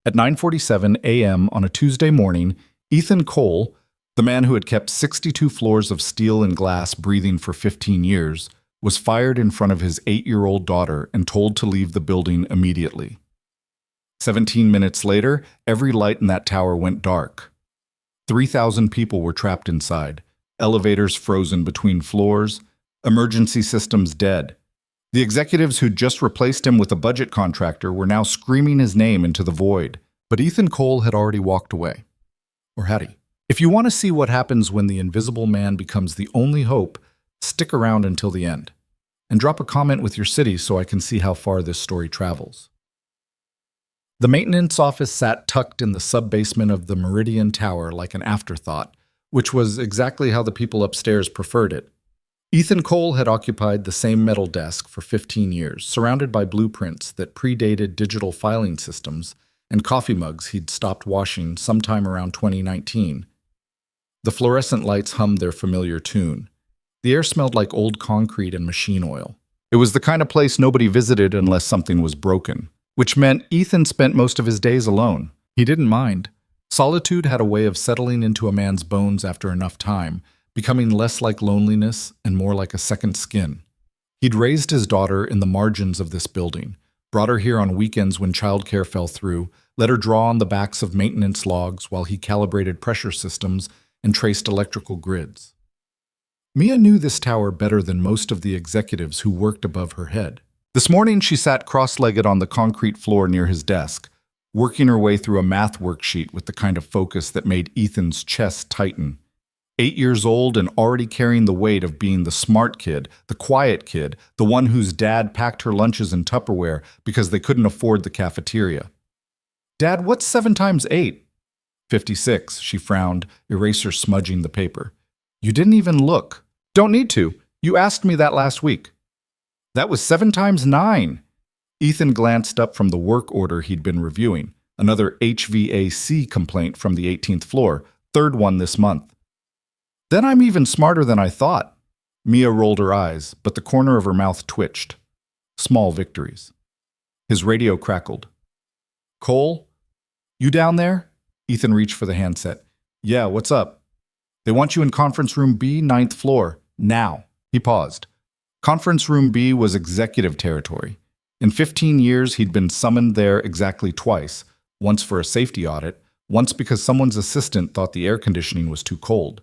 At 9:47 a.m. on a Tuesday morning, Ethan Cole, the man who had kept 62 floors of steel and glass breathing for 15 years, was fired in front of his 8-year-old daughter and told to leave the building immediately. 17 minutes later, every light in that tower went dark. 3,000 people were trapped inside, elevators frozen between floors, emergency systems dead. The executives who'd just replaced him with a budget contractor were now screaming his name into the void. But Ethan Cole had already walked away. Or had he? If you want to see what happens when the invisible man becomes the only hope, stick around until the end. And drop a comment with your city so I can see how far this story travels. The maintenance office sat tucked in the sub-basement of the Meridian Tower like an afterthought, which was exactly how the people upstairs preferred it. Ethan Cole had occupied the same metal desk for 15 years, surrounded by blueprints that predated digital filing systems and coffee mugs he'd stopped washing sometime around 2019. The fluorescent lights hummed their familiar tune. The air smelled like old concrete and machine oil. It was the kind of place nobody visited unless something was broken, which meant Ethan spent most of his days alone. He didn't mind. Solitude had a way of settling into a man's bones after enough time, becoming less like loneliness and more like a second skin. He'd raised his daughter in the margins of this building, brought her here on weekends when childcare fell through, let her draw on the backs of maintenance logs while he calibrated pressure systems and traced electrical grids. Mia knew this tower better than most of the executives who worked above her head. This morning she sat cross-legged on the concrete floor near his desk, working her way through a math worksheet with the kind of focus that made Ethan's chest tighten. 8 years old and already carrying the weight of being the smart kid, the quiet kid, the one whose dad packed her lunches in Tupperware because they couldn't afford the cafeteria. "Dad, what's 7 times 8? 56, she frowned, eraser smudging the paper. "You didn't even look." "Don't need to. You asked me that last week." "That was 7 times 9. Ethan glanced up from the work order he'd been reviewing, another HVAC complaint from the 18th floor, third one this month. "Then I'm even smarter than I thought." Mia rolled her eyes, but the corner of her mouth twitched. Small victories. His radio crackled. "Cole? You down there?" Ethan reached for the handset. "Yeah, what's up?" "They want you in conference room B, 9th floor. Now." He paused. Conference room B was executive territory. In 15 years, he'd been summoned there exactly twice, once for a safety audit, once because someone's assistant thought the air conditioning was too cold.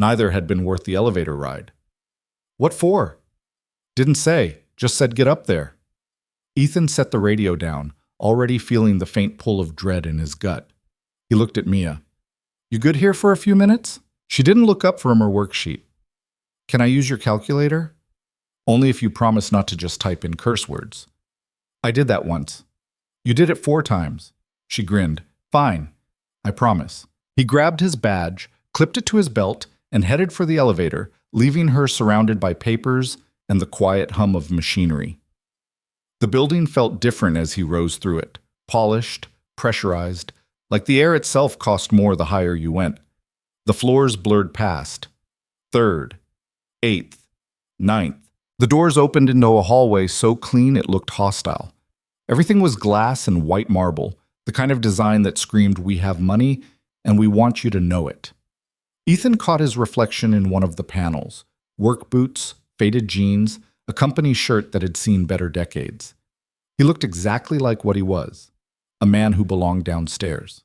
Neither had been worth the elevator ride. "What for?" "Didn't say, just said get up there." Ethan set the radio down, already feeling the faint pull of dread in his gut. He looked at Mia. "You good here for a few minutes?" She didn't look up from her worksheet. "Can I use your calculator?" "Only if you promise not to just type in curse words." "I did that once." "You did it 4 times. She grinned. "Fine. I promise." He grabbed his badge, clipped it to his belt, and headed for the elevator, leaving her surrounded by papers and the quiet hum of machinery. The building felt different as he rose through it, polished, pressurized, like the air itself cost more the higher you went. The floors blurred past. 3rd, 8th, 9th. The doors opened into a hallway so clean it looked hostile. Everything was glass and white marble, the kind of design that screamed, "We have money, and we want you to know it." Ethan caught his reflection in one of the panels. Work boots, faded jeans, a company shirt that had seen better decades. He looked exactly like what he was, a man who belonged downstairs.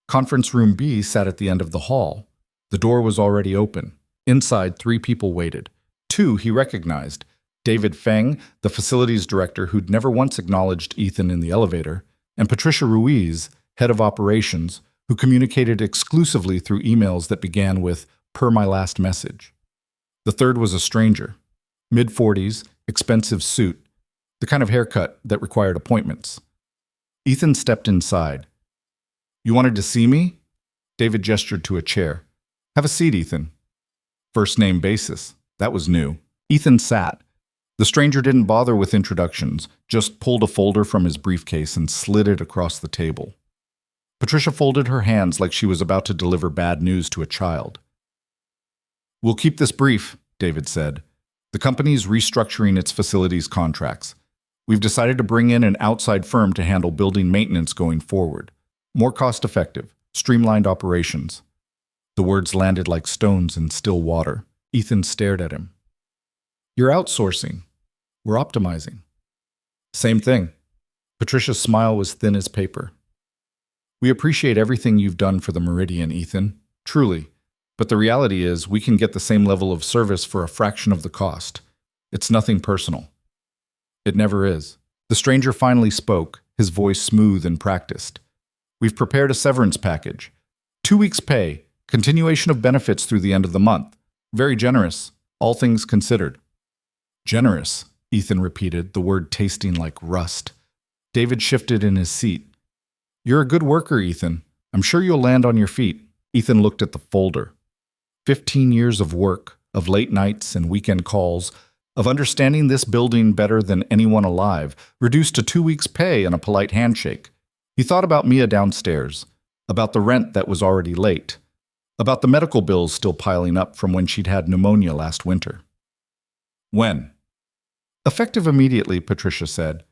Conference room B sat at the end of the hall. The door was already open. Inside, 3 people waited. 2 he recognized, David Feng, the facilities director who'd never once acknowledged Ethan in the elevator, and Patricia Ruiz, head of operations, who communicated exclusively through emails that began with, "Per my last message." The third was a stranger. Mid-40s, expensive suit, the kind of haircut that required appointments. Ethan stepped inside. "You wanted to see me?" David gestured to a chair. "Have a seat, Ethan." First name basis. That was new. Ethan sat. The stranger didn't bother with introductions, just pulled a folder from his briefcase and slid it across the table. Patricia folded her hands like she was about to deliver bad news to a child. "We'll keep this brief," David said. "The company's restructuring its facilities contracts. We've decided to bring in an outside firm to handle building maintenance going forward. More cost-effective, streamlined operations. The words landed like stones in still water. Ethan stared at him. You're outsourcing. We're optimizing. Same thing. Patricia's smile was thin as paper. We appreciate everything you've done for the Meridian, Ethan. Truly. But the reality is, we can get the same level of service for a fraction of the cost. It's nothing personal. It never is. The stranger finally spoke, his voice smooth and practiced. We've prepared a severance package. 2 weeks' pay, continuation of benefits through the end of the month. Very generous, all things considered. Generous, Ethan repeated, the word tasting like rust. David shifted in his seat. You're a good worker, Ethan. I'm sure you'll land on your feet. Ethan looked at the folder. 15 years of work, of late nights and weekend calls, of understanding this building better than anyone alive, reduced to 2 weeks' pay and a polite handshake. He thought about Mia downstairs, about the rent that was already late, about the medical bills still piling up from when she'd had pneumonia last winter. When? Effective immediately, Patricia said.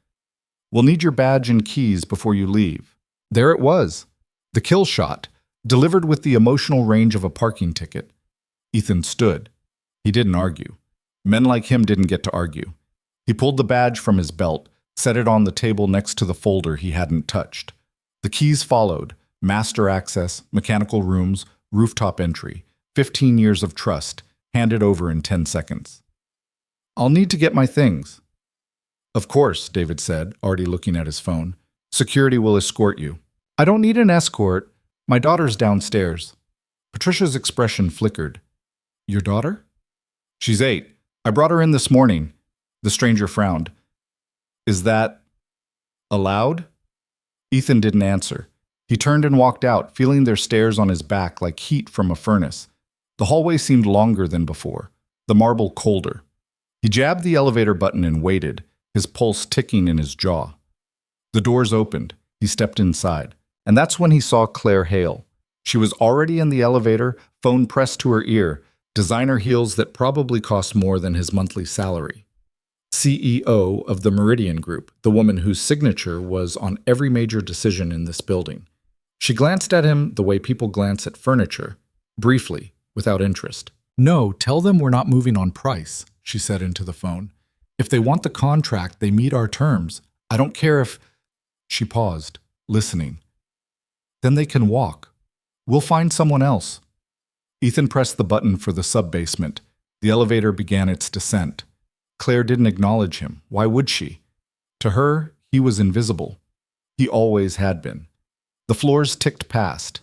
We'll need your badge and keys before you leave. There it was. The kill shot, delivered with the emotional range of a parking ticket. Ethan stood. He didn't argue. Men like him didn't get to argue. He pulled the badge from his belt, set it on the table next to the folder he hadn't touched. The keys followed: master access, mechanical rooms, rooftop entry, 15 years of trust, handed over in 10 seconds. I'll need to get my things. Of course, David said, already looking at his phone. Security will escort you. I don't need an escort. My daughter's downstairs. Patricia's expression flickered. Your daughter? She's 8. I brought her in this morning. The stranger frowned. Is that allowed? Ethan didn't answer. He turned and walked out, feeling their stares on his back like heat from a furnace. The hallway seemed longer than before, the marble colder. He jabbed the elevator button and waited, his pulse ticking in his jaw. The doors opened. He stepped inside, and that's when he saw Claire Hale. She was already in the elevator, phone pressed to her ear, designer heels that probably cost more than his monthly salary. CEO of the Meridian Group, the woman whose signature was on every major decision in this building. She glanced at him the way people glance at furniture, briefly, without interest. No, tell them we're not moving on price, she said into the phone. If they want the contract, they meet our terms. I don't care if... She paused, listening. Then they can walk. We'll find someone else. Ethan pressed the button for the sub-basement. The elevator began its descent. Claire didn't acknowledge him. Why would she? To her, he was invisible. He always had been. The floors ticked past.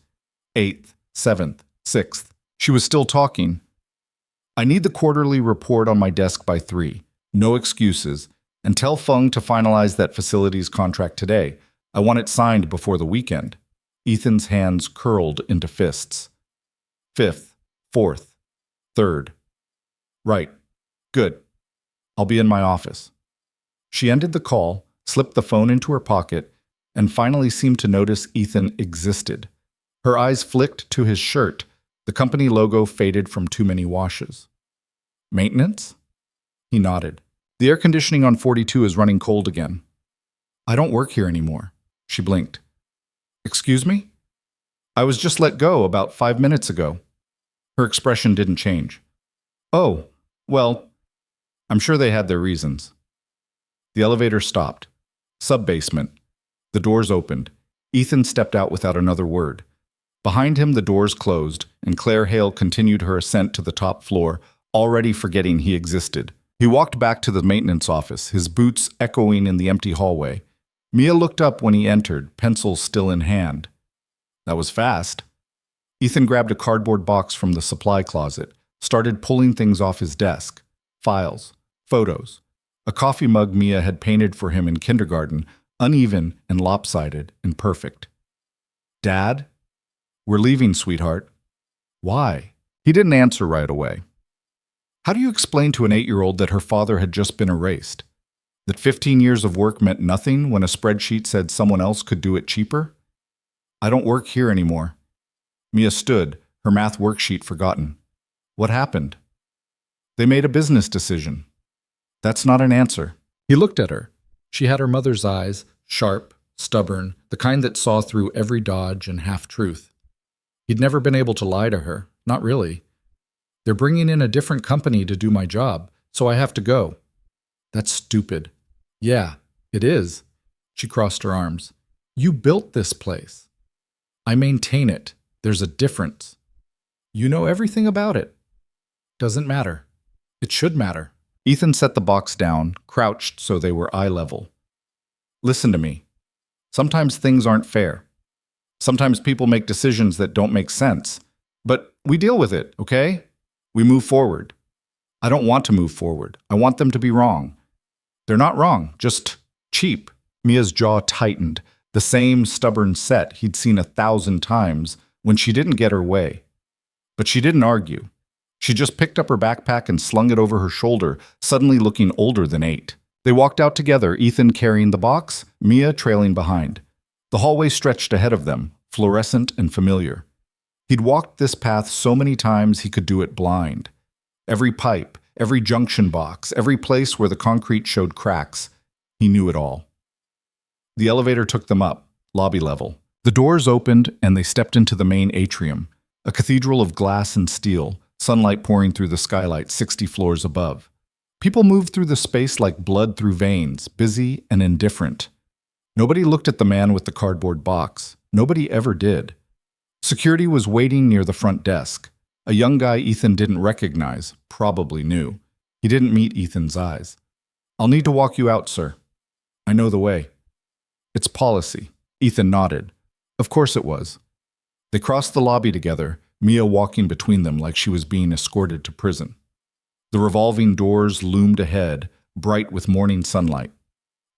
8th, 7th, 6th. She was still talking. I need the quarterly report on my desk by 3. No excuses. And tell Feng to finalize that facilities contract today. I want it signed before the weekend. Ethan's hands curled into fists. 5th, 4th, 3rd. Right. Good. I'll be in my office. She ended the call, slipped the phone into her pocket, and finally seemed to notice Ethan existed. Her eyes flicked to his shirt. The company logo faded from too many washes. Maintenance? He nodded. The air conditioning on 42 is running cold again. I don't work here anymore. She blinked. Excuse me? I was just let go about 5 minutes ago. Her expression didn't change. Oh, well, I'm sure they had their reasons. The elevator stopped. Sub-basement. The doors opened. Ethan stepped out without another word. Behind him, the doors closed, and Claire Hale continued her ascent to the top floor, already forgetting he existed. He walked back to the maintenance office, his boots echoing in the empty hallway. Mia looked up when he entered, pencil still in hand. That was fast. Ethan grabbed a cardboard box from the supply closet, started pulling things off his desk. Files, photos, a coffee mug Mia had painted for him in kindergarten, uneven and lopsided and perfect. Dad? We're leaving, sweetheart. Why? He didn't answer right away. How do you explain to an 8-year-old that her father had just been erased? That 15 years of work meant nothing when a spreadsheet said someone else could do it cheaper? I don't work here anymore. Mia stood, her math worksheet forgotten. What happened? They made a business decision. That's not an answer. He looked at her. She had her mother's eyes, sharp, stubborn, the kind that saw through every dodge and half-truth. He'd never been able to lie to her, not really. They're bringing in a different company to do my job, so I have to go. That's stupid. Yeah, it is. She crossed her arms. You built this place. I maintain it. There's a difference. You know everything about it. Doesn't matter. It should matter. Ethan set the box down, crouched so they were eye level. Listen to me. Sometimes things aren't fair. Sometimes people make decisions that don't make sense. But we deal with it, okay? We move forward. I don't want to move forward. I want them to be wrong. They're not wrong, just cheap. Mia's jaw tightened, the same stubborn set he'd seen 1,000 times when she didn't get her way. But she didn't argue. She just picked up her backpack and slung it over her shoulder, suddenly looking older than 8. They walked out together, Ethan carrying the box, Mia trailing behind. The hallway stretched ahead of them, fluorescent and familiar. He'd walked this path so many times he could do it blind. Every pipe, every junction box, every place where the concrete showed cracks, he knew it all. The elevator took them up, lobby level. The doors opened and they stepped into the main atrium, a cathedral of glass and steel, sunlight pouring through the skylight 60 floors above. People moved through the space like blood through veins, busy and indifferent. Nobody looked at the man with the cardboard box. Nobody ever did. Security was waiting near the front desk. A young guy Ethan didn't recognize, probably knew. He didn't meet Ethan's eyes. I'll need to walk you out, sir. I know the way. It's policy. Ethan nodded. Of course it was. They crossed the lobby together, Mia walking between them like she was being escorted to prison. The revolving doors loomed ahead, bright with morning sunlight.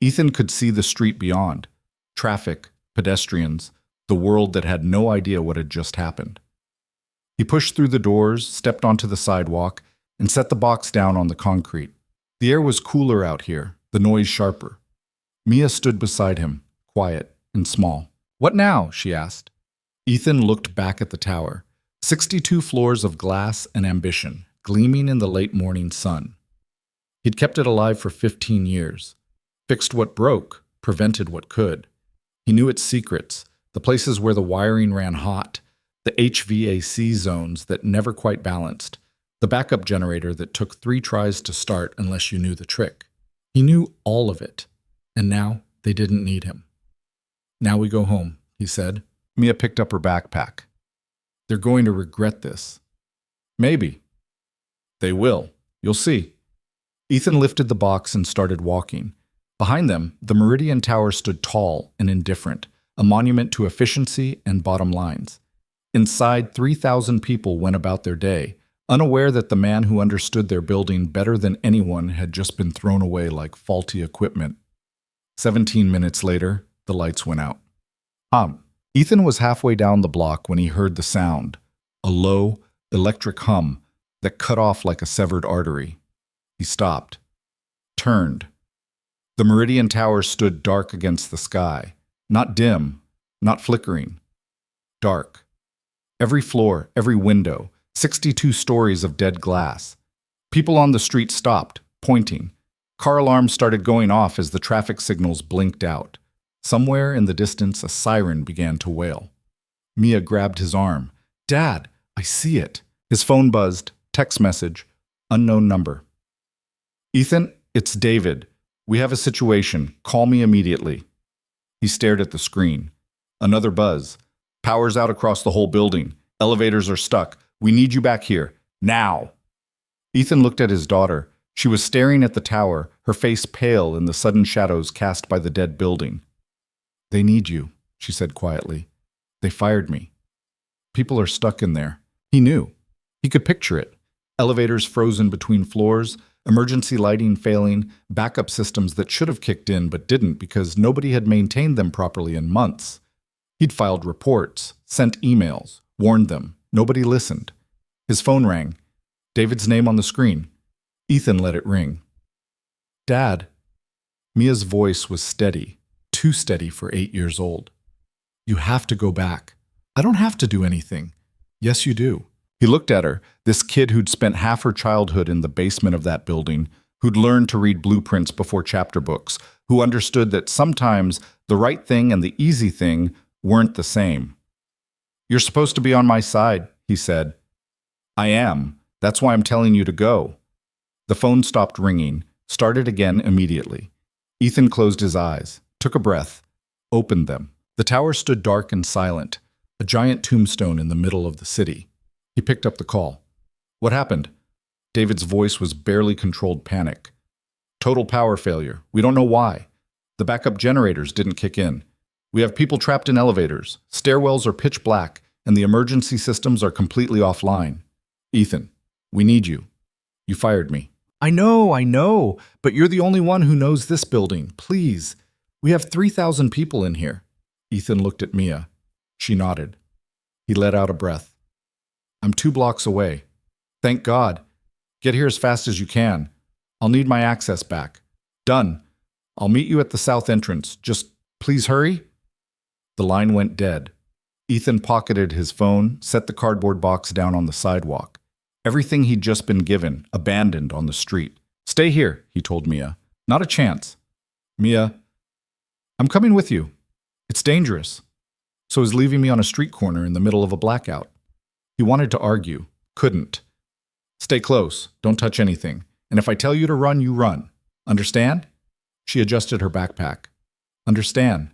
Ethan could see the street beyond. Traffic, pedestrians, the world that had no idea what had just happened. He pushed through the doors, stepped onto the sidewalk, and set the box down on the concrete. The air was cooler out here, the noise sharper. Mia stood beside him, quiet and small. What now? She asked. Ethan looked back at the tower. 62 floors of glass and ambition, gleaming in the late morning sun. He'd kept it alive for 15 years. Fixed what broke, prevented what could. He knew its secrets, the places where the wiring ran hot, the HVAC zones that never quite balanced, the backup generator that took 3 tries to start unless you knew the trick. He knew all of it, and now they didn't need him. Now we go home, he said. Mia picked up her backpack. They're going to regret this. Maybe. They will. You'll see. Ethan lifted the box and started walking. Behind them, the Meridian Tower stood tall and indifferent, a monument to efficiency and bottom lines. Inside, 3,000 people went about their day, unaware that the man who understood their building better than anyone had just been thrown away like faulty equipment. 17 minutes later, the lights went out. Ethan was halfway down the block when he heard the sound, a low, electric hum that cut off like a severed artery. He stopped, turned. The Meridian Tower stood dark against the sky, not dim, not flickering, dark. Every floor, every window, 62 stories of dead glass. People on the street stopped, pointing. Car alarms started going off as the traffic signals blinked out. Somewhere in the distance, a siren began to wail. Mia grabbed his arm. Dad, I see it. His phone buzzed. Text message. Unknown number. Ethan, it's David. We have a situation. Call me immediately. He stared at the screen. Another buzz. Power's out across the whole building. Elevators are stuck. We need you back here. Now. Ethan looked at his daughter. She was staring at the tower, her face pale in the sudden shadows cast by the dead building. They need you, she said quietly. They fired me. People are stuck in there. He knew. He could picture it. Elevators frozen between floors, emergency lighting failing, backup systems that should have kicked in but didn't because nobody had maintained them properly in months. He'd filed reports, sent emails, warned them. Nobody listened. His phone rang. David's name on the screen. Ethan let it ring. Dad. Mia's voice was steady, too steady for 8 years old. You have to go back. I don't have to do anything. Yes, you do. He looked at her, this kid who'd spent half her childhood in the basement of that building, who'd learned to read blueprints before chapter books, who understood that sometimes the right thing and the easy thing weren't the same. "You're supposed to be on my side," he said. "I am. That's why I'm telling you to go." The phone stopped ringing, started again immediately. Ethan closed his eyes, took a breath, opened them. The tower stood dark and silent, a giant tombstone in the middle of the city. He picked up the call. "What happened?" David's voice was barely controlled panic. "Total power failure. We don't know why. The backup generators didn't kick in. We have people trapped in elevators. Stairwells are pitch black, and the emergency systems are completely offline. Ethan, we need you. You fired me." I know, but you're the only one who knows this building. Please. We have 3,000 people in here." Ethan looked at Mia. She nodded. He let out a breath. "I'm 2 blocks away. Thank God. Get here as fast as you can. I'll need my access back. Done. I'll meet you at the south entrance. Just please hurry." The line went dead. Ethan pocketed his phone, set the cardboard box down on the sidewalk. Everything he'd just been given, abandoned on the street. "Stay here," he told Mia. "Not a chance." "Mia, I'm coming with you. It's dangerous." So he's leaving me on a street corner in the middle of a blackout. He wanted to argue, couldn't. "Stay close. Don't touch anything. And if I tell you to run, you run. Understand?" She adjusted her backpack. "Understand."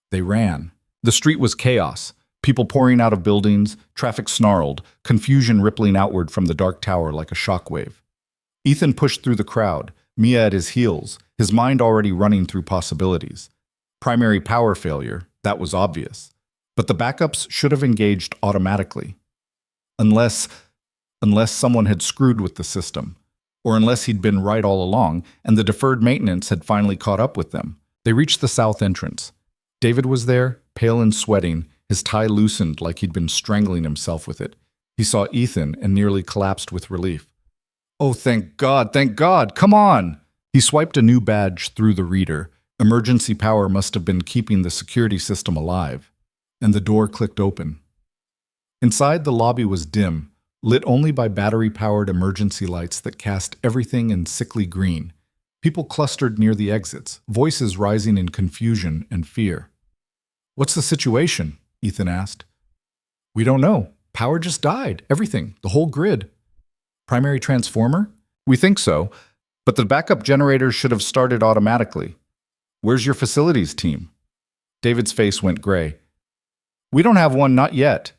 They ran. The street was chaos. People pouring out of buildings, traffic snarled, confusion rippling outward from the dark tower like a shockwave. Ethan pushed through the crowd, Mia at his heels, his mind already running through possibilities. Primary power failure, that was obvious. But the backups should have engaged automatically. Unless someone had screwed with the system, or unless he'd been right all along and the deferred maintenance had finally caught up with them. They reached the south entrance. David was there, pale and sweating, his tie loosened like he'd been strangling himself with it. He saw Ethan and nearly collapsed with relief. "Oh, thank God, come on!" He swiped a new badge through the reader. Emergency power must have been keeping the security system alive. And the door clicked open. Inside, the lobby was dim, lit only by battery-powered emergency lights that cast everything in sickly green. People clustered near the exits, voices rising in confusion and fear. "What's the situation?" Ethan asked. "We don't know. Power just died. Everything. The whole grid." "Primary transformer?" "We think so, but the backup generators should have started automatically." "Where's your facilities team?" David's face went gray. "We don't have one, not yet.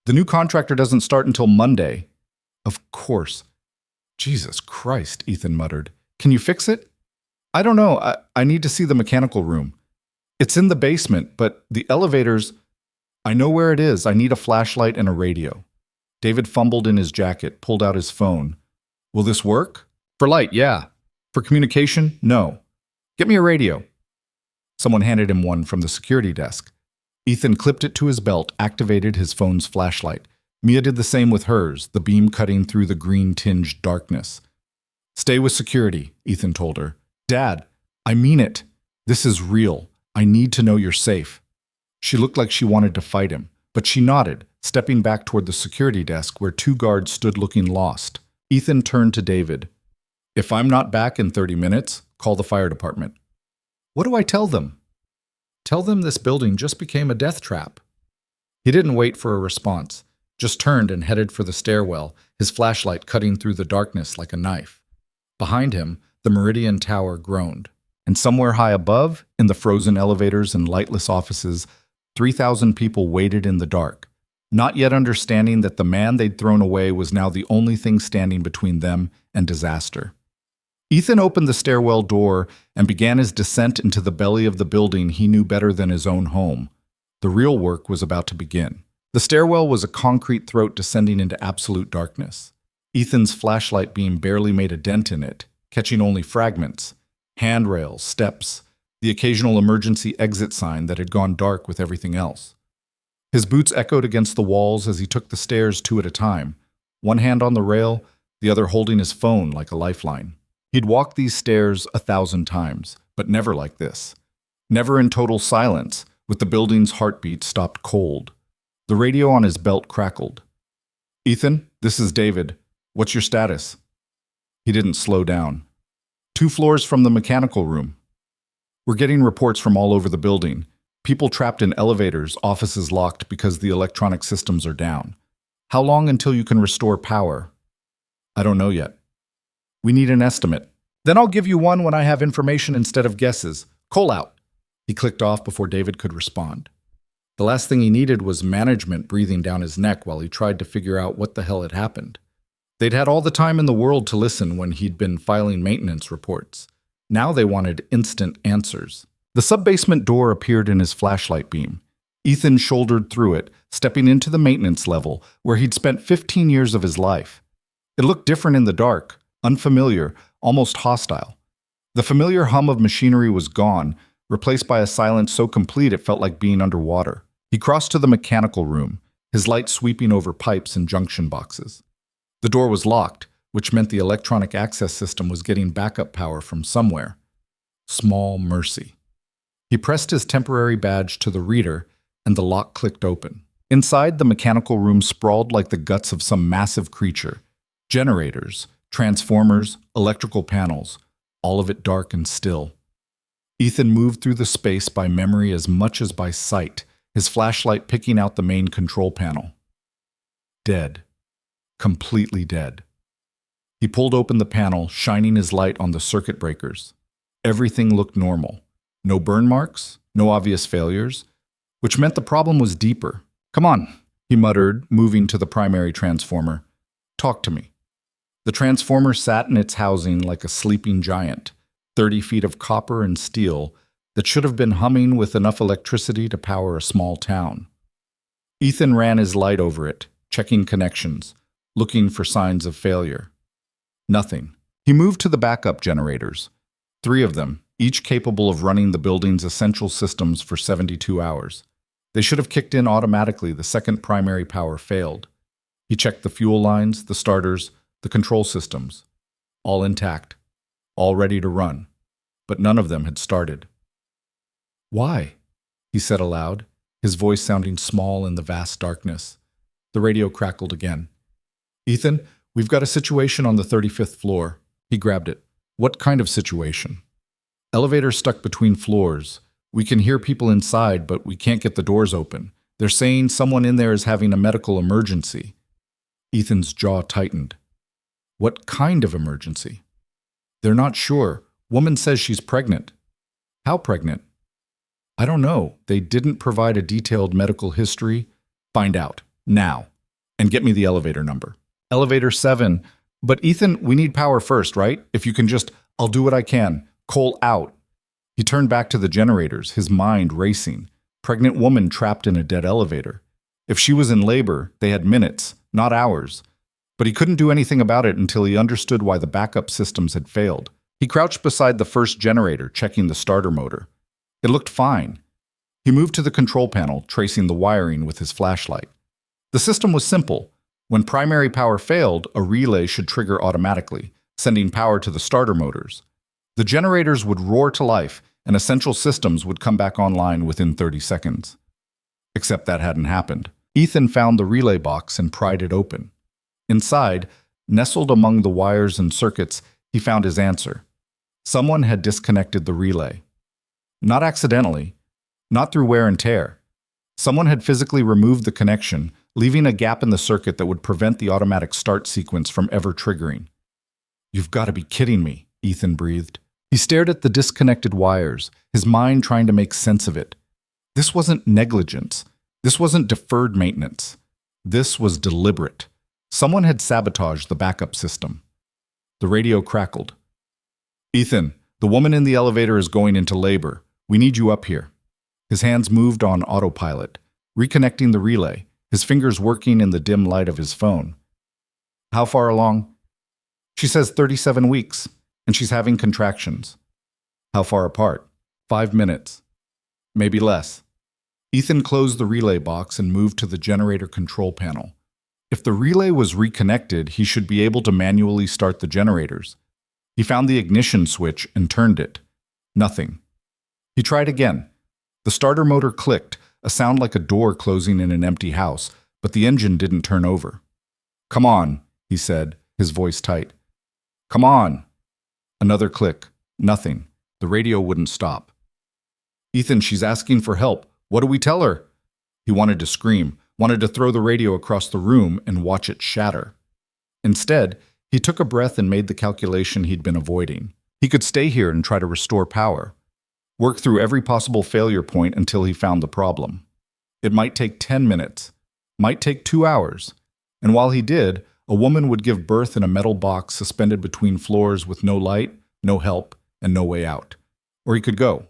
The new contractor doesn't start until Monday." "Of course." "Jesus Christ," Ethan muttered. "Can you fix it?" "I don't know. I need to see the mechanical room. It's in the basement, but the elevators..." "I know where it is. I need a flashlight and a radio." David fumbled in his jacket, pulled out his phone. "Will this work?" "For light, yeah. For communication, no. Get me a radio." Someone handed him one from the security desk. Ethan clipped it to his belt, activated his phone's flashlight. Mia did the same with hers, the beam cutting through the green-tinged darkness. "Stay with security," Ethan told her. "Dad, I mean it. This is real. I need to know you're safe." She looked like she wanted to fight him, but she nodded, stepping back toward the security desk where 2 guards stood looking lost. Ethan turned to David. "If I'm not back in 30 minutes, call the fire department." "What do I tell them?" "Tell them this building just became a death trap." He didn't wait for a response, just turned and headed for the stairwell, his flashlight cutting through the darkness like a knife. Behind him, the Meridian Tower groaned. And somewhere high above, in the frozen elevators and lightless offices, 3,000 people waited in the dark, not yet understanding that the man they'd thrown away was now the only thing standing between them and disaster. Ethan opened the stairwell door and began his descent into the belly of the building he knew better than his own home. The real work was about to begin. The stairwell was a concrete throat descending into absolute darkness. Ethan's flashlight beam barely made a dent in it, catching only fragments. Handrails, steps, the occasional emergency exit sign that had gone dark with everything else. His boots echoed against the walls as he took the stairs 2 at a time, one hand on the rail, the other holding his phone like a lifeline. He'd walked these stairs 1,000 times, but never like this. Never in total silence, with the building's heartbeat stopped cold. The radio on his belt crackled. "Ethan, this is David. What's your status?" He didn't slow down. 2 floors from the mechanical room. We're getting reports from all over the building. People trapped in elevators, offices locked because the electronic systems are down. How long until you can restore power? I don't know yet. We need an estimate. Then I'll give you one when I have information instead of guesses. Cole out. He clicked off before David could respond. The last thing he needed was management breathing down his neck while he tried to figure out what the hell had happened. They'd had all the time in the world to listen when he'd been filing maintenance reports. Now they wanted instant answers. The sub-basement door appeared in his flashlight beam. Ethan shouldered through it, stepping into the maintenance level, where he'd spent 15 years of his life. It looked different in the dark, unfamiliar, almost hostile. The familiar hum of machinery was gone, replaced by a silence so complete it felt like being underwater. He crossed to the mechanical room, his light sweeping over pipes and junction boxes. The door was locked, which meant the electronic access system was getting backup power from somewhere. Small mercy. He pressed his temporary badge to the reader, and the lock clicked open. Inside, the mechanical room sprawled like the guts of some massive creature. Generators, transformers, electrical panels, all of it dark and still. Ethan moved through the space by memory as much as by sight, his flashlight picking out the main control panel. Dead. Completely dead. He pulled open the panel, shining his light on the circuit breakers. Everything looked normal. No burn marks, no obvious failures, which meant the problem was deeper. Come on, he muttered, moving to the primary transformer. Talk to me. The transformer sat in its housing like a sleeping giant, 30 feet of copper and steel that should have been humming with enough electricity to power a small town. Ethan ran his light over it, checking connections, looking for signs of failure. Nothing. He moved to the backup generators. 3 of them, each capable of running the building's essential systems for 72 hours. They should have kicked in automatically the second primary power failed. He checked the fuel lines, the starters, the control systems. All intact. All ready to run. But none of them had started. Why? He said aloud, his voice sounding small in the vast darkness. The radio crackled again. Ethan, we've got a situation on the 35th floor. He grabbed it. What kind of situation? Elevator stuck between floors. We can hear people inside, but we can't get the doors open. They're saying someone in there is having a medical emergency. Ethan's jaw tightened. What kind of emergency? They're not sure. Woman says she's pregnant. How pregnant? I don't know. They didn't provide a detailed medical history. Find out. Now. And get me the elevator number. Elevator 7. But Ethan, we need power first, right? If you can just, I'll do what I can. Cole out. He turned back to the generators, his mind racing. Pregnant woman trapped in a dead elevator. If she was in labor, they had minutes, not hours. But he couldn't do anything about it until he understood why the backup systems had failed. He crouched beside the first generator, checking the starter motor. It looked fine. He moved to the control panel, tracing the wiring with his flashlight. The system was simple. When primary power failed, a relay should trigger automatically, sending power to the starter motors. The generators would roar to life, and essential systems would come back online within 30 seconds. Except that hadn't happened. Ethan found the relay box and pried it open. Inside, nestled among the wires and circuits, he found his answer. Someone had disconnected the relay. Not accidentally, not through wear and tear. Someone had physically removed the connection, leaving a gap in the circuit that would prevent the automatic start sequence from ever triggering. You've got to be kidding me, Ethan breathed. He stared at the disconnected wires, his mind trying to make sense of it. This wasn't negligence. This wasn't deferred maintenance. This was deliberate. Someone had sabotaged the backup system. The radio crackled. Ethan, the woman in the elevator is going into labor. We need you up here. His hands moved on autopilot, reconnecting the relay, his fingers working in the dim light of his phone. How far along? She says 37 weeks, and she's having contractions. How far apart? 5 minutes. Maybe less. Ethan closed the relay box and moved to the generator control panel. If the relay was reconnected, he should be able to manually start the generators. He found the ignition switch and turned it. Nothing. He tried again. The starter motor clicked, a sound like a door closing in an empty house, but the engine didn't turn over. Come on, he said, his voice tight. Come on. Another click. Nothing. The radio wouldn't stop. Ethan, she's asking for help. What do we tell her? He wanted to scream, wanted to throw the radio across the room and watch it shatter. Instead, he took a breath and made the calculation he'd been avoiding. He could stay here and try to restore power. Work through every possible failure point until he found the problem. It might take 10 minutes, might take 2 hours. And while he did, a woman would give birth in a metal box suspended between floors with no light, no help, and no way out. Or he could go.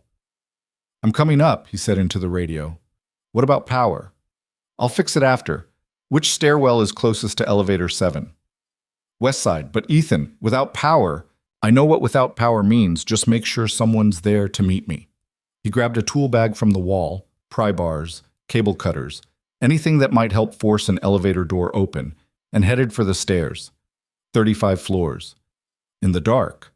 I'm coming up, he said into the radio. What about power? I'll fix it after. Which stairwell is closest to elevator 7? West side, but Ethan, without power, I know what without power means, just make sure someone's there to meet me. He grabbed a tool bag from the wall, pry bars, cable cutters, anything that might help force an elevator door open, and headed for the stairs. 35 floors. In the dark.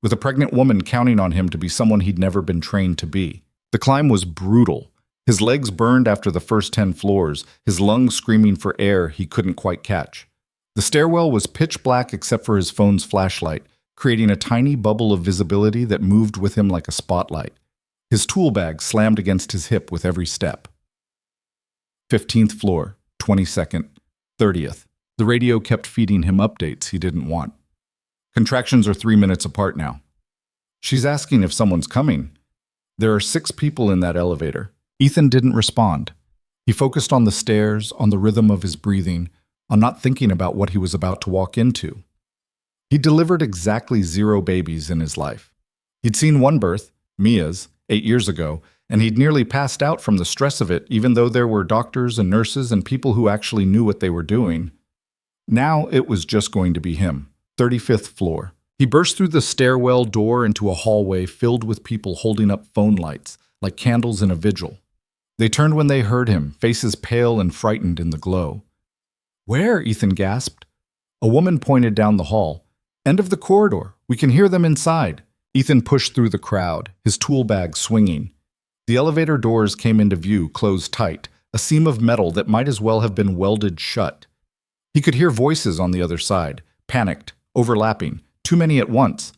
With a pregnant woman counting on him to be someone he'd never been trained to be. The climb was brutal. His legs burned after the first 10 floors, his lungs screaming for air he couldn't quite catch. The stairwell was pitch black except for his phone's flashlight, creating a tiny bubble of visibility that moved with him like a spotlight. His tool bag slammed against his hip with every step. 15th floor, 22nd, 30th. The radio kept feeding him updates he didn't want. Contractions are 3 minutes apart now. She's asking if someone's coming. There are 6 people in that elevator. Ethan didn't respond. He focused on the stairs, on the rhythm of his breathing, on not thinking about what he was about to walk into. He delivered exactly 0 babies in his life. He'd seen one birth, Mia's, 8 years ago, and he'd nearly passed out from the stress of it, even though there were doctors and nurses and people who actually knew what they were doing. Now it was just going to be him. 35th floor. He burst through the stairwell door into a hallway filled with people holding up phone lights, like candles in a vigil. They turned when they heard him, faces pale and frightened in the glow. Where? Ethan gasped. A woman pointed down the hall. End of the corridor. We can hear them inside. Ethan pushed through the crowd, his tool bag swinging. The elevator doors came into view, closed tight, a seam of metal that might as well have been welded shut. He could hear voices on the other side, panicked, overlapping, too many at once.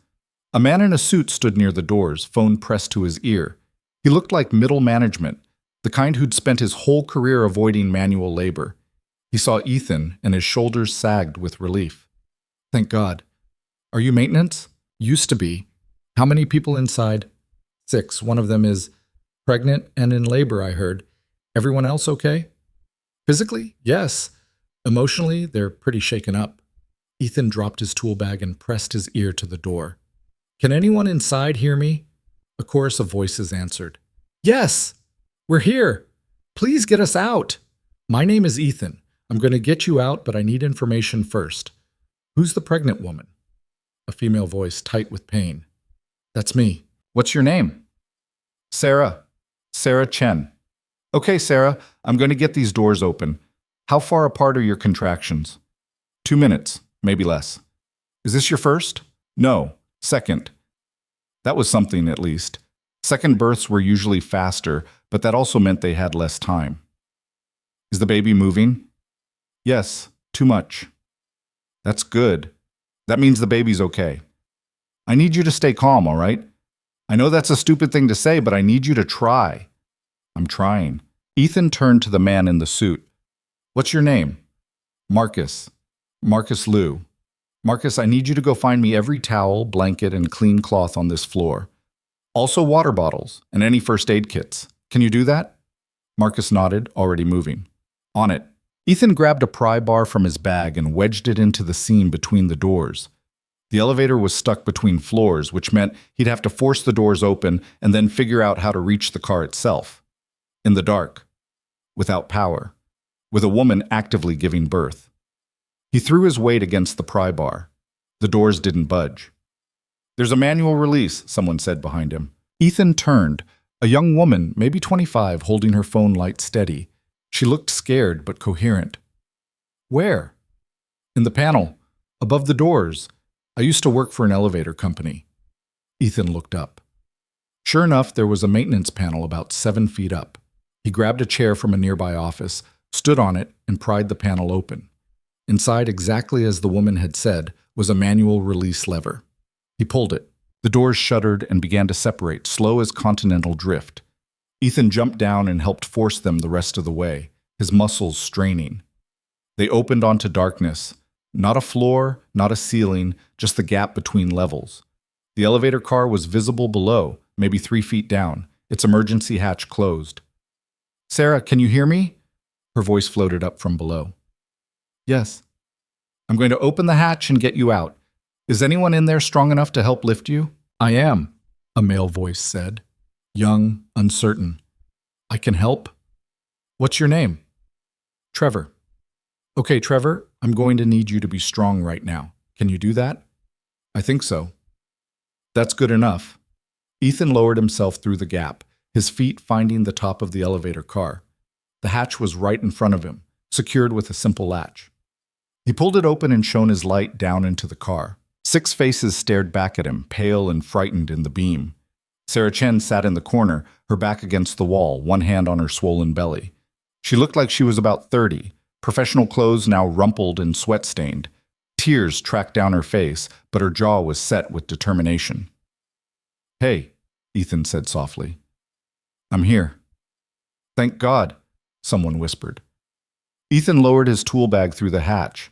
A man in a suit stood near the doors, phone pressed to his ear. He looked like middle management, the kind who'd spent his whole career avoiding manual labor. He saw Ethan, and his shoulders sagged with relief. Thank God. Are you maintenance? Used to be. How many people inside? 6. One of them is pregnant and in labor, I heard. Everyone else okay? Physically? Yes. Emotionally, they're pretty shaken up. Ethan dropped his tool bag and pressed his ear to the door. Can anyone inside hear me? A chorus of voices answered. Yes! We're here! Please get us out! My name is Ethan. I'm going to get you out, but I need information first. Who's the pregnant woman? A female voice, tight with pain. That's me. What's your name? Sarah. Sarah Chen. Okay, Sarah, I'm going to get these doors open. How far apart are your contractions? 2 minutes, maybe less. Is this your first? No, second. That was something, at least. Second births were usually faster, but that also meant they had less time. Is the baby moving? Yes, too much. That's good. That means the baby's okay. I need you to stay calm, all right? I know that's a stupid thing to say, but I need you to try. I'm trying. Ethan turned to the man in the suit. What's your name? Marcus. Marcus Liu. Marcus, I need you to go find me every towel, blanket, and clean cloth on this floor. Also water bottles and any first aid kits. Can you do that? Marcus nodded, already moving. On it. Ethan grabbed a pry bar from his bag and wedged it into the seam between the doors. The elevator was stuck between floors, which meant he'd have to force the doors open and then figure out how to reach the car itself. In the dark. Without power. With a woman actively giving birth. He threw his weight against the pry bar. The doors didn't budge. There's a manual release, someone said behind him. Ethan turned. A young woman, maybe 25, holding her phone light steady. She looked scared but coherent. Where? In the panel. Above the doors. I used to work for an elevator company. Ethan looked up. Sure enough, there was a maintenance panel about 7 feet up. He grabbed a chair from a nearby office, stood on it, and pried the panel open. Inside, exactly as the woman had said, was a manual release lever. He pulled it. The doors shuddered and began to separate, slow as continental drift. Ethan jumped down and helped force them the rest of the way, his muscles straining. They opened onto darkness. Not a floor, not a ceiling, just the gap between levels. The elevator car was visible below, maybe 3 feet down, its emergency hatch closed. "Sarah, can you hear me?" Her voice floated up from below. "Yes." "I'm going to open the hatch and get you out. Is anyone in there strong enough to help lift you?" "I am," a male voice said. Young, uncertain. "I can help." "What's your name?" "Trevor." "Okay, Trevor, I'm going to need you to be strong right now. Can you do that?" "I think so." "That's good enough." Ethan lowered himself through the gap, his feet finding the top of the elevator car. The hatch was right in front of him, secured with a simple latch. He pulled it open and shone his light down into the car. 6 faces stared back at him, pale and frightened in the beam. Sarah Chen sat in the corner, her back against the wall, one hand on her swollen belly. She looked like she was about 30, professional clothes now rumpled and sweat-stained. Tears tracked down her face, but her jaw was set with determination. "Hey," Ethan said softly. "I'm here." "Thank God," someone whispered. Ethan lowered his tool bag through the hatch.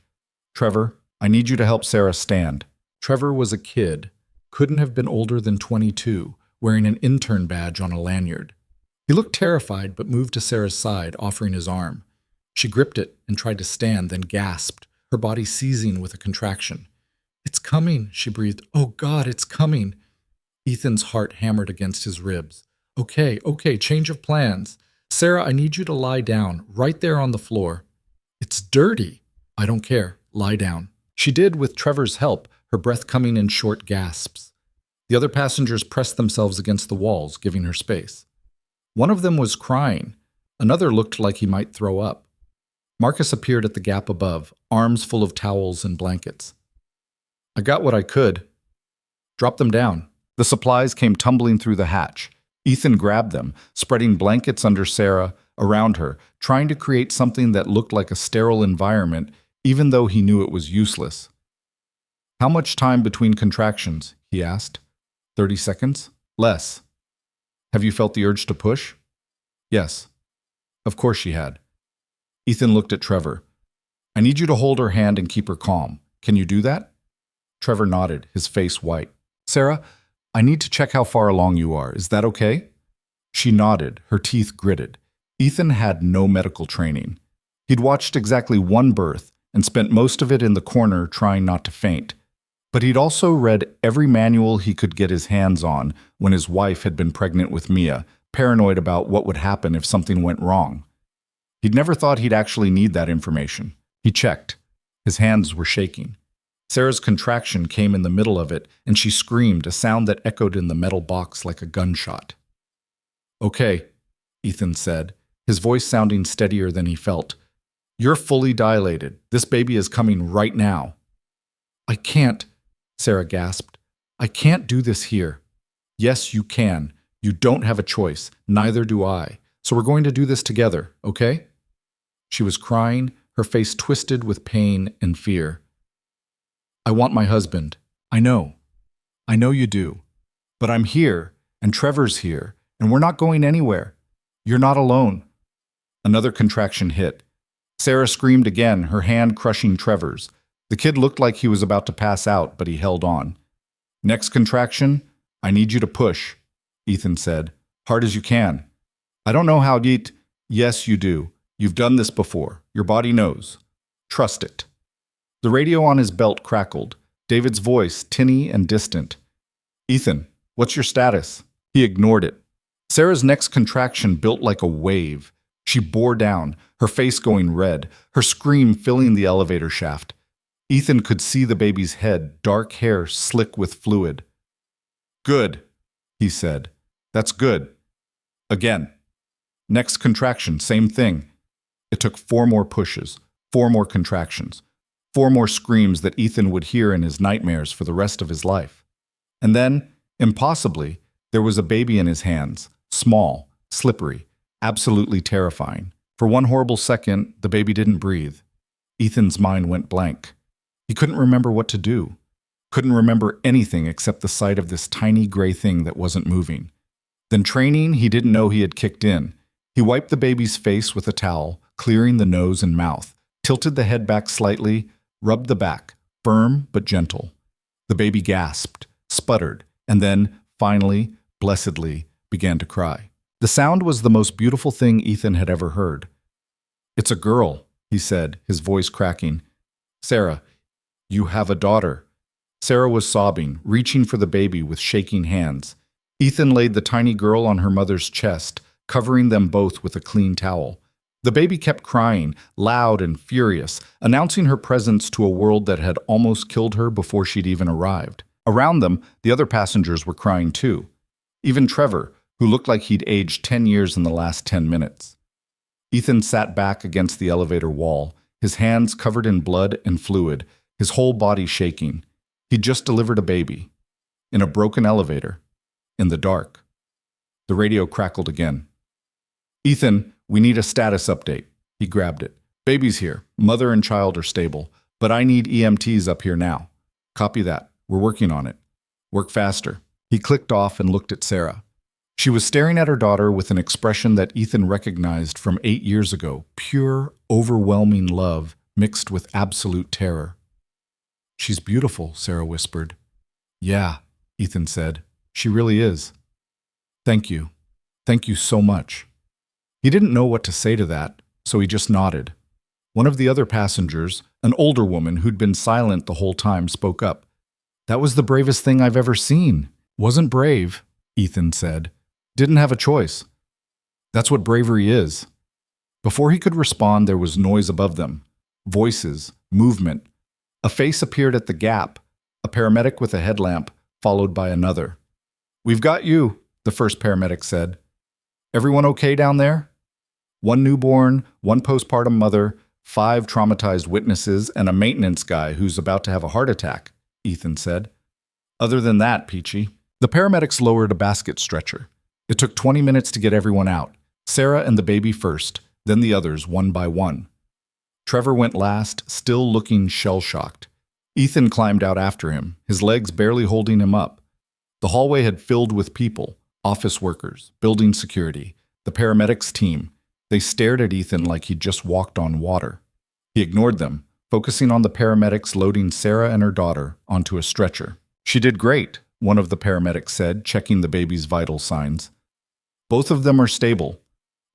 "Trevor, I need you to help Sarah stand." Trevor was a kid, couldn't have been older than 22, wearing an intern badge on a lanyard. He looked terrified but moved to Sarah's side, offering his arm. She gripped it and tried to stand, then gasped, her body seizing with a contraction. "It's coming," she breathed. "Oh God, it's coming." Ethan's heart hammered against his ribs. Okay, change of plans. Sarah, I need you to lie down, right there on the floor." "It's dirty." "I don't care. Lie down." She did with Trevor's help, her breath coming in short gasps. The other passengers pressed themselves against the walls, giving her space. One of them was crying. Another looked like he might throw up. Marcus appeared at the gap above, arms full of towels and blankets. "I got what I could." "Drop them down." The supplies came tumbling through the hatch. Ethan grabbed them, spreading blankets under Sarah, around her, trying to create something that looked like a sterile environment, even though he knew it was useless. "How much time between contractions?" he asked. 30 seconds? Less. "Have you felt the urge to push?" "Yes." Of course she had. Ethan looked at Trevor. "I need you to hold her hand and keep her calm. Can you do that?" Trevor nodded, his face white. "Sarah, I need to check how far along you are. Is that okay?" She nodded, her teeth gritted. Ethan had no medical training. He'd watched exactly one birth and spent most of it in the corner trying not to faint. But he'd also read every manual he could get his hands on when his wife had been pregnant with Mia, paranoid about what would happen if something went wrong. He'd never thought he'd actually need that information. He checked. His hands were shaking. Sarah's contraction came in the middle of it, and she screamed, a sound that echoed in the metal box like a gunshot. "Okay," Ethan said, his voice sounding steadier than he felt. "You're fully dilated. This baby is coming right now." "I can't," Sarah gasped. "I can't do this here." "Yes, you can. You don't have a choice. Neither do I. So we're going to do this together, okay?" She was crying, her face twisted with pain and fear. "I want my husband. I know you do. But I'm here, and Trevor's here, and we're not going anywhere. You're not alone." Another contraction hit. Sarah screamed again, her hand crushing Trevor's. The kid looked like he was about to pass out, but he held on. "Next contraction, I need you to push," Ethan said. "Hard as you can." "I don't know how deep." "Yes, you do. You've done this before. Your body knows. Trust it." The radio on his belt crackled, David's voice tinny and distant. "Ethan, what's your status?" He ignored it. Sarah's next contraction built like a wave. She bore down, her face going red, her scream filling the elevator shaft. Ethan could see the baby's head, dark hair slick with fluid. "Good," he said. "That's good. Again." Next contraction, same thing. It took 4 more pushes, 4 more contractions. 4 more screams that Ethan would hear in his nightmares for the rest of his life. And then, impossibly, there was a baby in his hands, small, slippery, absolutely terrifying. For one horrible second, the baby didn't breathe. Ethan's mind went blank. He couldn't remember what to do. Couldn't remember anything except the sight of this tiny gray thing that wasn't moving. Then training he didn't know he had kicked in. He wiped the baby's face with a towel, clearing the nose and mouth, tilted the head back slightly, rubbed the back, firm but gentle. The baby gasped, sputtered, and then, finally, blessedly, began to cry. The sound was the most beautiful thing Ethan had ever heard. "It's a girl," he said, his voice cracking. "Sarah, you have a daughter." Sarah was sobbing, reaching for the baby with shaking hands. Ethan laid the tiny girl on her mother's chest, covering them both with a clean towel. The baby kept crying, loud and furious, announcing her presence to a world that had almost killed her before she'd even arrived. Around them, the other passengers were crying too. Even Trevor, who looked like he'd aged 10 years in the last 10 minutes. Ethan sat back against the elevator wall, his hands covered in blood and fluid, his whole body shaking. He'd just delivered a baby. In a broken elevator. In the dark. The radio crackled again. "Ethan, we need a status update." He grabbed it. "Baby's here. Mother and child are stable. But I need EMTs up here now." "Copy that. We're working on it." "Work faster." He clicked off and looked at Sarah. She was staring at her daughter with an expression that Ethan recognized from 8 years ago, pure, overwhelming love mixed with absolute terror. "She's beautiful," Sarah whispered. "Yeah," Ethan said. "She really is. Thank you. Thank you so much." He didn't know what to say to that, so he just nodded. One of the other passengers, an older woman who'd been silent the whole time, spoke up. "That was the bravest thing I've ever seen." "Wasn't brave," Ethan said. "Didn't have a choice. That's what bravery is." Before he could respond, there was noise above them. Voices, movement. A face appeared at the gap, a paramedic with a headlamp, followed by another. "We've got you," the first paramedic said. "Everyone okay down there?" "One newborn, one postpartum mother, 5 traumatized witnesses, and a maintenance guy who's about to have a heart attack," Ethan said. "Other than that, Peachy." The paramedics lowered a basket stretcher. It took 20 minutes to get everyone out. Sarah and the baby first, then the others one by one. Trevor went last, still looking shell-shocked. Ethan climbed out after him, his legs barely holding him up. The hallway had filled with people, office workers, building security, the paramedics team. They stared at Ethan like he'd just walked on water. He ignored them, focusing on the paramedics loading Sarah and her daughter onto a stretcher. "She did great," one of the paramedics said, checking the baby's vital signs. "Both of them are stable.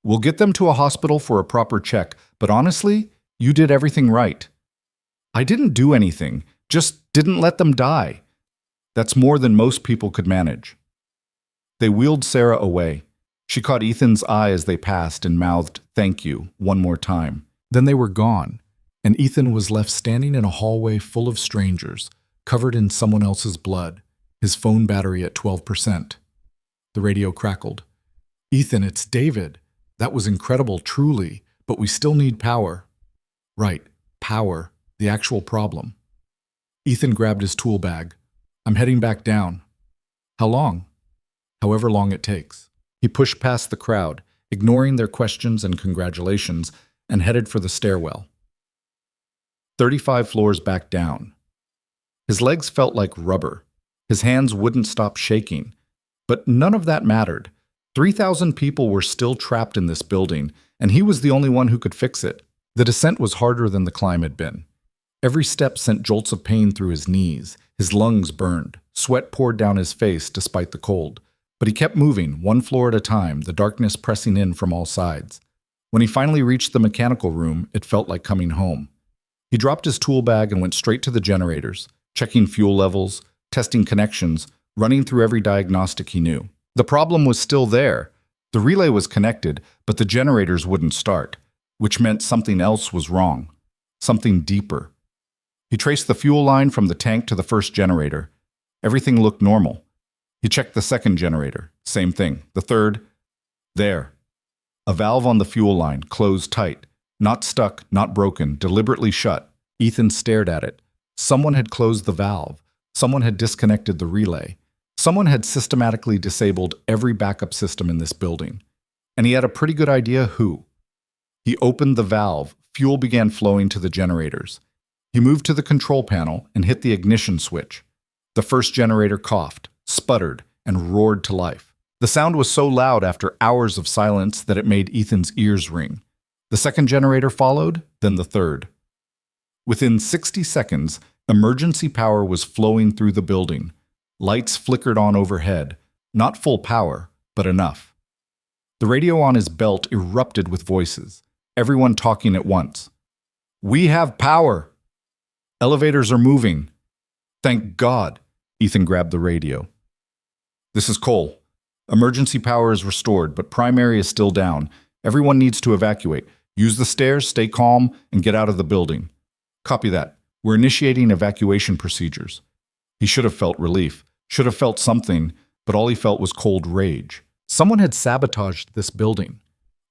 We'll get them to a hospital for a proper check, but honestly, you did everything right." "I didn't do anything, just didn't let them die." "That's more than most people could manage." They wheeled Sarah away. She caught Ethan's eye as they passed and mouthed, "Thank you," one more time. Then they were gone, and Ethan was left standing in a hallway full of strangers, covered in someone else's blood, his phone battery at 12%. The radio crackled. "Ethan, it's David. That was incredible, truly, but we still need power." "Right, power, the actual problem." Ethan grabbed his tool bag. "I'm heading back down." "How long?" "However long it takes." He pushed past the crowd, ignoring their questions and congratulations, and headed for the stairwell. 35 floors back down. His legs felt like rubber. His hands wouldn't stop shaking. But none of that mattered. 3,000 people were still trapped in this building, and he was the only one who could fix it. The descent was harder than the climb had been. Every step sent jolts of pain through his knees. His lungs burned. Sweat poured down his face despite the cold. But he kept moving, one floor at a time, the darkness pressing in from all sides. When he finally reached the mechanical room, it felt like coming home. He dropped his tool bag and went straight to the generators, checking fuel levels, testing connections, running through every diagnostic he knew. The problem was still there. The relay was connected, but the generators wouldn't start, which meant something else was wrong. Something deeper. He traced the fuel line from the tank to the first generator. Everything looked normal. He checked the second generator. Same thing. The third. There. A valve on the fuel line, closed tight. Not stuck, not broken, deliberately shut. Ethan stared at it. Someone had closed the valve. Someone had disconnected the relay. Someone had systematically disabled every backup system in this building. And he had a pretty good idea who. He opened the valve. Fuel began flowing to the generators. He moved to the control panel and hit the ignition switch. The first generator coughed, sputtered, and roared to life. The sound was so loud after hours of silence that it made Ethan's ears ring. The second generator followed, then the third. Within 60 seconds, emergency power was flowing through the building. Lights flickered on overhead, not full power, but enough. The radio on his belt erupted with voices, everyone talking at once. "We have power! Elevators are moving! Thank God!" Ethan grabbed the radio. "This is Cole. Emergency power is restored, but primary is still down. Everyone needs to evacuate. Use the stairs, stay calm, and get out of the building." "Copy that. We're initiating evacuation procedures." He should have felt relief, should have felt something, but all he felt was cold rage. Someone had sabotaged this building.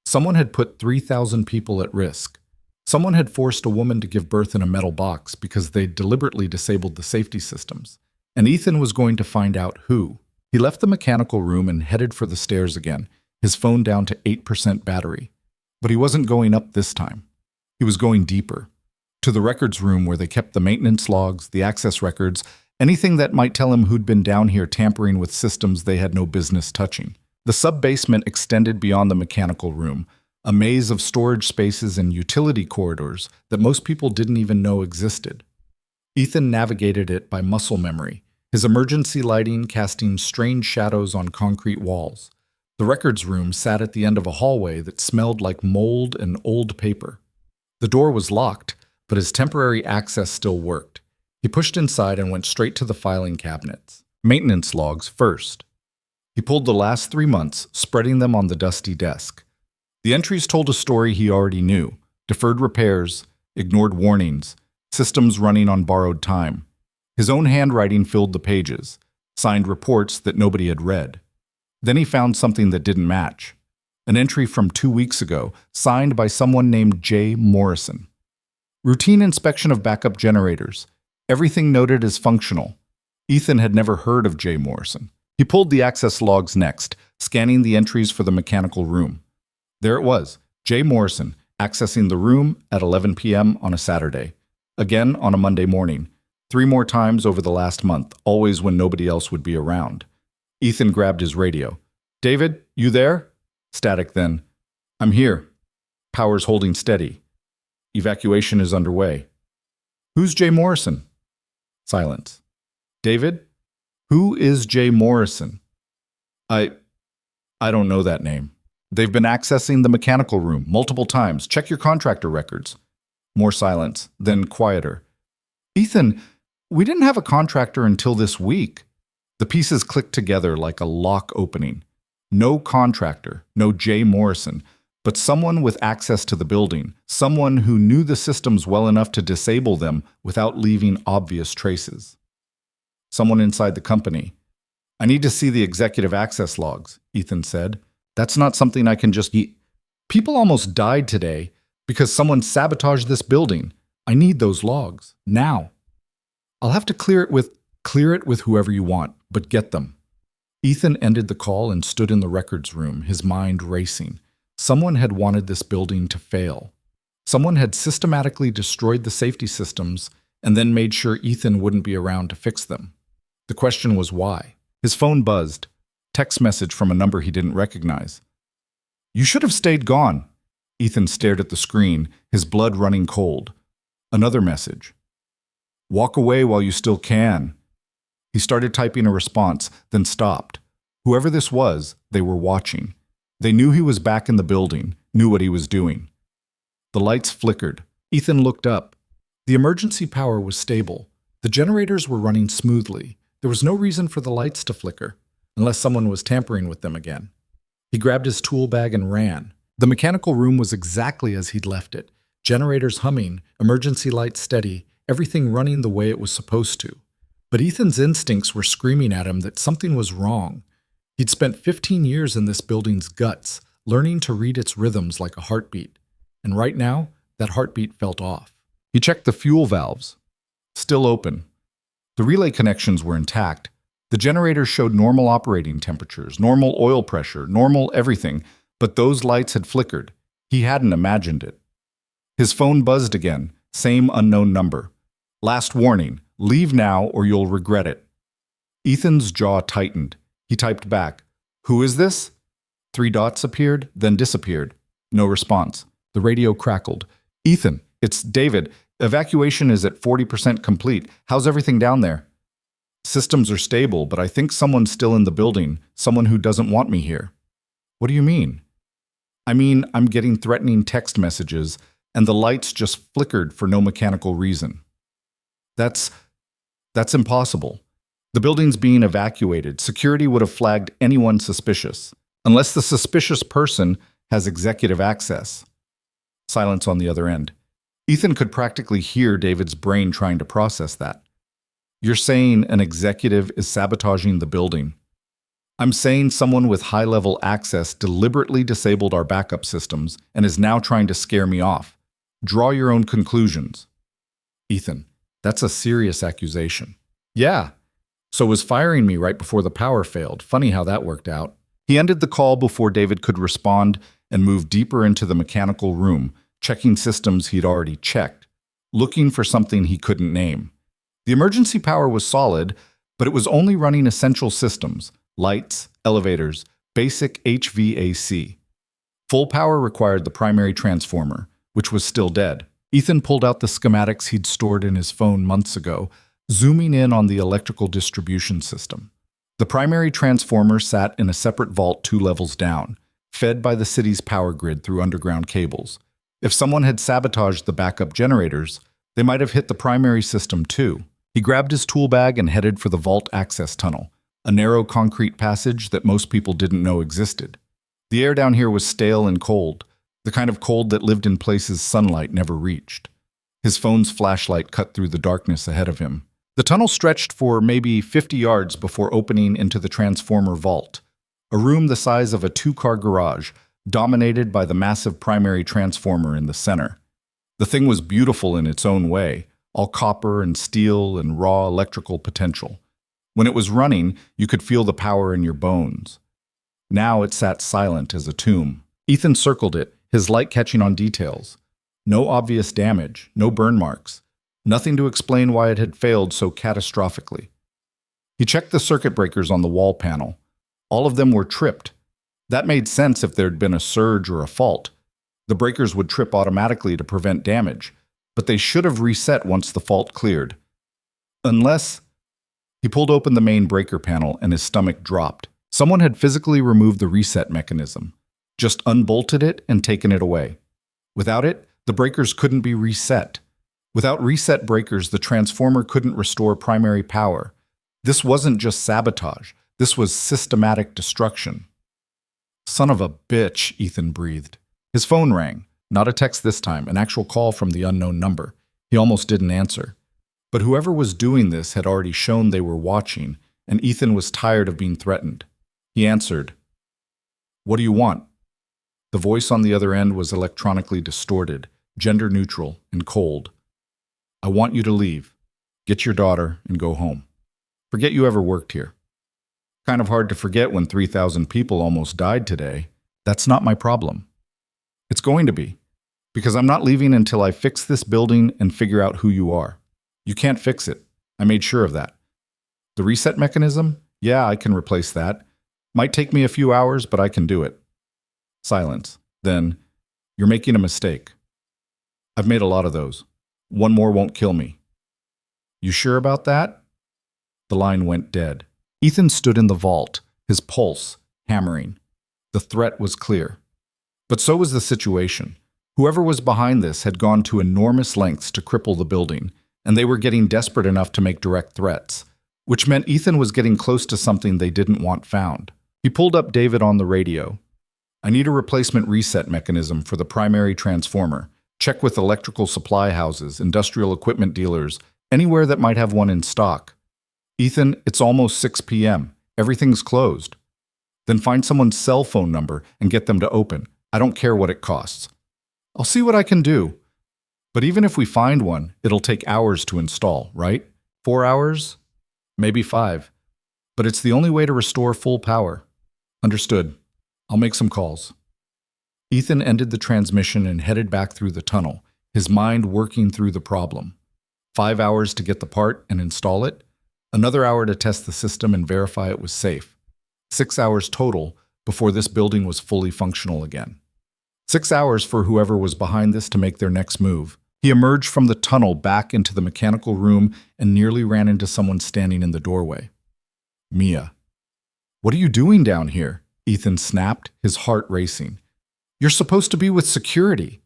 Someone had put 3,000 people at risk. Someone had forced a woman to give birth in a metal box because they deliberately disabled the safety systems. And Ethan was going to find out who. He left the mechanical room and headed for the stairs again, his phone down to 8% battery. But he wasn't going up this time. He was going deeper, to the records room where they kept the maintenance logs, the access records, anything that might tell him who'd been down here tampering with systems they had no business touching. The sub-basement extended beyond the mechanical room, a maze of storage spaces and utility corridors that most people didn't even know existed. Ethan navigated it by muscle memory, his emergency lighting casting strange shadows on concrete walls. The records room sat at the end of a hallway that smelled like mold and old paper. The door was locked, but his temporary access still worked. He pushed inside and went straight to the filing cabinets. Maintenance logs first. He pulled the last 3 months, spreading them on the dusty desk. The entries told a story he already knew: deferred repairs, ignored warnings, systems running on borrowed time. His own handwriting filled the pages, signed reports that nobody had read. Then he found something that didn't match. An entry from 2 weeks ago, signed by someone named J. Morrison. Routine inspection of backup generators. Everything noted as functional. Ethan had never heard of J. Morrison. He pulled the access logs next, scanning the entries for the mechanical room. There it was, J. Morrison, accessing the room at 11 p.m. on a Saturday. Again on a Monday morning. 3 more times over the last month, always when nobody else would be around. Ethan grabbed his radio. "David, you there?" Static then. "I'm here. Power's holding steady. Evacuation is underway." "Who's J. Morrison?" Silence. "David? Who is J. Morrison?" I don't know that name. They've been accessing the mechanical room multiple times. Check your contractor records." More silence, then quieter. "Ethan, we didn't have a contractor until this week." The pieces clicked together like a lock opening. No contractor, no J. Morrison, but someone with access to the building, someone who knew the systems well enough to disable them without leaving obvious traces. Someone inside the company. "I need to see the executive access logs," Ethan said. "That's not something I can just eat. People almost died today because someone sabotaged this building. I need those logs, now. I'll have to clear it with whoever you want, but get them." Ethan ended the call and stood in the records room, his mind racing. Someone had wanted this building to fail. Someone had systematically destroyed the safety systems and then made sure Ethan wouldn't be around to fix them. The question was why. His phone buzzed. Text message from a number he didn't recognize. "You should have stayed gone." Ethan stared at the screen, his blood running cold. Another message. "Walk away while you still can." He started typing a response, then stopped. Whoever this was, they were watching. They knew he was back in the building, knew what he was doing. The lights flickered. Ethan looked up. The emergency power was stable. The generators were running smoothly. There was no reason for the lights to flicker, unless someone was tampering with them again. He grabbed his tool bag and ran. The mechanical room was exactly as he'd left it. Generators humming, emergency lights steady, everything running the way it was supposed to. But Ethan's instincts were screaming at him that something was wrong. He'd spent 15 years in this building's guts, learning to read its rhythms like a heartbeat. And right now, that heartbeat felt off. He checked the fuel valves. Still open. The relay connections were intact. The generators showed normal operating temperatures, normal oil pressure, normal everything, but those lights had flickered. He hadn't imagined it. His phone buzzed again, same unknown number. Last warning, leave now or you'll regret it. Ethan's jaw tightened. He typed back, "Who is this?" 3 dots appeared, then disappeared. No response. The radio crackled. "Ethan, it's David. Evacuation is at 40% complete. How's everything down there?" "Systems are stable, but I think someone's still in the building, someone who doesn't want me here." "What do you mean?" "I mean, I'm getting threatening text messages, and the lights just flickered for no mechanical reason." That's impossible. The building's being evacuated. Security would have flagged anyone suspicious, unless the suspicious person has executive access. Silence on the other end. Ethan could practically hear David's brain trying to process that. "You're saying an executive is sabotaging the building?" "I'm saying someone with high-level access deliberately disabled our backup systems and is now trying to scare me off. Draw your own conclusions." "Ethan, that's a serious accusation." "Yeah. So was firing me right before the power failed. Funny how that worked out." He ended the call before David could respond and moved deeper into the mechanical room, checking systems he'd already checked, looking for something he couldn't name. The emergency power was solid, but it was only running essential systems, lights, elevators, basic HVAC. Full power required the primary transformer, which was still dead. Ethan pulled out the schematics he'd stored in his phone months ago, zooming in on the electrical distribution system. The primary transformer sat in a separate vault 2 levels down, fed by the city's power grid through underground cables. If someone had sabotaged the backup generators, they might have hit the primary system too. He grabbed his tool bag and headed for the vault access tunnel, a narrow concrete passage that most people didn't know existed. The air down here was stale and cold, the kind of cold that lived in places sunlight never reached. His phone's flashlight cut through the darkness ahead of him. The tunnel stretched for maybe 50 yards before opening into the transformer vault, a room the size of a 2-car garage, dominated by the massive primary transformer in the center. The thing was beautiful in its own way, all copper and steel and raw electrical potential. When it was running, you could feel the power in your bones. Now it sat silent as a tomb. Ethan circled it, his light catching on details. No obvious damage, no burn marks. Nothing to explain why it had failed so catastrophically. He checked the circuit breakers on the wall panel. All of them were tripped. That made sense if there'd been a surge or a fault. The breakers would trip automatically to prevent damage, but they should have reset once the fault cleared. Unless... He pulled open the main breaker panel and his stomach dropped. Someone had physically removed the reset mechanism, just unbolted it and taken it away. Without it, the breakers couldn't be reset. Without reset breakers, the transformer couldn't restore primary power. This wasn't just sabotage. This was systematic destruction. "Son of a bitch," Ethan breathed. His phone rang. Not a text this time, an actual call from the unknown number. He almost didn't answer. But whoever was doing this had already shown they were watching, and Ethan was tired of being threatened. He answered. "What do you want?" The voice on the other end was electronically distorted, gender-neutral, and cold. "I want you to leave. Get your daughter and go home. Forget you ever worked here." Kind of hard to forget when 3,000 people almost died today. That's not my problem. It's going to be, because I'm not leaving until I fix this building and figure out who you are. You can't fix it. I made sure of that. The reset mechanism? Yeah, I can replace that. Might take me a few hours, but I can do it. Silence. Then, "You're making a mistake. I've made a lot of those. One more won't kill me." "You sure about that?" The line went dead. Ethan stood in the vault, his pulse hammering. The threat was clear. But so was the situation. Whoever was behind this had gone to enormous lengths to cripple the building, and they were getting desperate enough to make direct threats, which meant Ethan was getting close to something they didn't want found. He pulled up David on the radio. "I need a replacement reset mechanism for the primary transformer. Check with electrical supply houses, industrial equipment dealers, anywhere that might have one in stock." "Ethan, it's almost 6 p.m. Everything's closed." "Then find someone's cell phone number and get them to open. I don't care what it costs." "I'll see what I can do." "But even if we find one, it'll take hours to install, right? 4 hours? Maybe 5. But it's the only way to restore full power." "Understood. I'll make some calls." Ethan ended the transmission and headed back through the tunnel, his mind working through the problem. 5 hours to get the part and install it, another hour to test the system and verify it was safe. 6 hours total before this building was fully functional again. 6 hours for whoever was behind this to make their next move. He emerged from the tunnel back into the mechanical room and nearly ran into someone standing in the doorway. Mia. "What are you doing down here?" Ethan snapped, his heart racing. "You're supposed to be with security."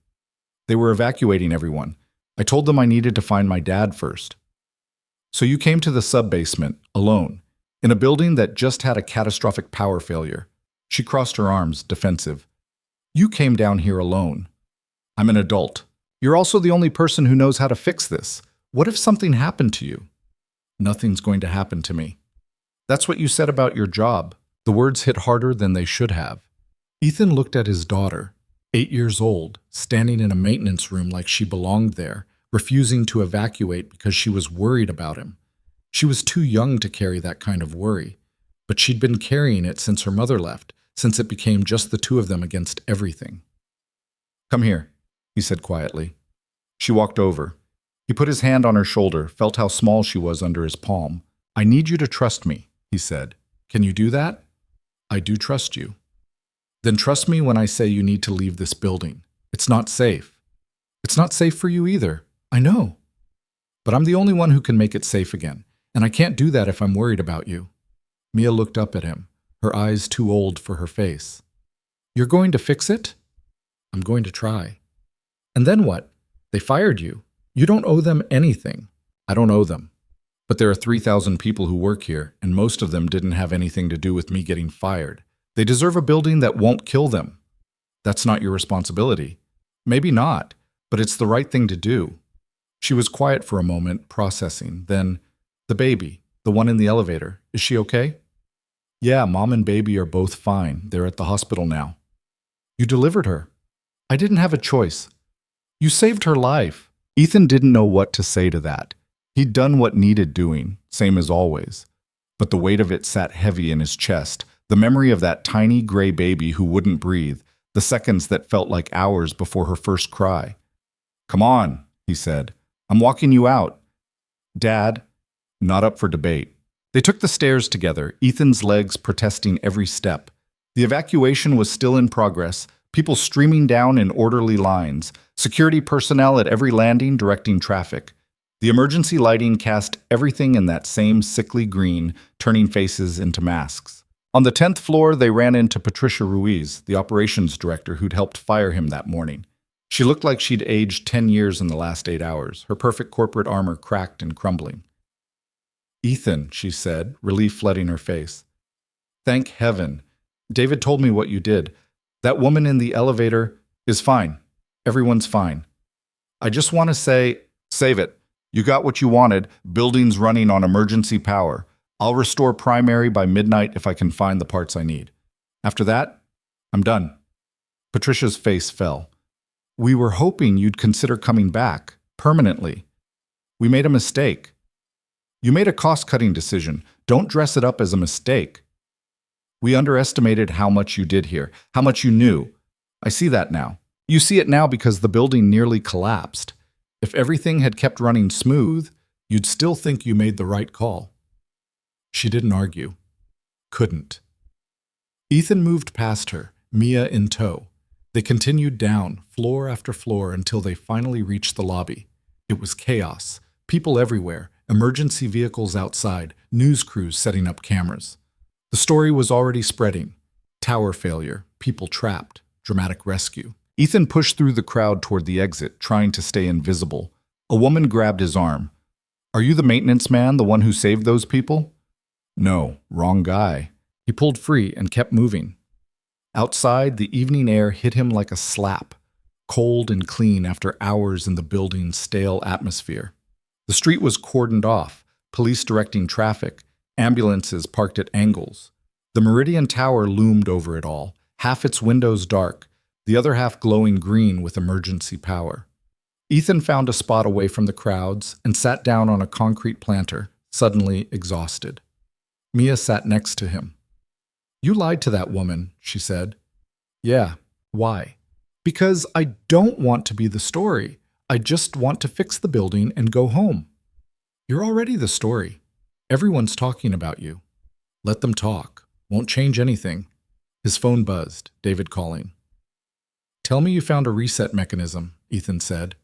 "They were evacuating everyone. I told them I needed to find my dad first." "So you came to the sub-basement, alone, in a building that just had a catastrophic power failure." She crossed her arms, defensive. "You came down here alone. I'm an adult. You're also the only person who knows how to fix this. What if something happened to you?" "Nothing's going to happen to me." "That's what you said about your job." The words hit harder than they should have. Ethan looked at his daughter, 8 years old, standing in a maintenance room like she belonged there, refusing to evacuate because she was worried about him. She was too young to carry that kind of worry, but she'd been carrying it since her mother left, since it became just the two of them against everything. "Come here," he said quietly. She walked over. He put his hand on her shoulder, felt how small she was under his palm. "I need you to trust me," he said. "Can you do that?" "I do trust you." "Then trust me when I say you need to leave this building. It's not safe." "It's not safe for you either. I know. But I'm the only one who can make it safe again, and I can't do that if I'm worried about you." Mia looked up at him, her eyes too old for her face. "You're going to fix it?" "I'm going to try." "And then what? They fired you. You don't owe them anything." "I don't owe them. But there are 3,000 people who work here, and most of them didn't have anything to do with me getting fired. They deserve a building that won't kill them." "That's not your responsibility." "Maybe not, but it's the right thing to do." She was quiet for a moment, processing. Then, "The baby, the one in the elevator, is she okay?" "Yeah, mom and baby are both fine. They're at the hospital now." "You delivered her." "I didn't have a choice." "You saved her life." Ethan didn't know what to say to that. He'd done what needed doing, same as always. But the weight of it sat heavy in his chest, the memory of that tiny gray baby who wouldn't breathe, the seconds that felt like hours before her first cry. "Come on," he said. "I'm walking you out." "Dad," not up for debate. They took the stairs together, Ethan's legs protesting every step. The evacuation was still in progress, people streaming down in orderly lines, security personnel at every landing directing traffic. The emergency lighting cast everything in that same sickly green, turning faces into masks. On the 10th floor, they ran into Patricia Ruiz, the operations director who'd helped fire him that morning. She looked like she'd aged 10 years in the last 8 hours, her perfect corporate armor cracked and crumbling. "Ethan," she said, relief flooding her face. "Thank heaven. David told me what you did. That woman in the elevator is fine. Everyone's fine. I just want to say, save it. You got what you wanted, buildings running on emergency power. I'll restore primary by midnight if I can find the parts I need. After that, I'm done." Patricia's face fell. "We were hoping you'd consider coming back, permanently. We made a mistake." "You made a cost-cutting decision. Don't dress it up as a mistake." "We underestimated how much you did here, how much you knew. I see that now. You see it now because the building nearly collapsed. If everything had kept running smooth, you'd still think you made the right call." She didn't argue. Couldn't. Ethan moved past her, Mia in tow. They continued down, floor after floor, until they finally reached the lobby. It was chaos. People everywhere, emergency vehicles outside, news crews setting up cameras. The story was already spreading. Tower failure, people trapped, dramatic rescue. Ethan pushed through the crowd toward the exit, trying to stay invisible. A woman grabbed his arm. "Are you the maintenance man, the one who saved those people?" "No, wrong guy." He pulled free and kept moving. Outside, the evening air hit him like a slap, cold and clean after hours in the building's stale atmosphere. The street was cordoned off, police directing traffic, ambulances parked at angles. The Meridian Tower loomed over it all, half its windows dark, the other half glowing green with emergency power. Ethan found a spot away from the crowds and sat down on a concrete planter, suddenly exhausted. Mia sat next to him. "You lied to that woman," she said. "Yeah. Why?" "Because I don't want to be the story. I just want to fix the building and go home." You're already the story. Everyone's talking about you. Let them talk. Won't change anything. His phone buzzed, David calling. Tell me you found a reset mechanism, Ethan said.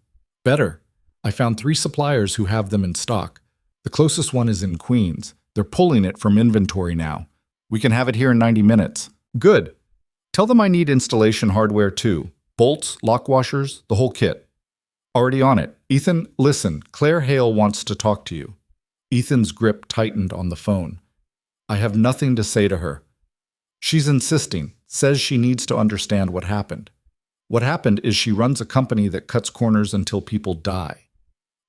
Better. I found 3 suppliers who have them in stock. The closest one is in Queens. They're pulling it from inventory now. We can have it here in 90 minutes. Good. Tell them I need installation hardware too. Bolts, lock washers, the whole kit. Already on it. Ethan, listen, Claire Hale wants to talk to you. Ethan's grip tightened on the phone. I have nothing to say to her. She's insisting, says she needs to understand what happened. What happened is she runs a company that cuts corners until people die.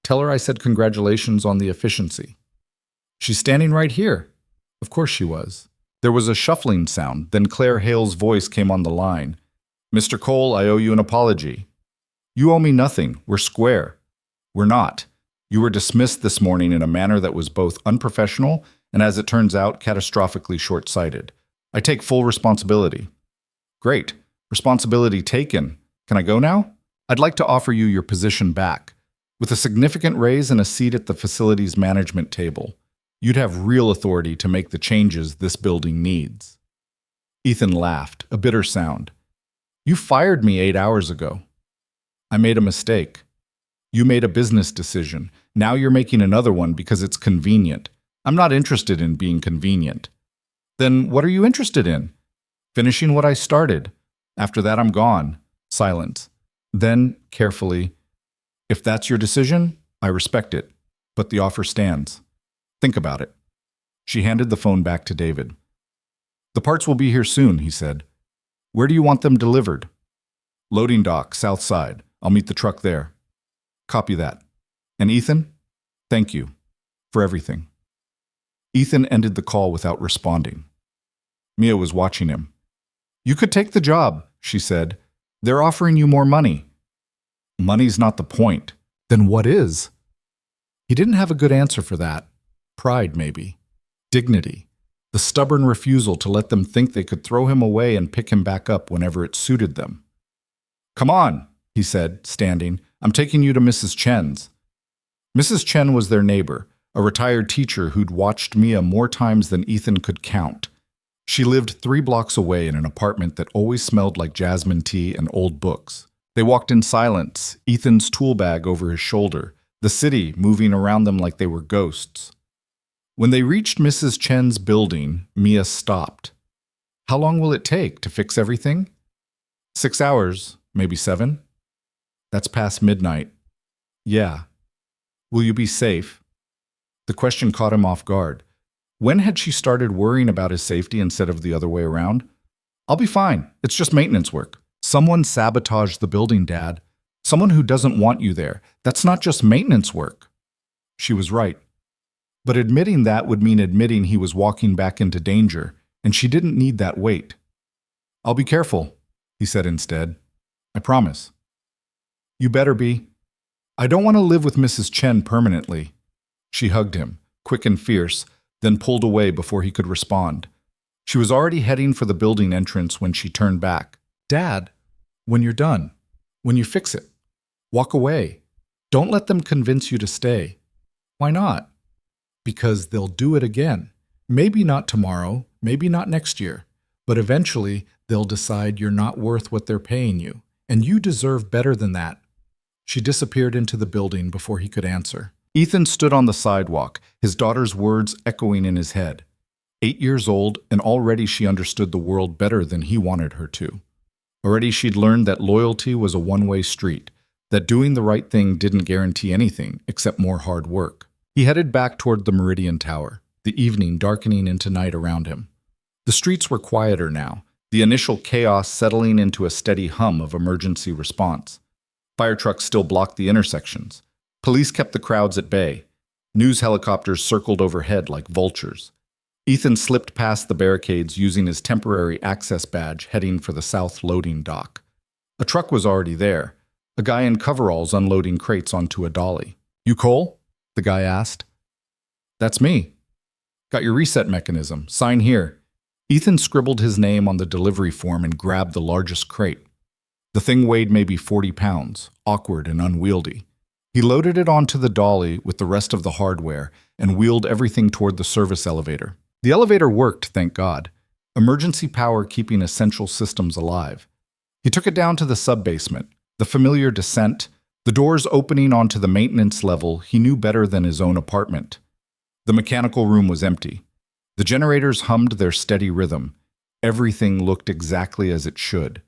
Tell her I said congratulations on the efficiency. She's standing right here. Of course she was. There was a shuffling sound, then Claire Hale's voice came on the line. Mr. Cole, I owe you an apology. You owe me nothing. We're square. We're not. You were dismissed this morning in a manner that was both unprofessional and, as it turns out, catastrophically short-sighted. I take full responsibility. Great. Responsibility taken. Can I go now? I'd like to offer you your position back. With a significant raise and a seat at the facility's management table, you'd have real authority to make the changes this building needs. Ethan laughed, a bitter sound. You fired me 8 hours ago. I made a mistake. You made a business decision. Now you're making another one because it's convenient. I'm not interested in being convenient. Then what are you interested in? Finishing what I started. After that, I'm gone. Silence. Then, carefully, if that's your decision, I respect it, but the offer stands. Think about it. She handed the phone back to David. The parts will be here soon, he said. Where do you want them delivered? Loading dock, south side. I'll meet the truck there. Copy that. And Ethan, thank you for everything. Ethan ended the call without responding. Mia was watching him. You could take the job, she said. They're offering you more money. Money's not the point. Then what is? He didn't have a good answer for that. Pride, maybe. Dignity. The stubborn refusal to let them think they could throw him away and pick him back up whenever it suited them. Come on, he said, standing. I'm taking you to Mrs. Chen's. Mrs. Chen was their neighbor, a retired teacher who'd watched Mia more times than Ethan could count. She lived 3 blocks away in an apartment that always smelled like jasmine tea and old books. They walked in silence, Ethan's tool bag over his shoulder, the city moving around them like they were ghosts. When they reached Mrs. Chen's building, Mia stopped. How long will it take to fix everything? 6 hours, maybe 7. That's past midnight. Yeah. Will you be safe? The question caught him off guard. When had she started worrying about his safety instead of the other way around? I'll be fine. It's just maintenance work. Someone sabotaged the building, Dad. Someone who doesn't want you there. That's not just maintenance work. She was right. But admitting that would mean admitting he was walking back into danger, and she didn't need that weight. I'll be careful, he said instead. I promise. You better be. I don't want to live with Mrs. Chen permanently. She hugged him, quick and fierce, then pulled away before he could respond. She was already heading for the building entrance when she turned back. Dad, when you're done, when you fix it, walk away. Don't let them convince you to stay. Why not? Because they'll do it again. Maybe not tomorrow, maybe not next year, but eventually they'll decide you're not worth what they're paying you, and you deserve better than that. She disappeared into the building before he could answer. Ethan stood on the sidewalk, his daughter's words echoing in his head. 8 years old, and already she understood the world better than he wanted her to. Already she'd learned that loyalty was a one-way street, that doing the right thing didn't guarantee anything except more hard work. He headed back toward the Meridian Tower, the evening darkening into night around him. The streets were quieter now, the initial chaos settling into a steady hum of emergency response. Fire trucks still blocked the intersections. Police kept the crowds at bay. News helicopters circled overhead like vultures. Ethan slipped past the barricades using his temporary access badge, heading for the south loading dock. A truck was already there, a guy in coveralls unloading crates onto a dolly. You Cole? The guy asked. That's me. Got your reset mechanism. Sign here. Ethan scribbled his name on the delivery form and grabbed the largest crate. The thing weighed maybe 40 pounds, awkward and unwieldy. He loaded it onto the dolly with the rest of the hardware and wheeled everything toward the service elevator. The elevator worked, thank God. Emergency power keeping essential systems alive. He took it down to the sub-basement, the familiar descent, the doors opening onto the maintenance level he knew better than his own apartment. The mechanical room was empty. The generators hummed their steady rhythm. Everything looked exactly as it should.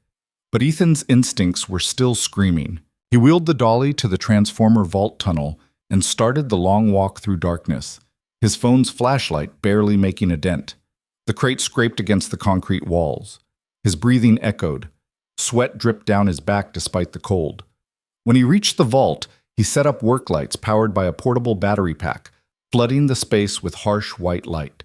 But Ethan's instincts were still screaming. He wheeled the dolly to the transformer vault tunnel and started the long walk through darkness, his phone's flashlight barely making a dent. The crate scraped against the concrete walls. His breathing echoed. Sweat dripped down his back despite the cold. When he reached the vault, he set up work lights powered by a portable battery pack, flooding the space with harsh white light.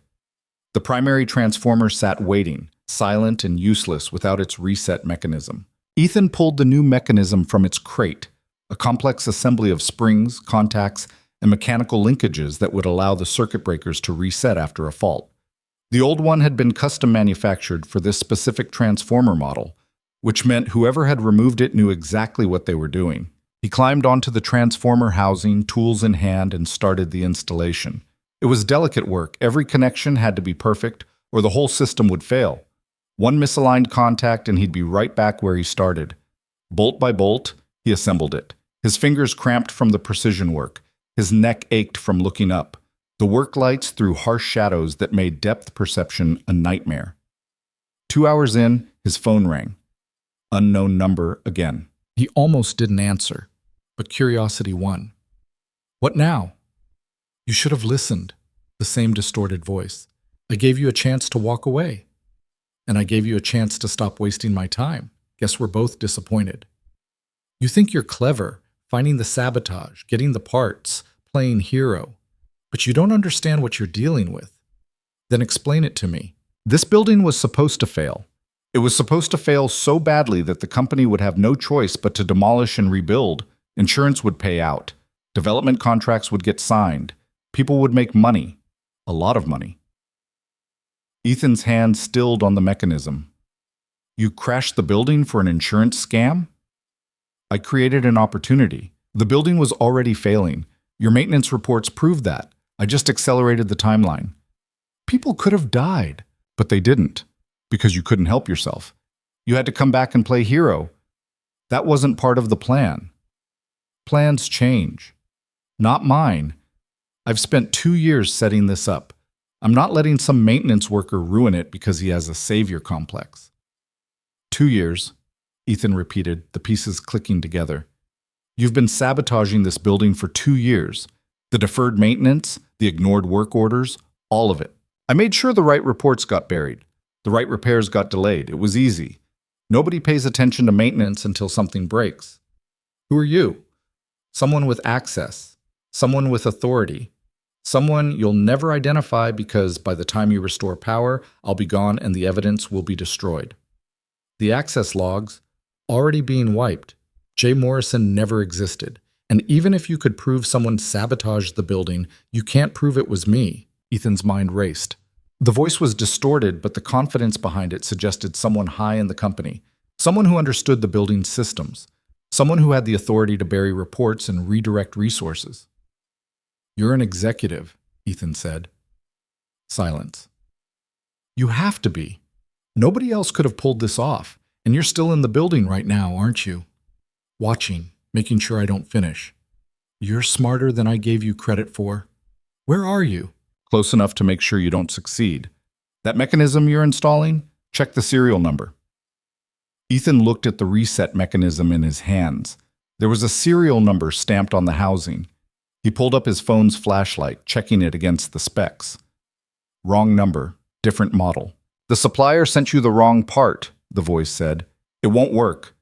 The primary transformer sat waiting, silent and useless without its reset mechanism. Ethan pulled the new mechanism from its crate, a complex assembly of springs, contacts, and mechanical linkages that would allow the circuit breakers to reset after a fault. The old one had been custom manufactured for this specific transformer model, which meant whoever had removed it knew exactly what they were doing. He climbed onto the transformer housing, tools in hand, and started the installation. It was delicate work. Every connection had to be perfect, or the whole system would fail. One misaligned contact and he'd be right back where he started. Bolt by bolt, he assembled it. His fingers cramped from the precision work. His neck ached from looking up. The work lights threw harsh shadows that made depth perception a nightmare. 2 hours in, his phone rang. Unknown number again. He almost didn't answer, but curiosity won. "What now?" "You should have listened." The same distorted voice. "I gave you a chance to walk away. And I gave you a chance to stop wasting my time. Guess we're both disappointed. You think you're clever, finding the sabotage, getting the parts, playing hero. But you don't understand what you're dealing with. Then explain it to me." This building was supposed to fail. It was supposed to fail so badly that the company would have no choice but to demolish and rebuild. Insurance would pay out. Development contracts would get signed. People would make money. A lot of money. Ethan's hand stilled on the mechanism. "You crashed the building for an insurance scam?" "I created an opportunity. The building was already failing. Your maintenance reports proved that. I just accelerated the timeline. People could have died, but they didn't. Because you couldn't help yourself. You had to come back and play hero. That wasn't part of the plan. Plans change. Not mine. I've spent 2 years setting this up. I'm not letting some maintenance worker ruin it because he has a savior complex." 2 years, Ethan repeated, the pieces clicking together. "You've been sabotaging this building for 2 years. The deferred maintenance, the ignored work orders, all of it. I made sure the right reports got buried. The right repairs got delayed. It was easy. Nobody pays attention to maintenance until something breaks. Who are you? Someone with access. Someone with authority. Someone you'll never identify because by the time you restore power, I'll be gone and the evidence will be destroyed. The access logs, already being wiped. Jay Morrison never existed. And even if you could prove someone sabotaged the building, you can't prove it was me." Ethan's mind raced. The voice was distorted, but the confidence behind it suggested someone high in the company, someone who understood the building's systems, someone who had the authority to bury reports and redirect resources. "You're an executive," Ethan said. Silence. "You have to be. Nobody else could have pulled this off, and you're still in the building right now, aren't you? Watching, making sure I don't finish. You're smarter than I gave you credit for. Where are you?" "Close enough to make sure you don't succeed. That mechanism you're installing? Check the serial number." Ethan looked at the reset mechanism in his hands. There was a serial number stamped on the housing. He pulled up his phone's flashlight, checking it against the specs. "Wrong number, different model. The supplier sent you the wrong part," the voice said. "It won't work.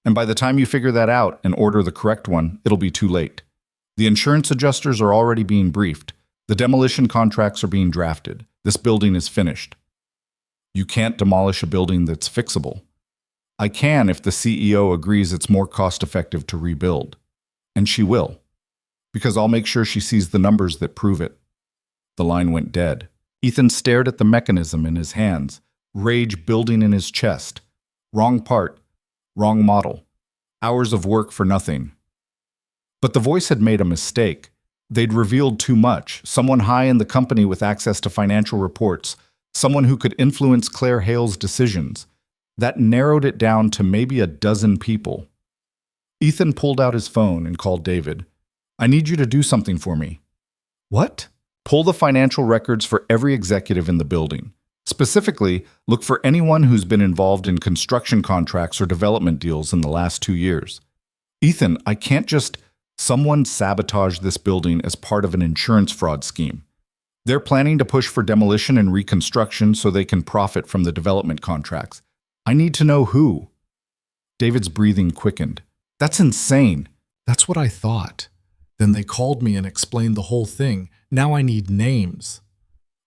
And by the time you figure that out and order the correct one, it'll be too late. The insurance adjusters are already being briefed. The demolition contracts are being drafted. This building is finished." "You can't demolish a building that's fixable." "I can if the CEO agrees it's more cost-effective to rebuild. And she will. Because I'll make sure she sees the numbers that prove it." The line went dead. Ethan stared at the mechanism in his hands, rage building in his chest. Wrong part, wrong model. Hours of work for nothing. But the voice had made a mistake. They'd revealed too much. Someone high in the company with access to financial reports. Someone who could influence Claire Hale's decisions. That narrowed it down to maybe a dozen people. Ethan pulled out his phone and called David. "I need you to do something for me." "What?" "Pull the financial records for every executive in the building. Specifically, look for anyone who's been involved in construction contracts or development deals in the last 2 years." "Ethan, I can't just—" "Someone sabotaged this building as part of an insurance fraud scheme. They're planning to push for demolition and reconstruction so they can profit from the development contracts. I need to know who." David's breathing quickened. "That's insane." "That's what I thought. Then they called me and explained the whole thing. Now I need names."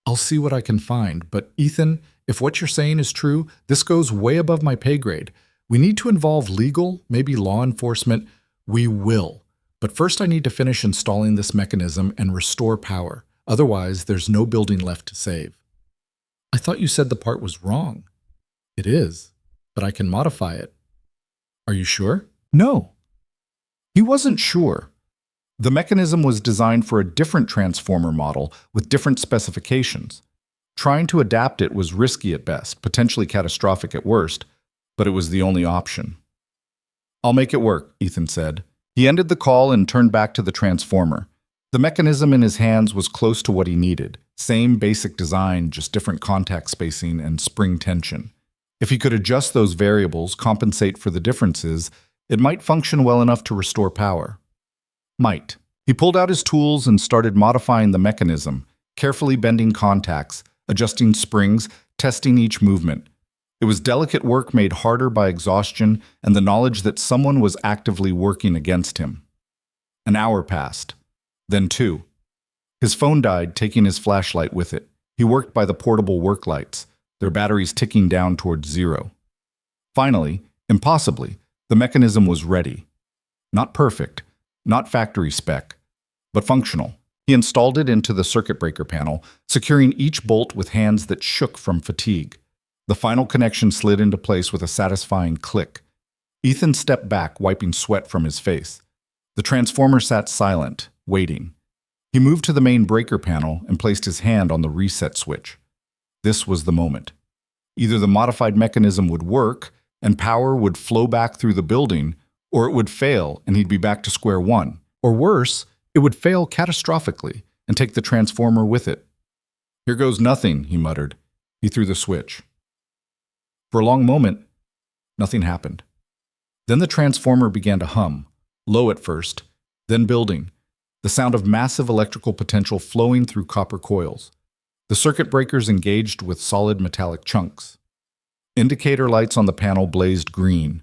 "I'll see what I can find, but Ethan, if what you're saying is true, this goes way above my pay grade. We need to involve legal, maybe law enforcement." "We will. But first I need to finish installing this mechanism and restore power. Otherwise, there's no building left to save." "I thought you said the part was wrong." "It is, but I can modify it." "Are you sure?" "No." He wasn't sure. The mechanism was designed for a different transformer model with different specifications. Trying to adapt it was risky at best, potentially catastrophic at worst, but it was the only option. "I'll make it work," Ethan said. He ended the call and turned back to the transformer. The mechanism in his hands was close to what he needed. Same basic design, just different contact spacing and spring tension. If he could adjust those variables, compensate for the differences, it might function well enough to restore power. Might. He pulled out his tools and started modifying the mechanism, carefully bending contacts, adjusting springs, testing each movement. It was delicate work made harder by exhaustion and the knowledge that someone was actively working against him. An hour passed. Then 2. His phone died, taking his flashlight with it. He worked by the portable work lights, their batteries ticking down towards 0. Finally, impossibly, the mechanism was ready. Not perfect, not factory spec, but functional. He installed it into the circuit breaker panel, securing each bolt with hands that shook from fatigue. The final connection slid into place with a satisfying click. Ethan stepped back, wiping sweat from his face. The transformer sat silent, waiting. He moved to the main breaker panel and placed his hand on the reset switch. This was the moment. Either the modified mechanism would work and power would flow back through the building, or it would fail and he'd be back to square one. Or worse, it would fail catastrophically and take the transformer with it. "Here goes nothing," he muttered. He threw the switch. For a long moment, nothing happened. Then the transformer began to hum, low at first, then building, the sound of massive electrical potential flowing through copper coils. The circuit breakers engaged with solid metallic chunks. Indicator lights on the panel blazed green.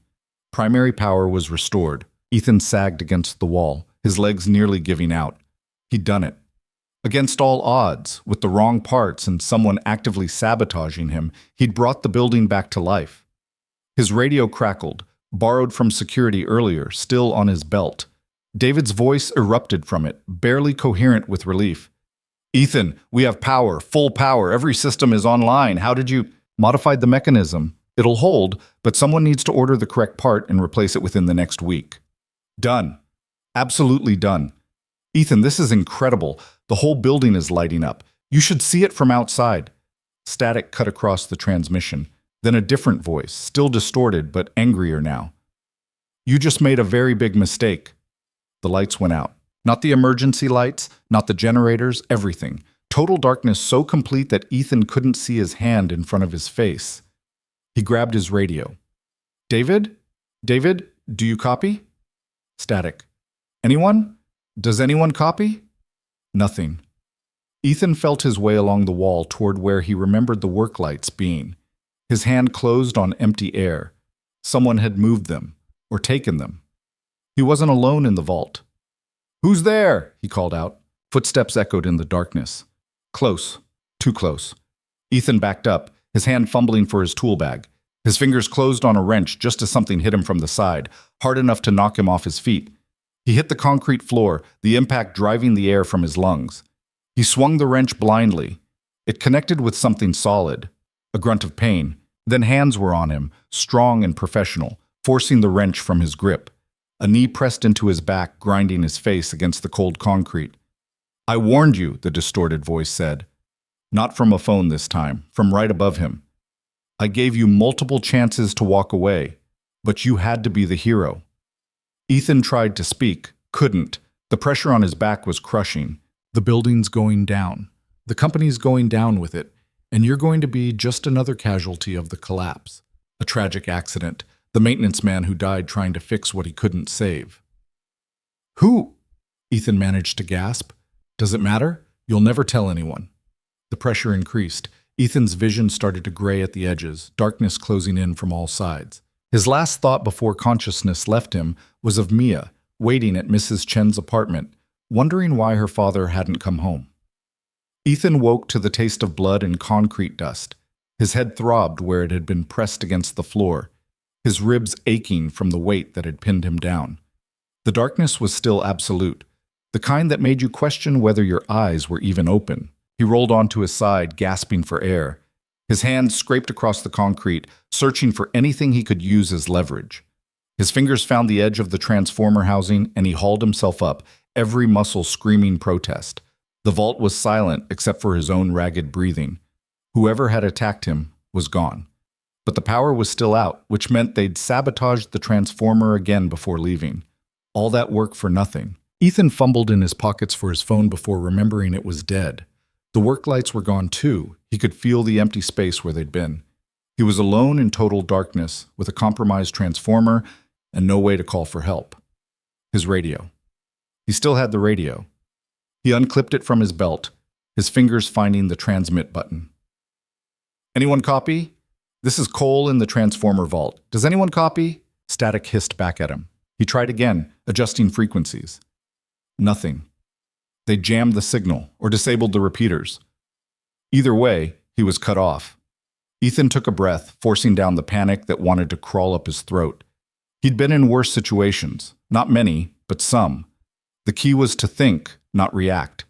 Primary power was restored. Ethan sagged against the wall, his legs nearly giving out. He'd done it. Against all odds, with the wrong parts and someone actively sabotaging him, he'd brought the building back to life. His radio crackled, borrowed from security earlier, still on his belt. David's voice erupted from it, barely coherent with relief. "Ethan, we have power, full power. Every system is online. How did you—" "Modified the mechanism. It'll hold, but someone needs to order the correct part and replace it within the next week." "Done. Absolutely done. Ethan, this is incredible. The whole building is lighting up. You should see it from outside." Static cut across the transmission. Then a different voice, still distorted but angrier now. "You just made a very big mistake." The lights went out. Not the emergency lights, not the generators, everything. Total darkness so complete that Ethan couldn't see his hand in front of his face. He grabbed his radio. "David? David, do you copy?" Static. "Anyone? Does anyone copy?" Nothing. Ethan felt his way along the wall toward where he remembered the work lights being. His hand closed on empty air. Someone had moved them, or taken them. He wasn't alone in the vault. "Who's there?" he called out. Footsteps echoed in the darkness. Close. Too close. Ethan backed up, his hand fumbling for his tool bag. His fingers closed on a wrench just as something hit him from the side, hard enough to knock him off his feet. He hit the concrete floor, the impact driving the air from his lungs. He swung the wrench blindly. It connected with something solid. A grunt of pain. Then hands were on him, strong and professional, forcing the wrench from his grip. a knee pressed into his back, grinding his face against the cold concrete. "I warned you," the distorted voice said. Not from a phone this time, from right above him. "I gave you multiple chances to walk away, but you had to be the hero." Ethan tried to speak, couldn't. The pressure on his back was crushing. "The building's going down. The company's going down with it, and you're going to be just another casualty of the collapse. A tragic accident. The maintenance man who died trying to fix what he couldn't save." "Who?" Ethan managed to gasp. "Does it matter? You'll never tell anyone." The pressure increased. Ethan's vision started to gray at the edges, darkness closing in from all sides. His last thought before consciousness left him was of Mia, waiting at Mrs. Chen's apartment, wondering why her father hadn't come home. Ethan woke to the taste of blood and concrete dust. His head throbbed where it had been pressed against the floor, his ribs aching from the weight that had pinned him down. The darkness was still absolute, the kind that made you question whether your eyes were even open. He rolled onto his side, gasping for air. His hands scraped across the concrete, searching for anything he could use as leverage. His fingers found the edge of the transformer housing, and he hauled himself up, every muscle screaming protest. The vault was silent except for his own ragged breathing. Whoever had attacked him was gone. But the power was still out, which meant they'd sabotaged the transformer again before leaving. All that work for nothing. Ethan fumbled in his pockets for his phone before remembering it was dead. The work lights were gone too. He could feel the empty space where they'd been. He was alone in total darkness, with a compromised transformer and no way to call for help. His radio. He still had the radio. He unclipped it from his belt, his fingers finding the transmit button. "Anyone copy? This is Cole in the transformer vault. Does anyone copy?" Static hissed back at him. He tried again, adjusting frequencies. Nothing. They jammed the signal or disabled the repeaters. Either way, he was cut off. Ethan took a breath, forcing down the panic that wanted to crawl up his throat. He'd been in worse situations, not many, but some. The key was to think, not react.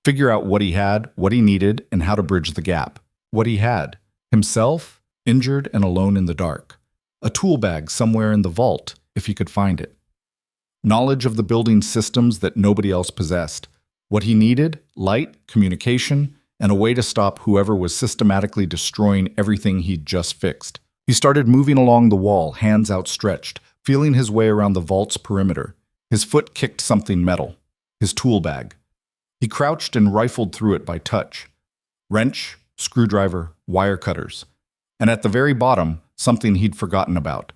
Figure out what he had, what he needed, and how to bridge the gap. What he had: himself, injured and alone in the dark. A tool bag somewhere in the vault, if he could find it. Knowledge of the building's systems that nobody else possessed. What he needed: light, communication, and a way to stop whoever was systematically destroying everything he'd just fixed. He started moving along the wall, hands outstretched, feeling his way around the vault's perimeter. His foot kicked something metal. His tool bag. He crouched and rifled through it by touch. Wrench, screwdriver, wire cutters. And at the very bottom, something he'd forgotten about.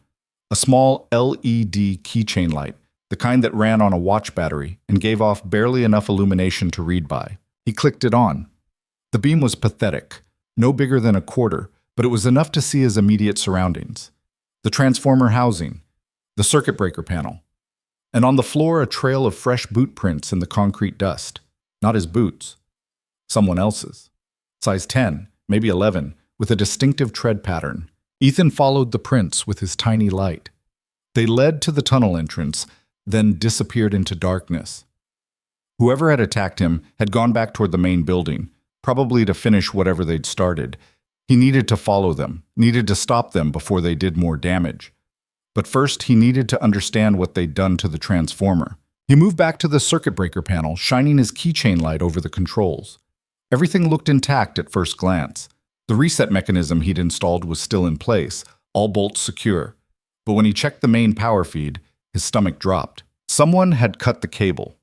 A small LED keychain light, the kind that ran on a watch battery and gave off barely enough illumination to read by. He clicked it on. The beam was pathetic, no bigger than a quarter, but it was enough to see his immediate surroundings. The transformer housing, the circuit breaker panel, and on the floor a trail of fresh boot prints in the concrete dust. Not his boots. Someone else's. Size 10, maybe 11, with a distinctive tread pattern. Ethan followed the prints with his tiny light. They led to the tunnel entrance, then disappeared into darkness. Whoever had attacked him had gone back toward the main building, probably to finish whatever they'd started. He needed to follow them, needed to stop them before they did more damage. But first, he needed to understand what they'd done to the transformer. He moved back to the circuit breaker panel, shining his keychain light over the controls. Everything looked intact at first glance. The reset mechanism he'd installed was still in place, all bolts secure. But when he checked the main power feed, his stomach dropped. Someone had cut the cable.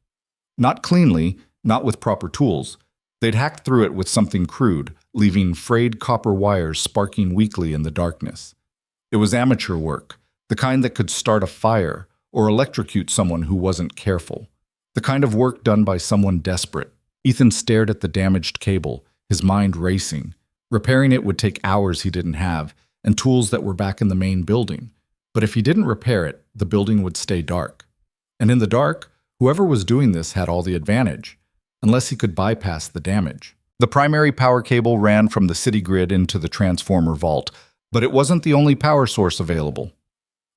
Not cleanly, not with proper tools. They'd hacked through it with something crude, leaving frayed copper wires sparking weakly in the darkness. It was amateur work, the kind that could start a fire or electrocute someone who wasn't careful. The kind of work done by someone desperate. Ethan stared at the damaged cable, his mind racing. Repairing it would take hours he didn't have, and tools that were back in the main building. But if he didn't repair it, the building would stay dark. And in the dark, whoever was doing this had all the advantage, unless he could bypass the damage. The primary power cable ran from the city grid into the transformer vault, but it wasn't the only power source available.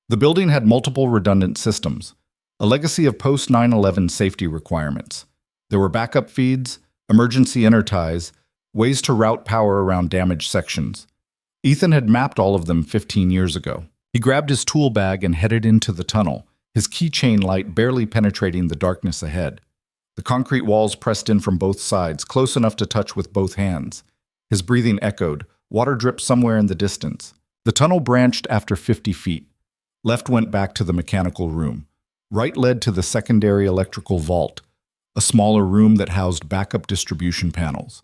The building had multiple redundant systems, a legacy of post-9/11 safety requirements. There were backup feeds, emergency interties, ways to route power around damaged sections. Ethan had mapped all of them 15 years ago. He grabbed his tool bag and headed into the tunnel, his keychain light barely penetrating the darkness ahead. The concrete walls pressed in from both sides, close enough to touch with both hands. His breathing echoed. Water dripped somewhere in the distance. The tunnel branched after 50 feet. Left went back to the mechanical room. Right led to the secondary electrical vault, a smaller room that housed backup distribution panels.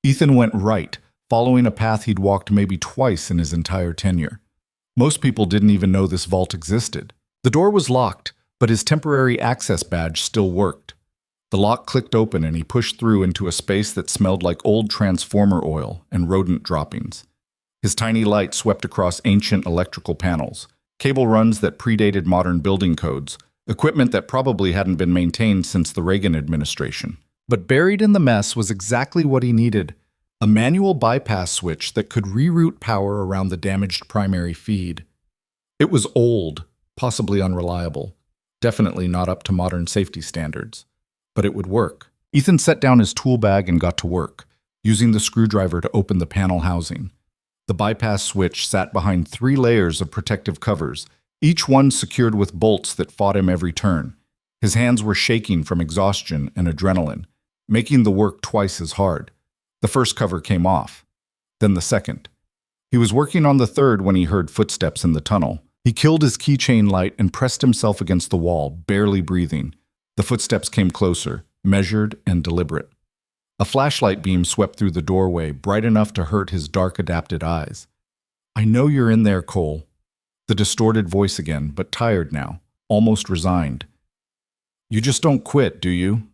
Ethan went right, following a path he'd walked maybe twice in his entire tenure. Most people didn't even know this vault existed. The door was locked, but his temporary access badge still worked. The lock clicked open and he pushed through into a space that smelled like old transformer oil and rodent droppings. His tiny light swept across ancient electrical panels, cable runs that predated modern building codes, equipment that probably hadn't been maintained since the Reagan administration. But buried in the mess was exactly what he needed: a manual bypass switch that could reroute power around the damaged primary feed. It was old, possibly unreliable, definitely not up to modern safety standards. But it would work. Ethan set down his tool bag and got to work, using the screwdriver to open the panel housing. The bypass switch sat behind 3 layers of protective covers, each one secured with bolts that fought him every turn. His hands were shaking from exhaustion and adrenaline, making the work twice as hard. The first cover came off, then the second. He was working on the third when he heard footsteps in the tunnel. He killed his keychain light and pressed himself against the wall, barely breathing. The footsteps came closer, measured and deliberate. A flashlight beam swept through the doorway, bright enough to hurt his dark, adapted eyes. "I know you're in there, Cole." The distorted voice again, but tired now, almost resigned. "You just don't quit, do you?"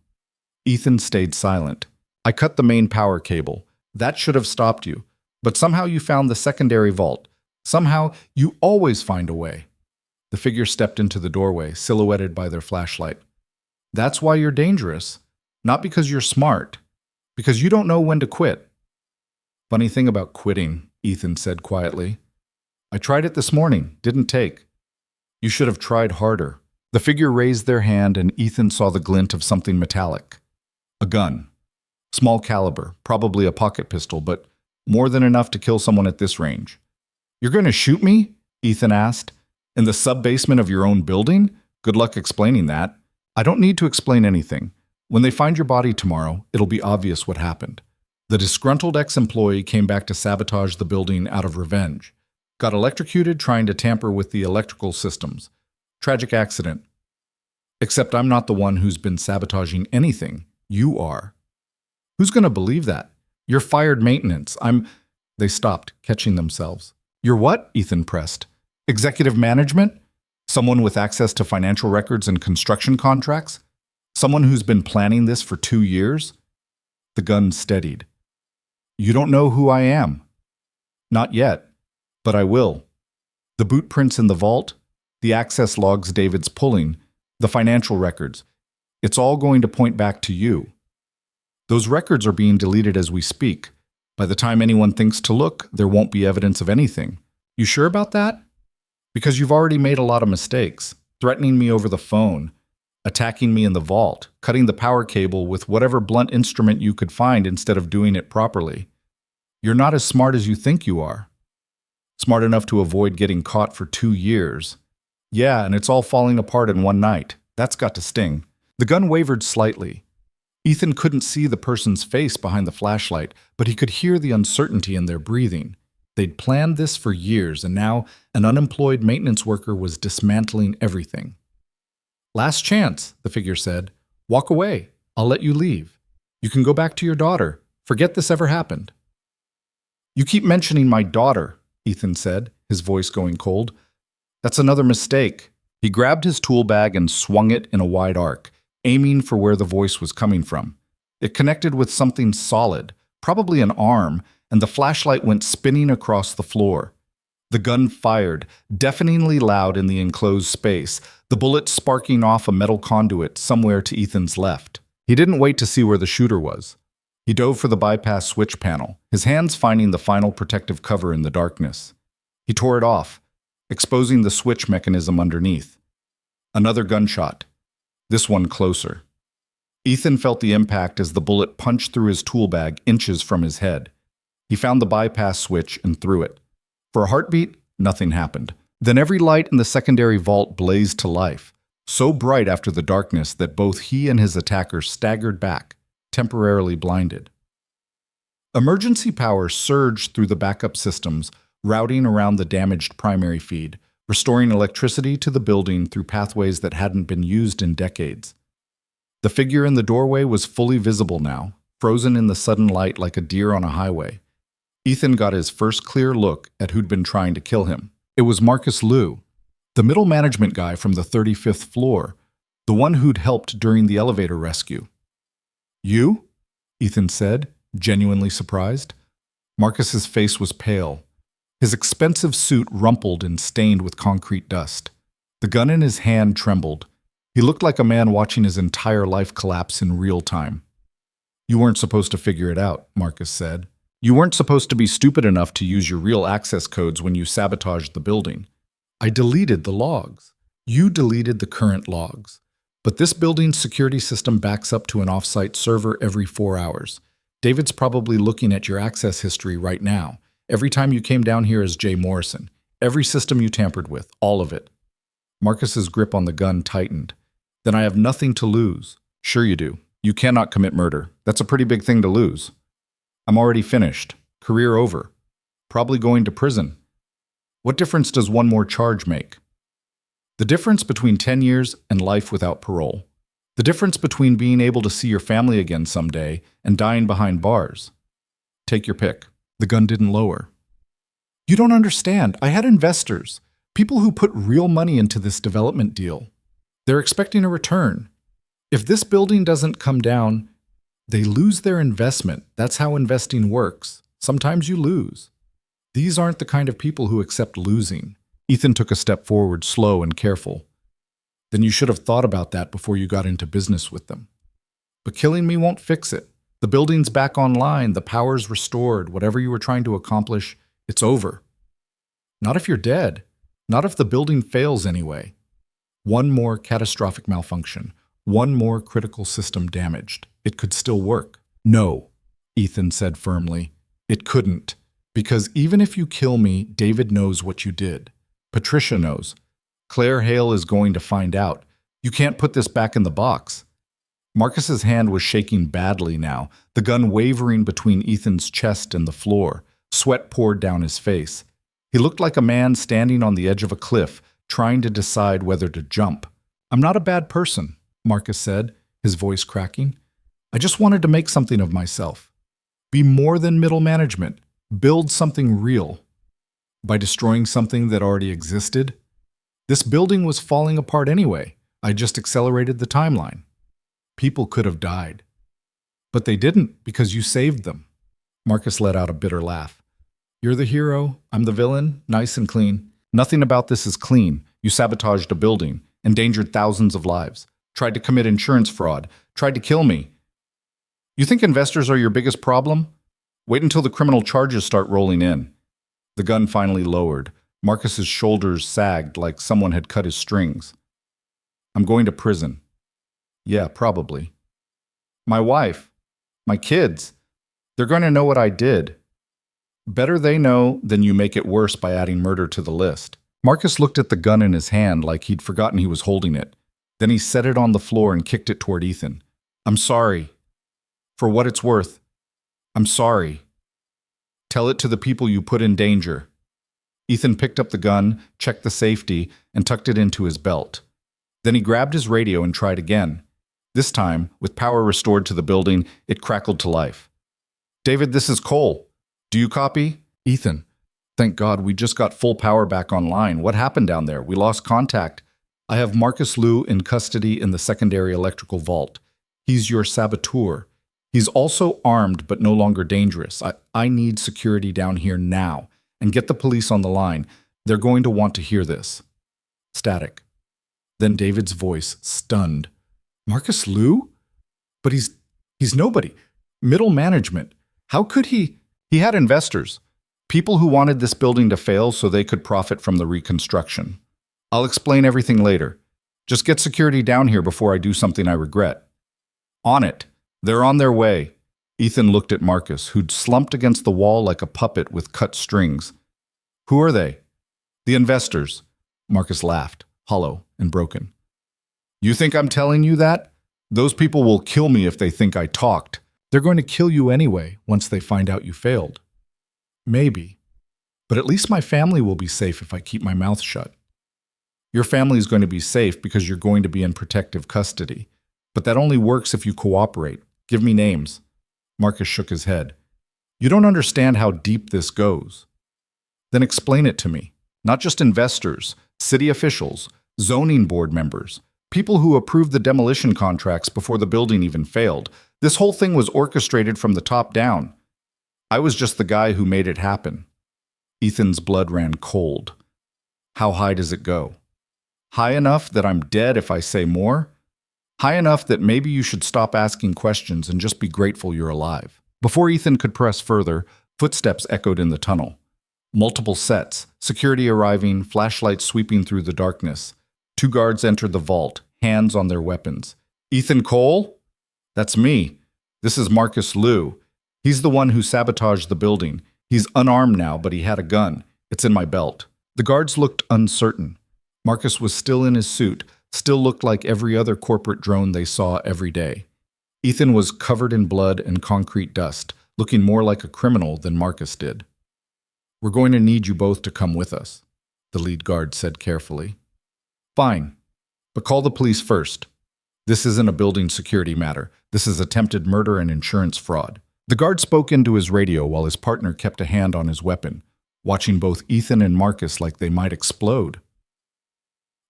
Ethan stayed silent. "I cut the main power cable. That should have stopped you. But somehow you found the secondary vault. Somehow you always find a way." The figure stepped into the doorway, silhouetted by their flashlight. "That's why you're dangerous. Not because you're smart. Because you don't know when to quit." "Funny thing about quitting," Ethan said quietly. "I tried it this morning. Didn't take." "You should have tried harder." The figure raised their hand and Ethan saw the glint of something metallic. A gun. Small caliber, probably a pocket pistol, but more than enough to kill someone at this range. "You're going to shoot me?" Ethan asked. "In the sub-basement of your own building? Good luck explaining that." "I don't need to explain anything. When they find your body tomorrow, it'll be obvious what happened. The disgruntled ex-employee came back to sabotage the building out of revenge. Got electrocuted trying to tamper with the electrical systems. Tragic accident. Except I'm not the one who's been sabotaging anything. You are." "Who's going to believe that? You're fired maintenance. They stopped, catching themselves. "You're what?" Ethan pressed. "Executive management? Someone with access to financial records and construction contracts? Someone who's been planning this for 2 years?" The gun steadied. "You don't know who I am." "Not yet, but I will. The boot prints in the vault, the access logs David's pulling, the financial records. It's all going to point back to you. Those records are being deleted as we speak. By the time anyone thinks to look, there won't be evidence of anything. You sure about that? Because you've already made a lot of mistakes, threatening me over the phone, attacking me in the vault, cutting the power cable with whatever blunt instrument you could find instead of doing it properly. You're not as smart as you think you are. Smart enough to avoid getting caught for 2 years. Yeah, and it's all falling apart in one night. That's got to sting." The gun wavered slightly. Ethan couldn't see the person's face behind the flashlight, but he could hear the uncertainty in their breathing. They'd planned this for years, and now an unemployed maintenance worker was dismantling everything. "Last chance," the figure said. "Walk away. I'll let you leave. You can go back to your daughter. Forget this ever happened." "You keep mentioning my daughter," Ethan said, his voice going cold. "That's another mistake." He grabbed his tool bag and swung it in a wide arc, aiming for where the voice was coming from. It connected with something solid, probably an arm, and the flashlight went spinning across the floor. The gun fired, deafeningly loud in the enclosed space, the bullet sparking off a metal conduit somewhere to Ethan's left. He didn't wait to see where the shooter was. He dove for the bypass switch panel, his hands finding the final protective cover in the darkness. He tore it off, exposing the switch mechanism underneath. Another gunshot, this one closer. Ethan felt the impact as the bullet punched through his tool bag inches from his head. He found the bypass switch and threw it. For a heartbeat, nothing happened. Then every light in the secondary vault blazed to life. so bright after the darkness that both he and his attacker staggered back, temporarily blinded. Emergency power surged through the backup systems, routing around the damaged primary feed, restoring electricity to the building through pathways that hadn't been used in decades. The figure in the doorway was fully visible now, frozen in the sudden light like a deer on a highway. Ethan got his first clear look at who'd been trying to kill him. It was Marcus Liu, the middle management guy from the 35th floor, the one who'd helped during the elevator rescue. "You?" Ethan said, genuinely surprised. Marcus's face was pale. His expensive suit rumpled and stained with concrete dust. The gun in his hand trembled. He looked like a man watching his entire life collapse in real time. "You weren't supposed to figure it out," Marcus said. "You weren't supposed to be stupid enough to use your real access codes when you sabotaged the building. I deleted the logs. You deleted the current logs. But this building's security system backs up to an off-site server every 4 hours. David's probably looking at your access history right now. Every time you came down here as Jay Morrison. Every system you tampered with. All of it." Marcus's grip on the gun tightened. "Then I have nothing to lose." "Sure you do. You cannot commit murder. That's a pretty big thing to lose." "I'm already finished. Career over. Probably going to prison." "What difference does one more charge make?" "The difference between 10 years and life without parole. The difference between being able to see your family again someday and dying behind bars. Take your pick." The gun didn't lower. "You don't understand. I had investors. People who put real money into this development deal. They're expecting a return. If this building doesn't come down, they lose their investment. That's how investing works. Sometimes you lose. These aren't the kind of people who accept losing." Ethan took a step forward, slow and careful. "Then you should have thought about that before you got into business with them." "But killing me won't fix it. The building's back online, the power's restored, whatever you were trying to accomplish, it's over." "Not if you're dead. Not if the building fails anyway. One more catastrophic malfunction. One more critical system damaged. It could still work." "No," Ethan said firmly. "It couldn't. Because even if you kill me, David knows what you did. Patricia knows. Claire Hale is going to find out. You can't put this back in the box." Marcus's hand was shaking badly now, the gun wavering between Ethan's chest and the floor. Sweat poured down his face. He looked like a man standing on the edge of a cliff, trying to decide whether to jump. "I'm not a bad person," Marcus said, his voice cracking. "I just wanted to make something of myself. Be more than middle management. Build something real." "By destroying something that already existed?" "This building was falling apart anyway. I just accelerated the timeline. People could have died. But they didn't because you saved them." Marcus let out a bitter laugh. "You're the hero. I'm the villain. Nice and clean. Nothing about this is clean. You sabotaged a building, endangered thousands of lives, tried to commit insurance fraud, tried to kill me. You think investors are your biggest problem? Wait until the criminal charges start rolling in." The gun finally lowered. Marcus's shoulders sagged like someone had cut his strings. "I'm going to prison." "Yeah, probably." "My wife, my kids, they're going to know what I did." "Better they know than you make it worse by adding murder to the list." Marcus looked at the gun in his hand like he'd forgotten he was holding it. Then he set it on the floor and kicked it toward Ethan. "I'm sorry. For what it's worth, I'm sorry. Tell it to the people you put in danger." Ethan picked up the gun, checked the safety, and tucked it into his belt. Then he grabbed his radio and tried again. This time, with power restored to the building, it crackled to life. "David, this is Cole. Do you copy?" "Ethan, thank God we just got full power back online. What happened down there? We lost contact. I have Marcus Liu in custody in the secondary electrical vault. He's your saboteur. He's also armed but no longer dangerous. I need security down here now. And get the police on the line. They're going to want to hear this." Static. Then David's voice, stunned. "Marcus Liu? But he's nobody. Middle management. How could he?" "He had investors. People who wanted this building to fail so they could profit from the reconstruction. I'll explain everything later. Just get security down here before I do something I regret." "On it. They're on their way." Ethan looked at Marcus, who'd slumped against the wall like a puppet with cut strings. "Who are they?" "The investors." Marcus laughed, hollow and broken. You think I'm telling you that? Those people will kill me if they think I talked. They're going to kill you anyway once they find out you failed. Maybe. But at least my family will be safe if I keep my mouth shut. Your family is going to be safe because you're going to be in protective custody. But that only works if you cooperate. Give me names. Marcus shook his head. You don't understand how deep this goes. Then explain it to me. Not just investors, city officials, zoning board members, people who approved the demolition contracts before the building even failed. This whole thing was orchestrated from the top down. I was just the guy who made it happen. Ethan's blood ran cold. How high does it go? High enough that I'm dead if I say more? High enough that maybe you should stop asking questions and just be grateful you're alive. Before Ethan could press further, footsteps echoed in the tunnel. Multiple sets, security arriving, flashlights sweeping through the darkness. 2 guards entered the vault, hands on their weapons. Ethan Cole? That's me. This is Marcus Liu. He's the one who sabotaged the building. He's unarmed now, but he had a gun. It's in my belt. The guards looked uncertain. Marcus was still in his suit, still looked like every other corporate drone they saw every day. Ethan was covered in blood and concrete dust, looking more like a criminal than Marcus did. We're going to need you both to come with us, the lead guard said carefully. Fine, but call the police first. This isn't a building security matter. This is attempted murder and insurance fraud. The guard spoke into his radio while his partner kept a hand on his weapon, watching both Ethan and Marcus like they might explode.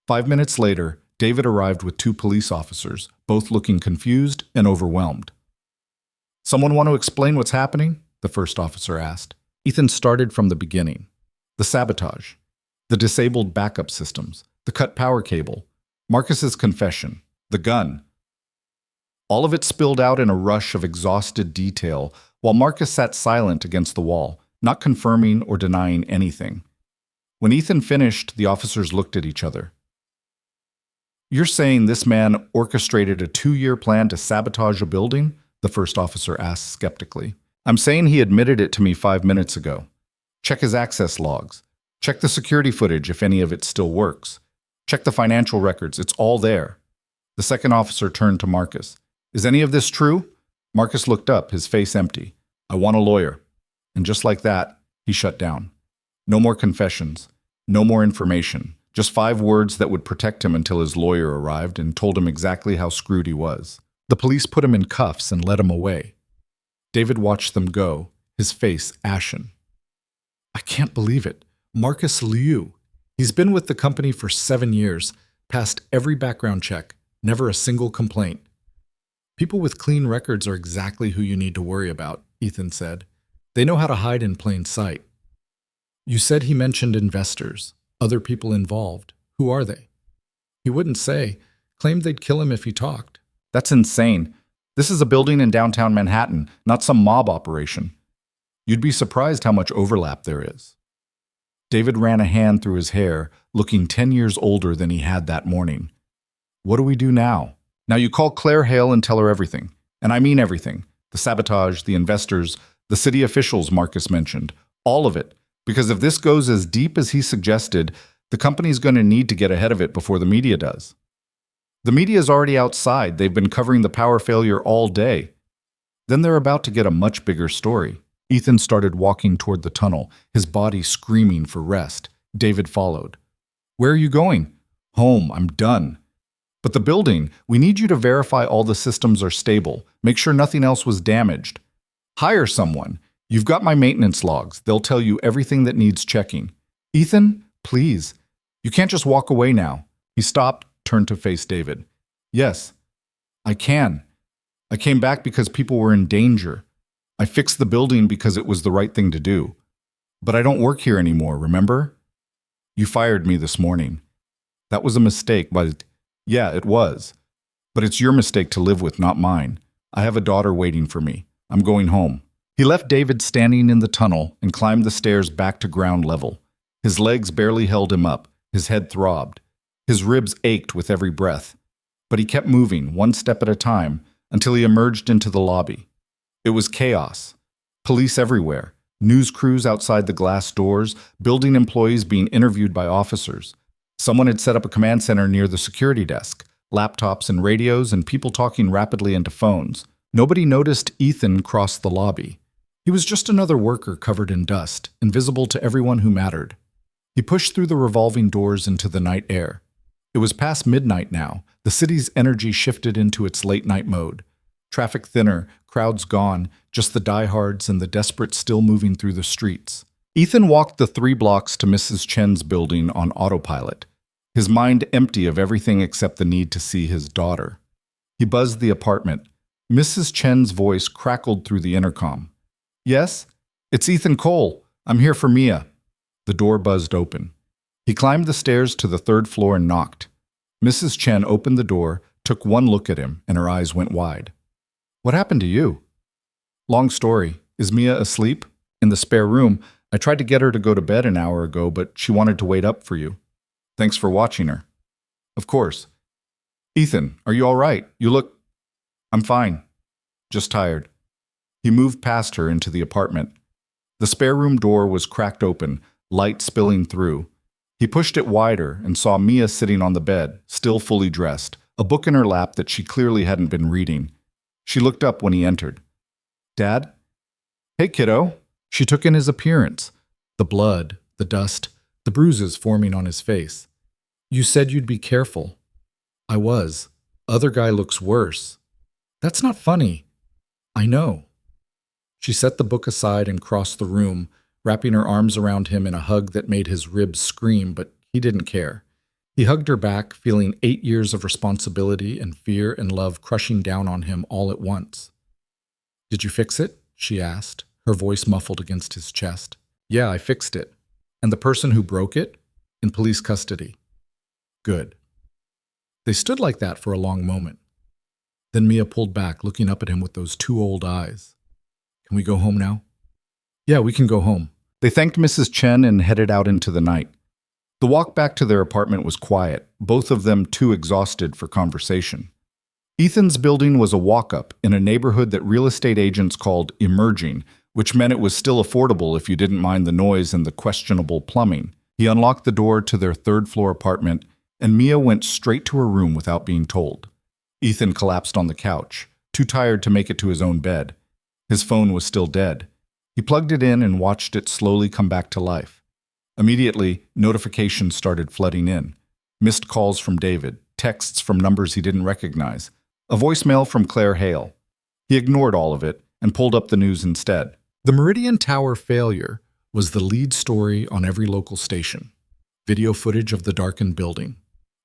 5 minutes later, David arrived with 2 police officers, both looking confused and overwhelmed. Someone want to explain what's happening? The first officer asked. Ethan started from the beginning. The sabotage, the disabled backup systems, the cut power cable, Marcus's confession, the gun. All of it spilled out in a rush of exhausted detail while Marcus sat silent against the wall, not confirming or denying anything. When Ethan finished, the officers looked at each other. You're saying this man orchestrated a 2-year plan to sabotage a building? The first officer asked skeptically. I'm saying he admitted it to me 5 minutes ago. Check his access logs. Check the security footage if any of it still works. Check the financial records. It's all there. The second officer turned to Marcus. Is any of this true? Marcus looked up, his face empty. I want a lawyer. And just like that, he shut down. No more confessions. No more information. Just 5 words that would protect him until his lawyer arrived and told him exactly how screwed he was. The police put him in cuffs and led him away. David watched them go, his face ashen. I can't believe it. Marcus Liu. He's been with the company for 7 years, passed every background check, never a single complaint. People with clean records are exactly who you need to worry about, Ethan said. They know how to hide in plain sight. You said he mentioned investors, other people involved. Who are they? He wouldn't say. Claimed they'd kill him if he talked. That's insane. This is a building in downtown Manhattan, not some mob operation. You'd be surprised how much overlap there is. David ran a hand through his hair, looking 10 years older than he had that morning. What do we do now? Now you call Claire Hale and tell her everything. And I mean everything. The sabotage, the investors, the city officials Marcus mentioned. All of it. Because if this goes as deep as he suggested, the company's going to need to get ahead of it before the media does. The media's already outside. They've been covering the power failure all day. Then they're about to get a much bigger story. Ethan started walking toward the tunnel, his body screaming for rest. David followed. Where are you going? Home. I'm done. But the building, we need you to verify all the systems are stable. Make sure nothing else was damaged. Hire someone. You've got my maintenance logs. They'll tell you everything that needs checking. Ethan, please. You can't just walk away now. He stopped, turned to face David. Yes, I can. I came back because people were in danger. I fixed the building because it was the right thing to do. But I don't work here anymore, remember? You fired me this morning. That was a mistake, but yeah, it was. But it's your mistake to live with, not mine. I have a daughter waiting for me. I'm going home. He left David standing in the tunnel and climbed the stairs back to ground level. His legs barely held him up. His head throbbed. His ribs ached with every breath. But he kept moving, one step at a time, until he emerged into the lobby. It was chaos. Police everywhere. News crews outside the glass doors. Building employees being interviewed by officers. Someone had set up a command center near the security desk. laptops and radios, and people talking rapidly into phones. Nobody noticed Ethan cross the lobby. He was just another worker covered in dust, invisible to everyone who mattered. He pushed through the revolving doors into the night air. It was past midnight now. The city's energy shifted into its late-night mode. Traffic thinner, crowds gone, just the diehards and the desperate still moving through the streets. Ethan walked the 3 blocks to Mrs. Chen's building on autopilot, his mind empty of everything except the need to see his daughter. He buzzed the apartment. Mrs. Chen's voice crackled through the intercom. "Yes? It's Ethan Cole. I'm here for Mia." The door buzzed open. He climbed the stairs to the 3rd floor and knocked. Mrs. Chen opened the door, took one look at him, and her eyes went wide. "What happened to you?" "Long story. Is Mia asleep?" "In the spare room. I tried to get her to go to bed an hour ago, but she wanted to wait up for you." "Thanks for watching her." "Of course." "Ethan, are you all right? You look—" "I'm fine. Just tired." He moved past her into the apartment. The spare room door was cracked open, light spilling through. He pushed it wider and saw Mia sitting on the bed, still fully dressed, a book in her lap that she clearly hadn't been reading. She looked up when he entered. "Dad?" "Hey, kiddo." She took in his appearance. The blood, the dust, the bruises forming on his face. "You said you'd be careful." "I was. Other guy looks worse." "That's not funny." "I know." She set the book aside and crossed the room, wrapping her arms around him in a hug that made his ribs scream, but he didn't care. He hugged her back, feeling 8 years of responsibility and fear and love crushing down on him all at once. "Did you fix it?" she asked, her voice muffled against his chest. "Yeah, I fixed it. And the person who broke it? In police custody." "Good." They stood like that for a long moment. Then Mia pulled back, looking up at him with those 2 old eyes. "Can we go home now?" "Yeah, we can go home." They thanked Mrs. Chen and headed out into the night. The walk back to their apartment was quiet, both of them too exhausted for conversation. Ethan's building was a walk-up in a neighborhood that real estate agents called emerging, which meant it was still affordable if you didn't mind the noise and the questionable plumbing. He unlocked the door to their 3rd-floor apartment, and Mia went straight to her room without being told. Ethan collapsed on the couch, too tired to make it to his own bed. His phone was still dead. He plugged it in and watched it slowly come back to life. Immediately, notifications started flooding in. Missed calls from David, texts from numbers he didn't recognize, a voicemail from Claire Hale. He ignored all of it and pulled up the news instead. The Meridian Tower failure was the lead story on every local station. Video footage of the darkened building,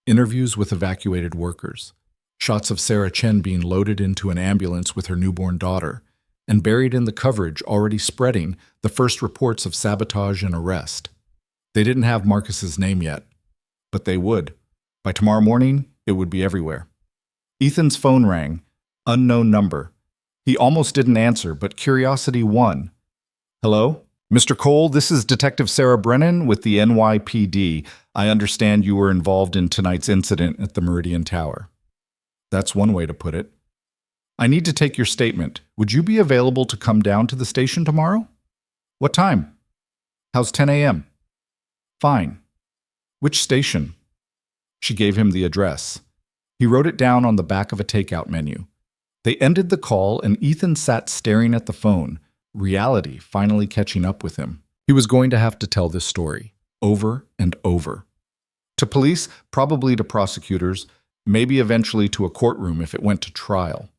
interviews with evacuated workers, shots of Sarah Chen being loaded into an ambulance with her newborn daughter, and buried in the coverage already spreading the first reports of sabotage and arrest. They didn't have Marcus's name yet, but they would. By tomorrow morning, it would be everywhere. Ethan's phone rang, unknown number. He almost didn't answer, but curiosity won. "Hello? Mr. Cole, this is Detective Sarah Brennan with the NYPD. I understand you were involved in tonight's incident at the Meridian Tower." That's one way to put it. "I need to take your statement. Would you be available to come down to the station tomorrow?" "What time?" "How's 10 a.m.? "Fine." "Which station?" She gave him the address. He wrote it down on the back of a takeout menu. They ended the call, and Ethan sat staring at the phone, reality finally catching up with him. He was going to have to tell this story, over and over. To police, probably to prosecutors, maybe eventually to a courtroom if it went to trial.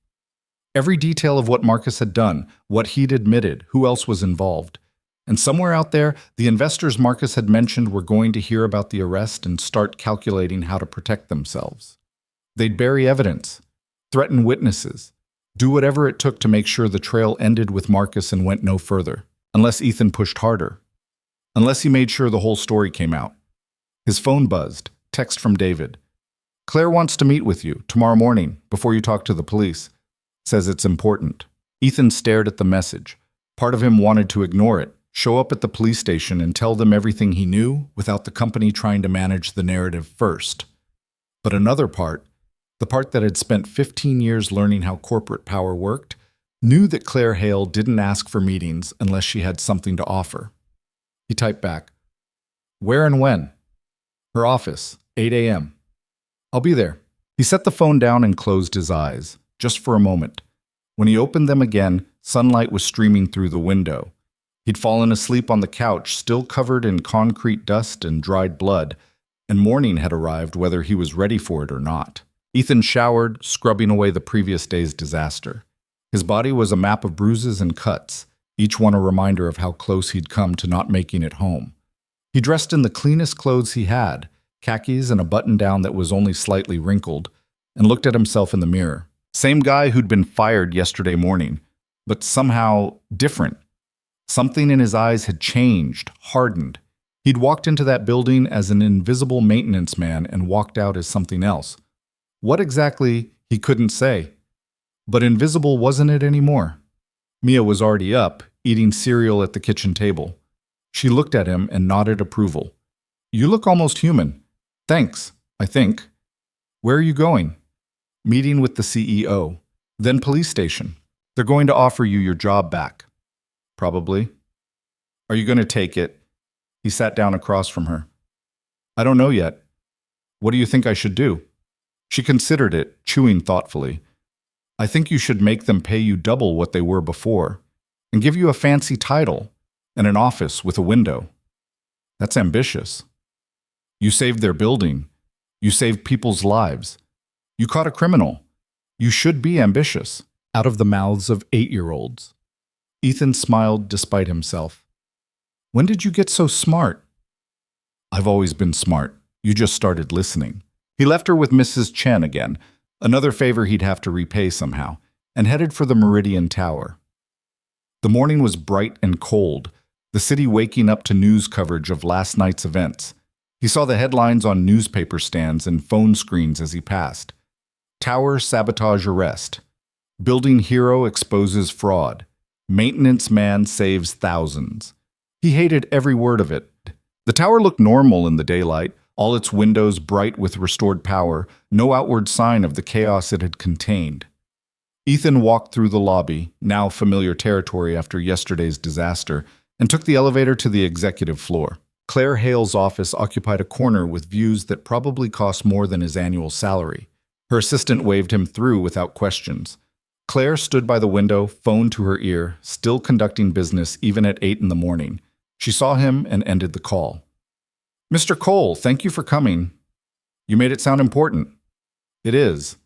Every detail of what Marcus had done, what he'd admitted, who else was involved. And somewhere out there, the investors Marcus had mentioned were going to hear about the arrest and start calculating how to protect themselves. They'd bury evidence, threaten witnesses, do whatever it took to make sure the trail ended with Marcus and went no further, unless Ethan pushed harder. Unless he made sure the whole story came out. His phone buzzed, text from David. "Claire wants to meet with you tomorrow morning before you talk to the police. Says it's important." Ethan stared at the message. Part of him wanted to ignore it, show up at the police station and tell them everything he knew without the company trying to manage the narrative first. But another part, the part that had spent 15 years learning how corporate power worked, knew that Claire Hale didn't ask for meetings unless she had something to offer. He typed back, "Where and when?" "Her office, 8 a.m. "I'll be there." He set the phone down and closed his eyes, just for a moment. When he opened them again, sunlight was streaming through the window. He'd fallen asleep on the couch, still covered in concrete dust and dried blood, and morning had arrived whether he was ready for it or not. Ethan showered, scrubbing away the previous day's disaster. His body was a map of bruises and cuts, each one a reminder of how close he'd come to not making it home. He dressed in the cleanest clothes he had, khakis and a button-down that was only slightly wrinkled, and looked at himself in the mirror. Same guy who'd been fired yesterday morning, but somehow different. Something in his eyes had changed, hardened. He'd walked into that building as an invisible maintenance man and walked out as something else. What exactly, he couldn't say. But invisible wasn't it anymore. Mia was already up, eating cereal at the kitchen table. She looked at him and nodded approval. "You look almost human." "Thanks, I think." "Where are you going?" "Meeting with the CEO. Then police station. They're going to offer you your job back." "Probably." "Are you going to take it?" He sat down across from her. "I don't know yet. What do you think I should do?" She considered it, chewing thoughtfully. "I think you should make them pay you double what they were before, and give you a fancy title and an office with a window." "That's ambitious." "You saved their building. You saved people's lives. You caught a criminal. You should be ambitious." Out of the mouths of 8-year-olds. Ethan smiled despite himself. "When did you get so smart?" "I've always been smart. You just started listening." He left her with Mrs. Chen again, another favor he'd have to repay somehow, and headed for the Meridian Tower. The morning was bright and cold, the city waking up to news coverage of last night's events. He saw the headlines on newspaper stands and phone screens as he passed. Tower sabotage arrest. Building hero exposes fraud. Maintenance man saves thousands. He hated every word of it. The tower looked normal in the daylight, all its windows bright with restored power, no outward sign of the chaos it had contained. Ethan walked through the lobby, now familiar territory after yesterday's disaster, and took the elevator to the executive floor. Claire Hale's office occupied a corner with views that probably cost more than his annual salary. Her assistant waved him through without questions. Claire stood by the window, phone to her ear, still conducting business even at 8 in the morning. She saw him and ended the call. "Mr. Cole, thank you for coming. You made it sound important." "It is."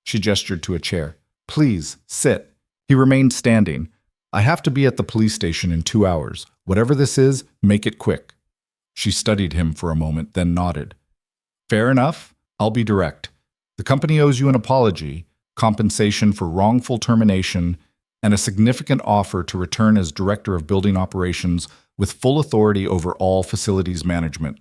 She gestured to a chair. "Please, sit." He remained standing. "I have to be at the police station in 2 hours. Whatever this is, make it quick." She studied him for a moment, then nodded. "Fair enough. I'll be direct. The company owes you an apology, compensation for wrongful termination, and a significant offer to return as Director of Building Operations with full authority over all facilities management.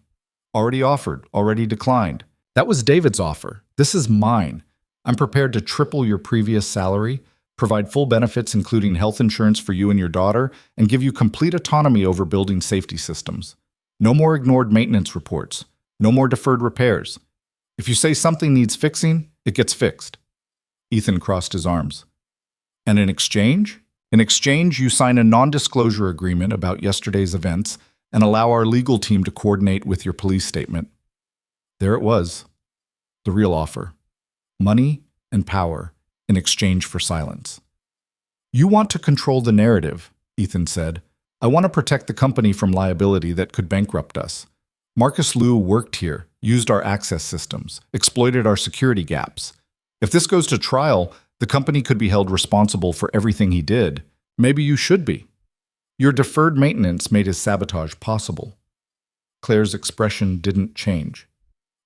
Already offered, already declined. That was David's offer. This is mine. I'm prepared to triple your previous salary, provide full benefits including health insurance for you and your daughter, and give you complete autonomy over building safety systems. No more ignored maintenance reports. No more deferred repairs. If you say something needs fixing, it gets fixed." Ethan crossed his arms. "And in exchange?" "In exchange, you sign a non-disclosure agreement about yesterday's events and allow our legal team to coordinate with your police statement." There it was. The real offer. Money and power in exchange for silence. "You want to control the narrative," Ethan said. "I want to protect the company from liability that could bankrupt us. Marcus Liu worked here, used our access systems, exploited our security gaps. If this goes to trial, the company could be held responsible for everything he did. Maybe you should be. Your deferred maintenance made his sabotage possible." Claire's expression didn't change.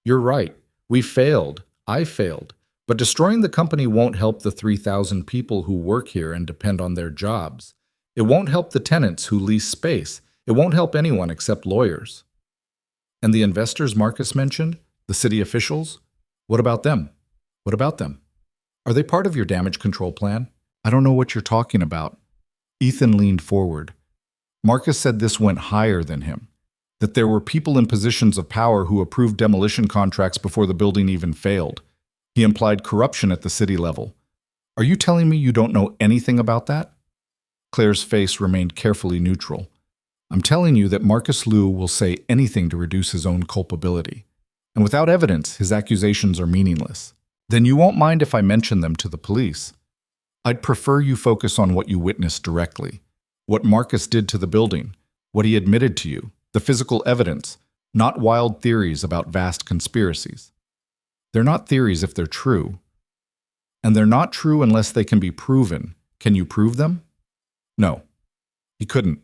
"You're right. We failed. I failed. But destroying the company won't help the 3,000 people who work here and depend on their jobs. It won't help the tenants who lease space. It won't help anyone except lawyers." "And the investors Marcus mentioned? The city officials? What about them? What about them? Are they part of your damage control plan?" "I don't know what you're talking about." Ethan leaned forward. Marcus said this went higher than him, that there were people in positions of power who approved demolition contracts before the building even failed. He implied corruption at the city level. "Are you telling me you don't know anything about that?" Claire's face remained carefully neutral. "I'm telling you that Marcus Liu will say anything to reduce his own culpability. And without evidence, his accusations are meaningless." Then you won't mind if I mention them to the police. I'd prefer you focus on what you witnessed directly. What Marcus did to the building, what he admitted to you, the physical evidence, not wild theories about vast conspiracies. They're not theories if they're true. And they're not true unless they can be proven. Can you prove them? No, he couldn't.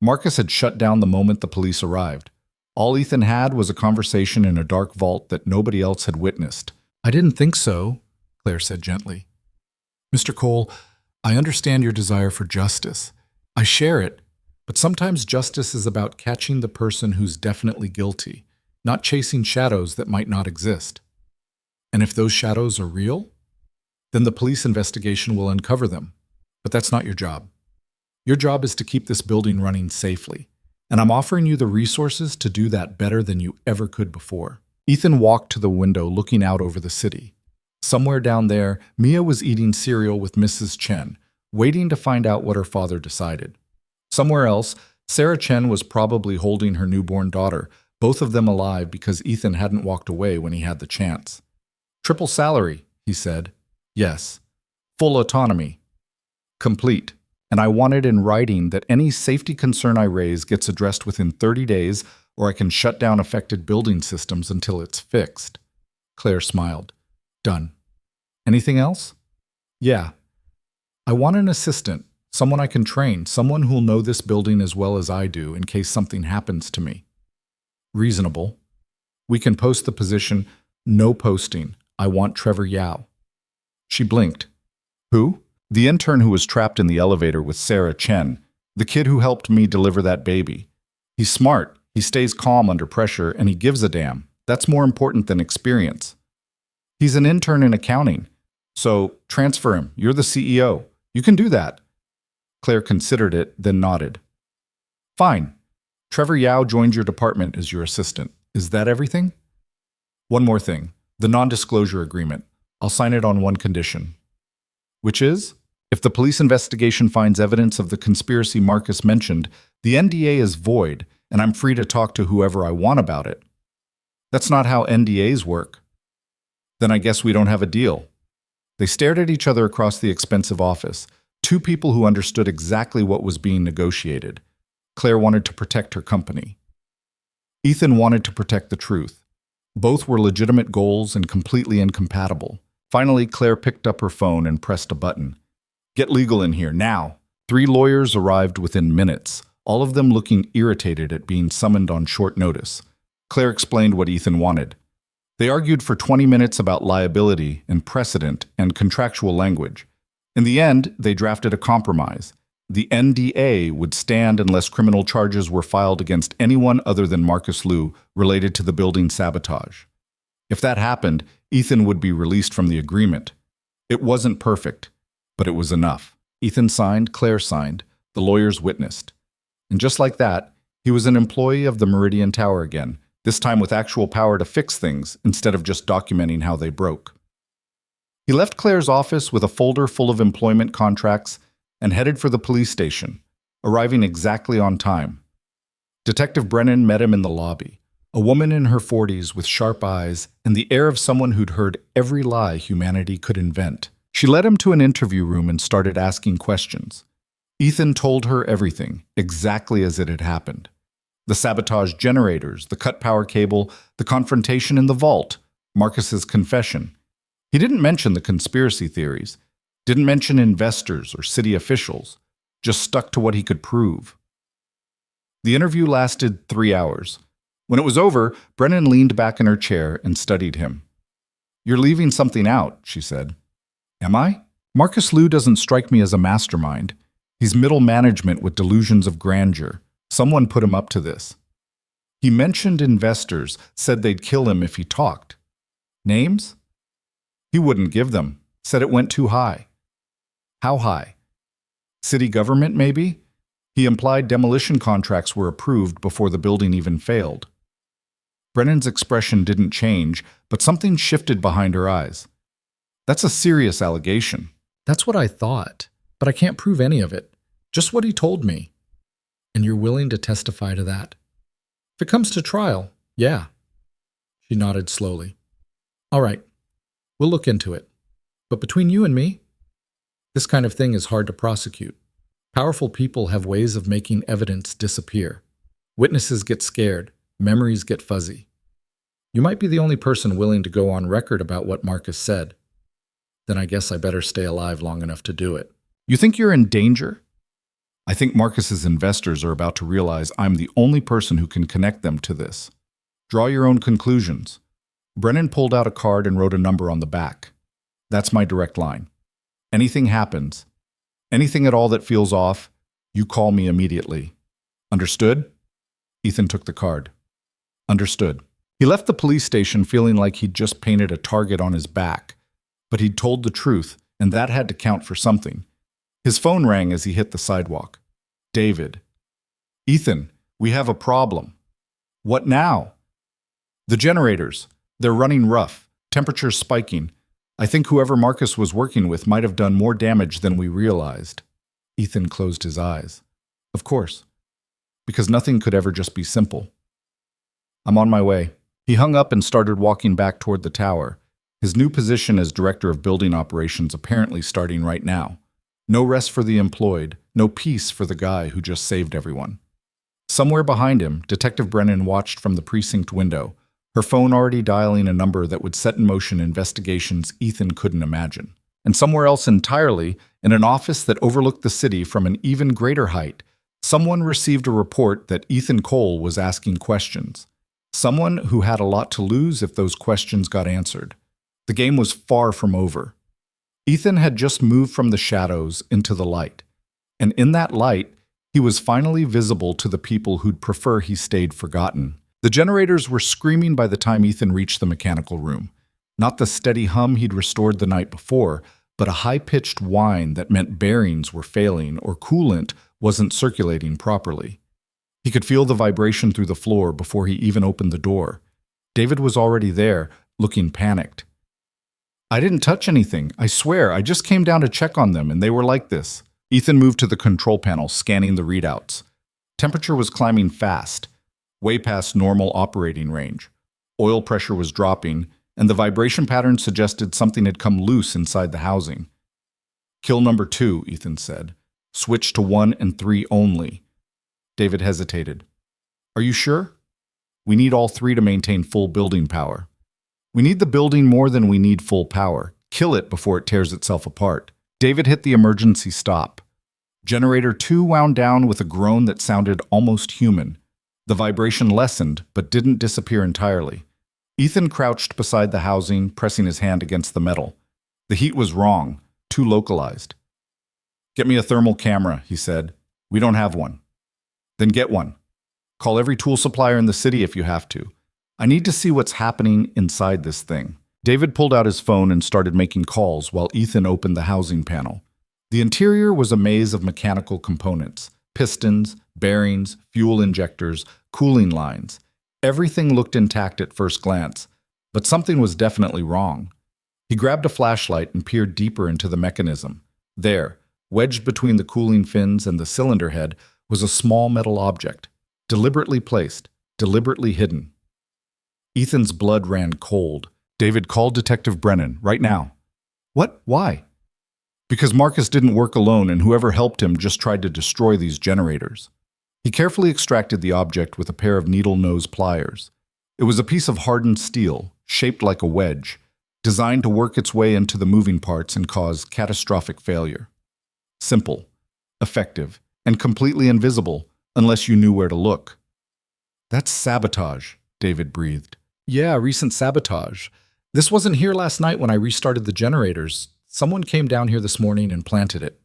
Marcus had shut down the moment the police arrived. All Ethan had was a conversation in a dark vault that nobody else had witnessed. I didn't think so, Claire said gently. Mr. Cole, I understand your desire for justice. I share it, but sometimes justice is about catching the person who's definitely guilty, not chasing shadows that might not exist. And if those shadows are real, then the police investigation will uncover them. But that's not your job. Your job is to keep this building running safely, and I'm offering you the resources to do that better than you ever could before. Ethan walked to the window looking out over the city. Somewhere down there, Mia was eating cereal with Mrs. Chen, waiting to find out what her father decided. Somewhere else, Sarah Chen was probably holding her newborn daughter, both of them alive because Ethan hadn't walked away when he had the chance. Triple salary, he said. Yes. Full autonomy. Complete. And I want it in writing that any safety concern I raise gets addressed within 30 days, or I can shut down affected building systems until it's fixed. Claire smiled. Done. Anything else? Yeah. I want an assistant, someone I can train, someone who'll know this building as well as I do in case something happens to me. Reasonable. We can post the position, no posting. I want Trevor Yao. She blinked. Who? The intern who was trapped in the elevator with Sarah Chen, the kid who helped me deliver that baby. He's smart, he stays calm under pressure, and he gives a damn. That's more important than experience. He's an intern in accounting. So, transfer him. You're the CEO. You can do that. Claire considered it, then nodded. Fine. Trevor Yao joined your department as your assistant. Is that everything? One more thing. The non-disclosure agreement. I'll sign it on one condition. Which is, if the police investigation finds evidence of the conspiracy Marcus mentioned, the NDA is void, and I'm free to talk to whoever I want about it. That's not how NDAs work. Then I guess we don't have a deal. They stared at each other across the expensive office, two people who understood exactly what was being negotiated. Claire wanted to protect her company. Ethan wanted to protect the truth. Both were legitimate goals and completely incompatible. Finally, Claire picked up her phone and pressed a button. Get legal in here, now. 3 lawyers arrived within minutes, all of them looking irritated at being summoned on short notice. Claire explained what Ethan wanted. They argued for 20 minutes about liability and precedent and contractual language. In the end, they drafted a compromise. The NDA would stand unless criminal charges were filed against anyone other than Marcus Liu related to the building sabotage. If that happened, Ethan would be released from the agreement. It wasn't perfect, but it was enough. Ethan signed, Claire signed, the lawyers witnessed. And just like that, he was an employee of the Meridian Tower again, this time with actual power to fix things instead of just documenting how they broke. He left Claire's office with a folder full of employment contracts and headed for the police station, arriving exactly on time. Detective Brennan met him in the lobby, a woman in her 40s with sharp eyes and the air of someone who'd heard every lie humanity could invent. She led him to an interview room and started asking questions. Ethan told her everything, exactly as it had happened. The sabotage generators, the cut power cable, the confrontation in the vault, Marcus's confession. He didn't mention the conspiracy theories, didn't mention investors or city officials, just stuck to what he could prove. The interview lasted 3 hours. When it was over, Brennan leaned back in her chair and studied him. You're leaving something out, she said. Am I? Marcus Liu doesn't strike me as a mastermind. He's middle management with delusions of grandeur. Someone put him up to this. He mentioned investors, said they'd kill him if he talked. Names? He wouldn't give them, said it went too high. How high? City government, maybe? He implied demolition contracts were approved before the building even failed. Brennan's expression didn't change, but something shifted behind her eyes. That's a serious allegation. That's what I thought, but I can't prove any of it. Just what he told me. And you're willing to testify to that? If it comes to trial, yeah. She nodded slowly. All right, We'll look into it. But between you and me, this kind of thing is hard to prosecute. Powerful people have ways of making evidence disappear. Witnesses get scared, memories get fuzzy. You might be the only person willing to go on record about what Marcus said. Then I guess I better stay alive long enough to do it. You think you're in danger? I think Marcus's investors are about to realize I'm the only person who can connect them to this. Draw your own conclusions. Brennan pulled out a card and wrote a number on the back. That's my direct line. Anything happens, anything at all that feels off, you call me immediately. Understood? Ethan took the card. Understood. He left the police station feeling like he'd just painted a target on his back, but he'd told the truth, and that had to count for something. His phone rang as he hit the sidewalk. David. Ethan, we have a problem. What now? The generators. They're running rough. Temperature's spiking. I think whoever Marcus was working with might have done more damage than we realized. Ethan closed his eyes. Of course. Because nothing could ever just be simple. I'm on my way. He hung up and started walking back toward the tower, his new position as director of building operations apparently starting right now. No rest for the employed, no peace for the guy who just saved everyone. Somewhere behind him, Detective Brennan watched from the precinct window, her phone already dialing a number that would set in motion investigations Ethan couldn't imagine. And somewhere else entirely, in an office that overlooked the city from an even greater height, someone received a report that Ethan Cole was asking questions. Someone who had a lot to lose if those questions got answered. The game was far from over. Ethan had just moved from the shadows into the light. And in that light, he was finally visible to the people who'd prefer he stayed forgotten. The generators were screaming by the time Ethan reached the mechanical room. Not the steady hum he'd restored the night before, but a high-pitched whine that meant bearings were failing or coolant wasn't circulating properly. He could feel the vibration through the floor before he even opened the door. David was already there, looking panicked. I didn't touch anything, I swear. I just came down to check on them, and they were like this. Ethan moved to the control panel, scanning the readouts. Temperature was climbing fast, way past normal operating range. Oil pressure was dropping, and the vibration pattern suggested something had come loose inside the housing. Kill number 2, Ethan said. Switch to 1 and 3 only. David hesitated. Are you sure? We need all 3 to maintain full building power. We need the building more than we need full power. Kill it before it tears itself apart. David hit the emergency stop. Generator 2 wound down with a groan that sounded almost human. The vibration lessened, but didn't disappear entirely. Ethan crouched beside the housing, pressing his hand against the metal. The heat was wrong, too localized. Get me a thermal camera, he said. We don't have one. Then get one. Call every tool supplier in the city if you have to. I need to see what's happening inside this thing. David pulled out his phone and started making calls while Ethan opened the housing panel. The interior was a maze of mechanical components, pistons, bearings, fuel injectors, cooling lines. Everything looked intact at first glance, but something was definitely wrong. He grabbed a flashlight and peered deeper into the mechanism. There, wedged between the cooling fins and the cylinder head, was a small metal object, deliberately placed, deliberately hidden. Ethan's blood ran cold. David called Detective Brennan, right now. What? Why? Because Marcus didn't work alone and whoever helped him just tried to destroy these generators. He carefully extracted the object with a pair of needle-nose pliers. It was a piece of hardened steel, shaped like a wedge, designed to work its way into the moving parts and cause catastrophic failure. Simple, effective, and completely invisible unless you knew where to look. That's sabotage, David breathed. Yeah, recent sabotage. This wasn't here last night when I restarted the generators. Someone came down here this morning and planted it.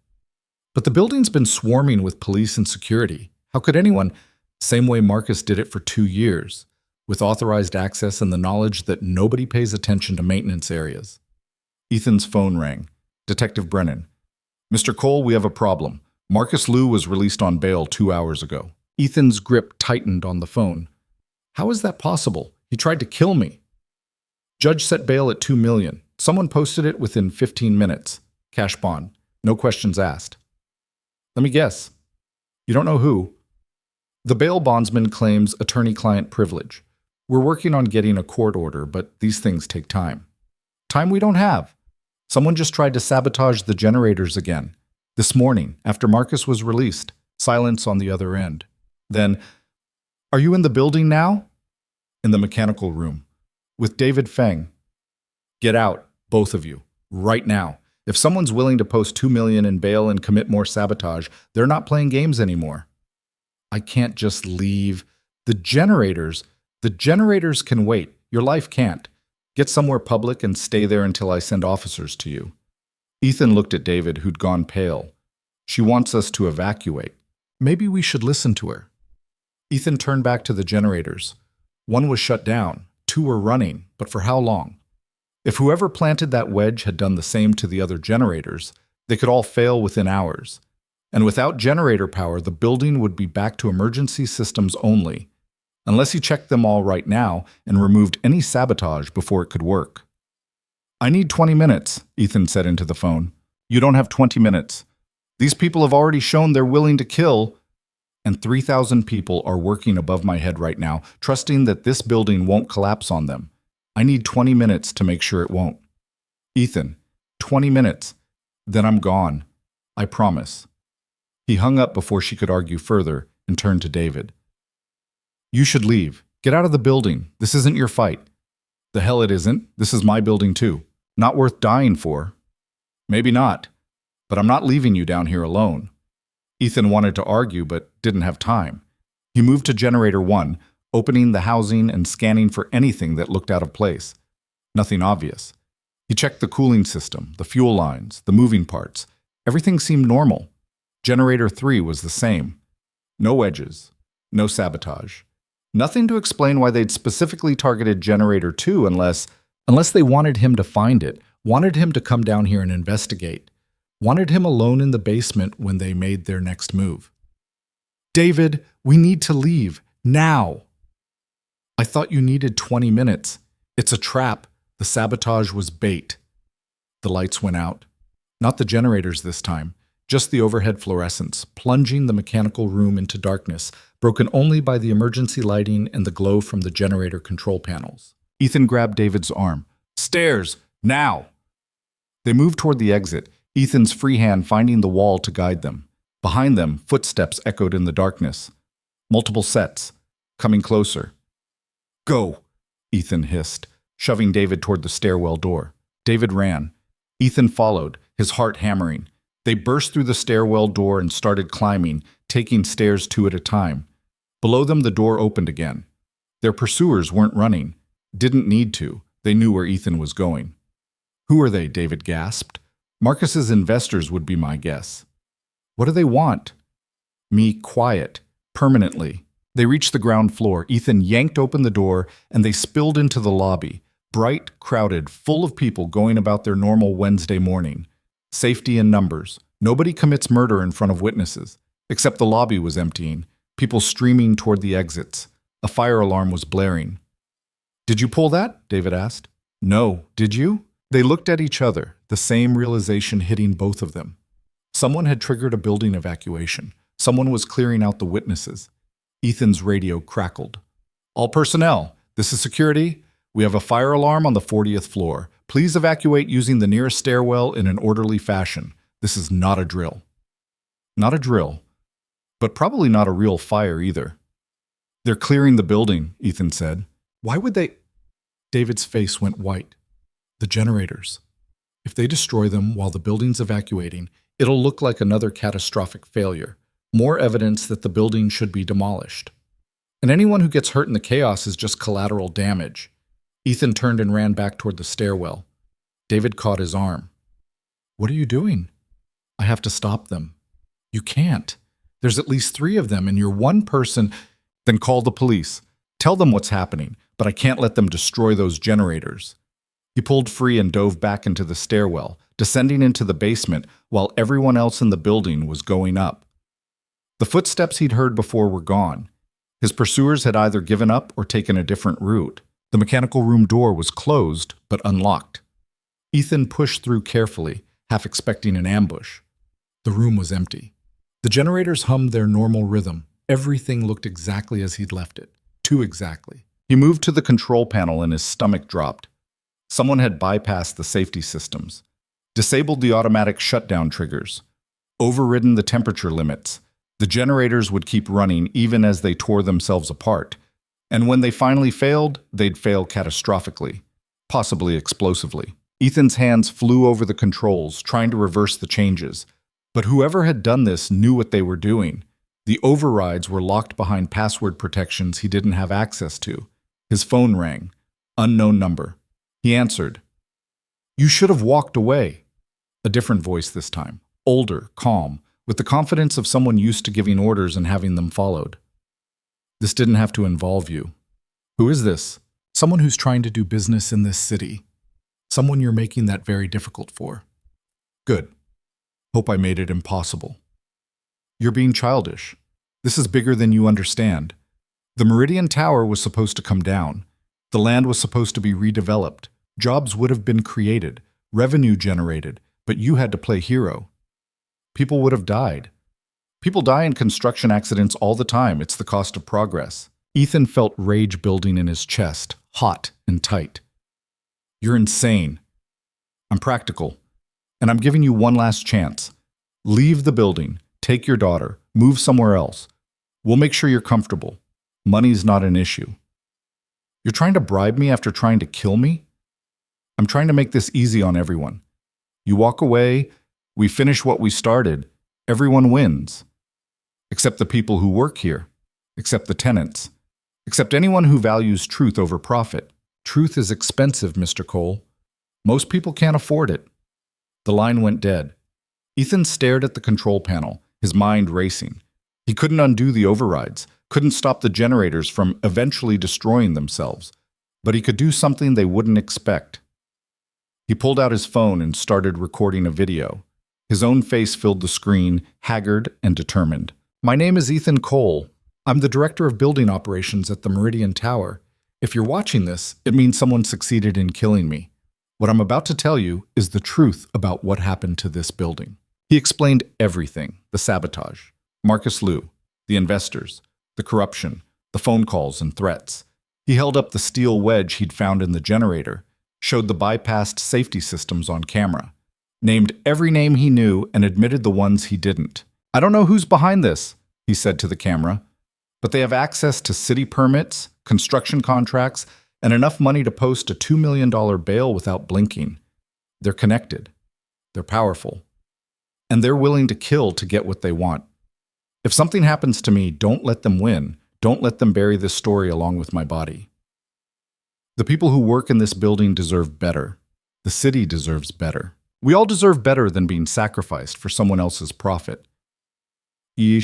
But the building's been swarming with police and security. How could anyone? Same way Marcus did it for 2 years, with authorized access and the knowledge that nobody pays attention to maintenance areas. Ethan's phone rang. Detective Brennan. Mr. Cole, we have a problem. Marcus Liu was released on bail 2 hours ago. Ethan's grip tightened on the phone. How is that possible? He tried to kill me. Judge set bail at $2 million. Someone posted it within 15 minutes. Cash bond. No questions asked. Let me guess. You don't know who? The bail bondsman claims attorney-client privilege. We're working on getting a court order, but these things take time. Time we don't have. Someone just tried to sabotage the generators again. This morning, after Marcus was released. Silence on the other end. Then, are you in the building now? In the mechanical room. With David Feng. Get out, both of you, right now. If someone's willing to post $2 million in bail and commit more sabotage, they're not playing games anymore. I can't just leave. The generators can wait. Your life can't. Get somewhere public and stay there until I send officers to you. Ethan looked at David, who'd gone pale. She wants us to evacuate. Maybe we should listen to her. Ethan turned back to the generators. One was shut down. 2 were running, but for how long? If whoever planted that wedge had done the same to the other generators, they could all fail within hours. And without generator power, the building would be back to emergency systems only, unless he checked them all right now and removed any sabotage before it could work. I need 20 minutes, Ethan said into the phone. You don't have 20 minutes. These people have already shown they're willing to kill, and 3,000 people are working above my head right now, trusting that this building won't collapse on them. I need 20 minutes to make sure it won't. Ethan, 20 minutes. Then I'm gone. I promise. He hung up before she could argue further and turned to David. You should leave. Get out of the building. This isn't your fight. The hell it isn't. This is my building too. Not worth dying for. Maybe not. But I'm not leaving you down here alone. Ethan wanted to argue but didn't have time. He moved to Generator 1, opening the housing and scanning for anything that looked out of place. Nothing obvious. He checked the cooling system, the fuel lines, the moving parts. Everything seemed normal. Generator 3 was the same. No wedges. No sabotage. Nothing to explain why they'd specifically targeted Generator 2 unless they wanted him to find it, wanted him to come down here and investigate, wanted him alone in the basement when they made their next move. David, we need to leave. Now. I thought you needed 20 minutes. It's a trap. The sabotage was bait. The lights went out. Not the generators this time, just the overhead fluorescents, plunging the mechanical room into darkness, broken only by the emergency lighting and the glow from the generator control panels. Ethan grabbed David's arm. Stairs! Now! They moved toward the exit, Ethan's free hand finding the wall to guide them. Behind them, footsteps echoed in the darkness. Multiple sets, coming closer. Go! Ethan hissed, shoving David toward the stairwell door. David ran. Ethan followed, his heart hammering. They burst through the stairwell door and started climbing, taking stairs 2 at a time. Below them, the door opened again. Their pursuers weren't running. Didn't need to. They knew where Ethan was going. Who are they? David gasped. Marcus's investors would be my guess. What do they want? Me quiet, permanently. They reached the ground floor. Ethan yanked open the door, and they spilled into the lobby. Bright, crowded, full of people going about their normal Wednesday morning. Safety in numbers. Nobody commits murder in front of witnesses. Except the lobby was emptying. People streaming toward the exits. A fire alarm was blaring. Did you pull that? David asked. No, did you? They looked at each other, the same realization hitting both of them. Someone had triggered a building evacuation. Someone was clearing out the witnesses. Ethan's radio crackled. All personnel, this is security. We have a fire alarm on the 40th floor. Please evacuate using the nearest stairwell in an orderly fashion. This is not a drill. Not a drill, but probably not a real fire either. They're clearing the building, Ethan said. Why would they? David's face went white. The generators. If they destroy them while the building's evacuating, it'll look like another catastrophic failure. More evidence that the building should be demolished. And anyone who gets hurt in the chaos is just collateral damage. Ethan turned and ran back toward the stairwell. David caught his arm. What are you doing? I have to stop them. You can't. There's at least 3 of them and you're one person. Then call the police. Tell them what's happening, but I can't let them destroy those generators. He pulled free and dove back into the stairwell, descending into the basement while everyone else in the building was going up. The footsteps he'd heard before were gone. His pursuers had either given up or taken a different route. The mechanical room door was closed, but unlocked. Ethan pushed through carefully, half expecting an ambush. The room was empty. The generators hummed their normal rhythm. Everything looked exactly as he'd left it. Too exactly. He moved to the control panel and his stomach dropped. Someone had bypassed the safety systems, disabled the automatic shutdown triggers, overridden the temperature limits. The generators would keep running even as they tore themselves apart. And when they finally failed, they'd fail catastrophically, possibly explosively. Ethan's hands flew over the controls, trying to reverse the changes. But whoever had done this knew what they were doing. The overrides were locked behind password protections he didn't have access to. His phone rang. Unknown number. He answered. "You should have walked away." A different voice this time. Older, calm, with the confidence of someone used to giving orders and having them followed. "This didn't have to involve you." "Who is this?" "Someone who's trying to do business in this city. Someone you're making that very difficult for." "Good. Hope I made it impossible." "You're being childish. This is bigger than you understand. The Meridian Tower was supposed to come down. The land was supposed to be redeveloped. Jobs would have been created, revenue generated, but you had to play hero. People would have died. People die in construction accidents all the time. It's the cost of progress." Ethan felt rage building in his chest, hot and tight. "You're insane. I'm practical, and I'm giving you one last chance. Leave the building, take your daughter, move somewhere else. We'll make sure you're comfortable. Money's not an issue." "You're trying to bribe me after trying to kill me?" "I'm trying to make this easy on everyone. You walk away, we finish what we started, everyone wins. Except the people who work here, except the tenants, except anyone who values truth over profit. Truth is expensive, Mr. Cole. Most people can't afford it." The line went dead. Ethan stared at the control panel, his mind racing. He couldn't undo the overrides, couldn't stop the generators from eventually destroying themselves, but he could do something they wouldn't expect. He pulled out his phone and started recording a video. His own face filled the screen, haggard and determined. "My name is Ethan Cole. I'm the director of building operations at the Meridian Tower. If you're watching this, it means someone succeeded in killing me. What I'm about to tell you is the truth about what happened to this building." He explained everything: the sabotage, Marcus Liu, the investors, the corruption, the phone calls and threats. He held up the steel wedge he'd found in the generator, showed the bypassed safety systems on camera, named every name he knew and admitted the ones he didn't. "I don't know who's behind this," he said to the camera, "but they have access to city permits, construction contracts, and enough money to post a $2 million bail without blinking. They're connected. They're powerful. And they're willing to kill to get what they want. If something happens to me, don't let them win. Don't let them bury this story along with my body. The people who work in this building deserve better. The city deserves better. We all deserve better than being sacrificed for someone else's profit." He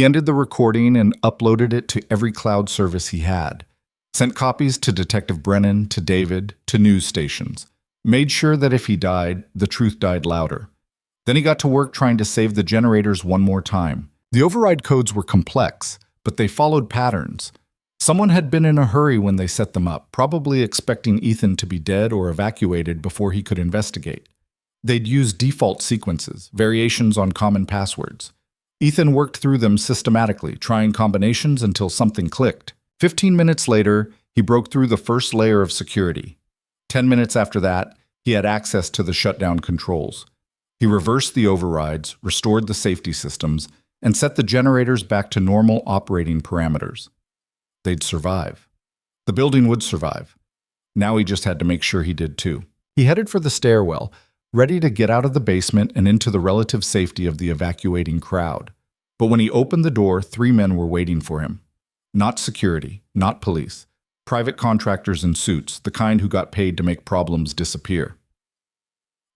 ended the recording and uploaded it to every cloud service he had. Sent copies to Detective Brennan, to David, to news stations. Made sure that if he died, the truth died louder. Then he got to work trying to save the generators one more time. The override codes were complex, but they followed patterns. Someone had been in a hurry when they set them up, probably expecting Ethan to be dead or evacuated before he could investigate. They'd use default sequences, variations on common passwords. Ethan worked through them systematically, trying combinations until something clicked. 15 minutes later, he broke through the first layer of security. 10 minutes after that, he had access to the shutdown controls. He reversed the overrides, restored the safety systems, and set the generators back to normal operating parameters. They'd survive. The building would survive. Now he just had to make sure he did too. He headed for the stairwell, ready to get out of the basement and into the relative safety of the evacuating crowd. But when he opened the door, 3 men were waiting for him. Not security, not police. Private contractors in suits, the kind who got paid to make problems disappear.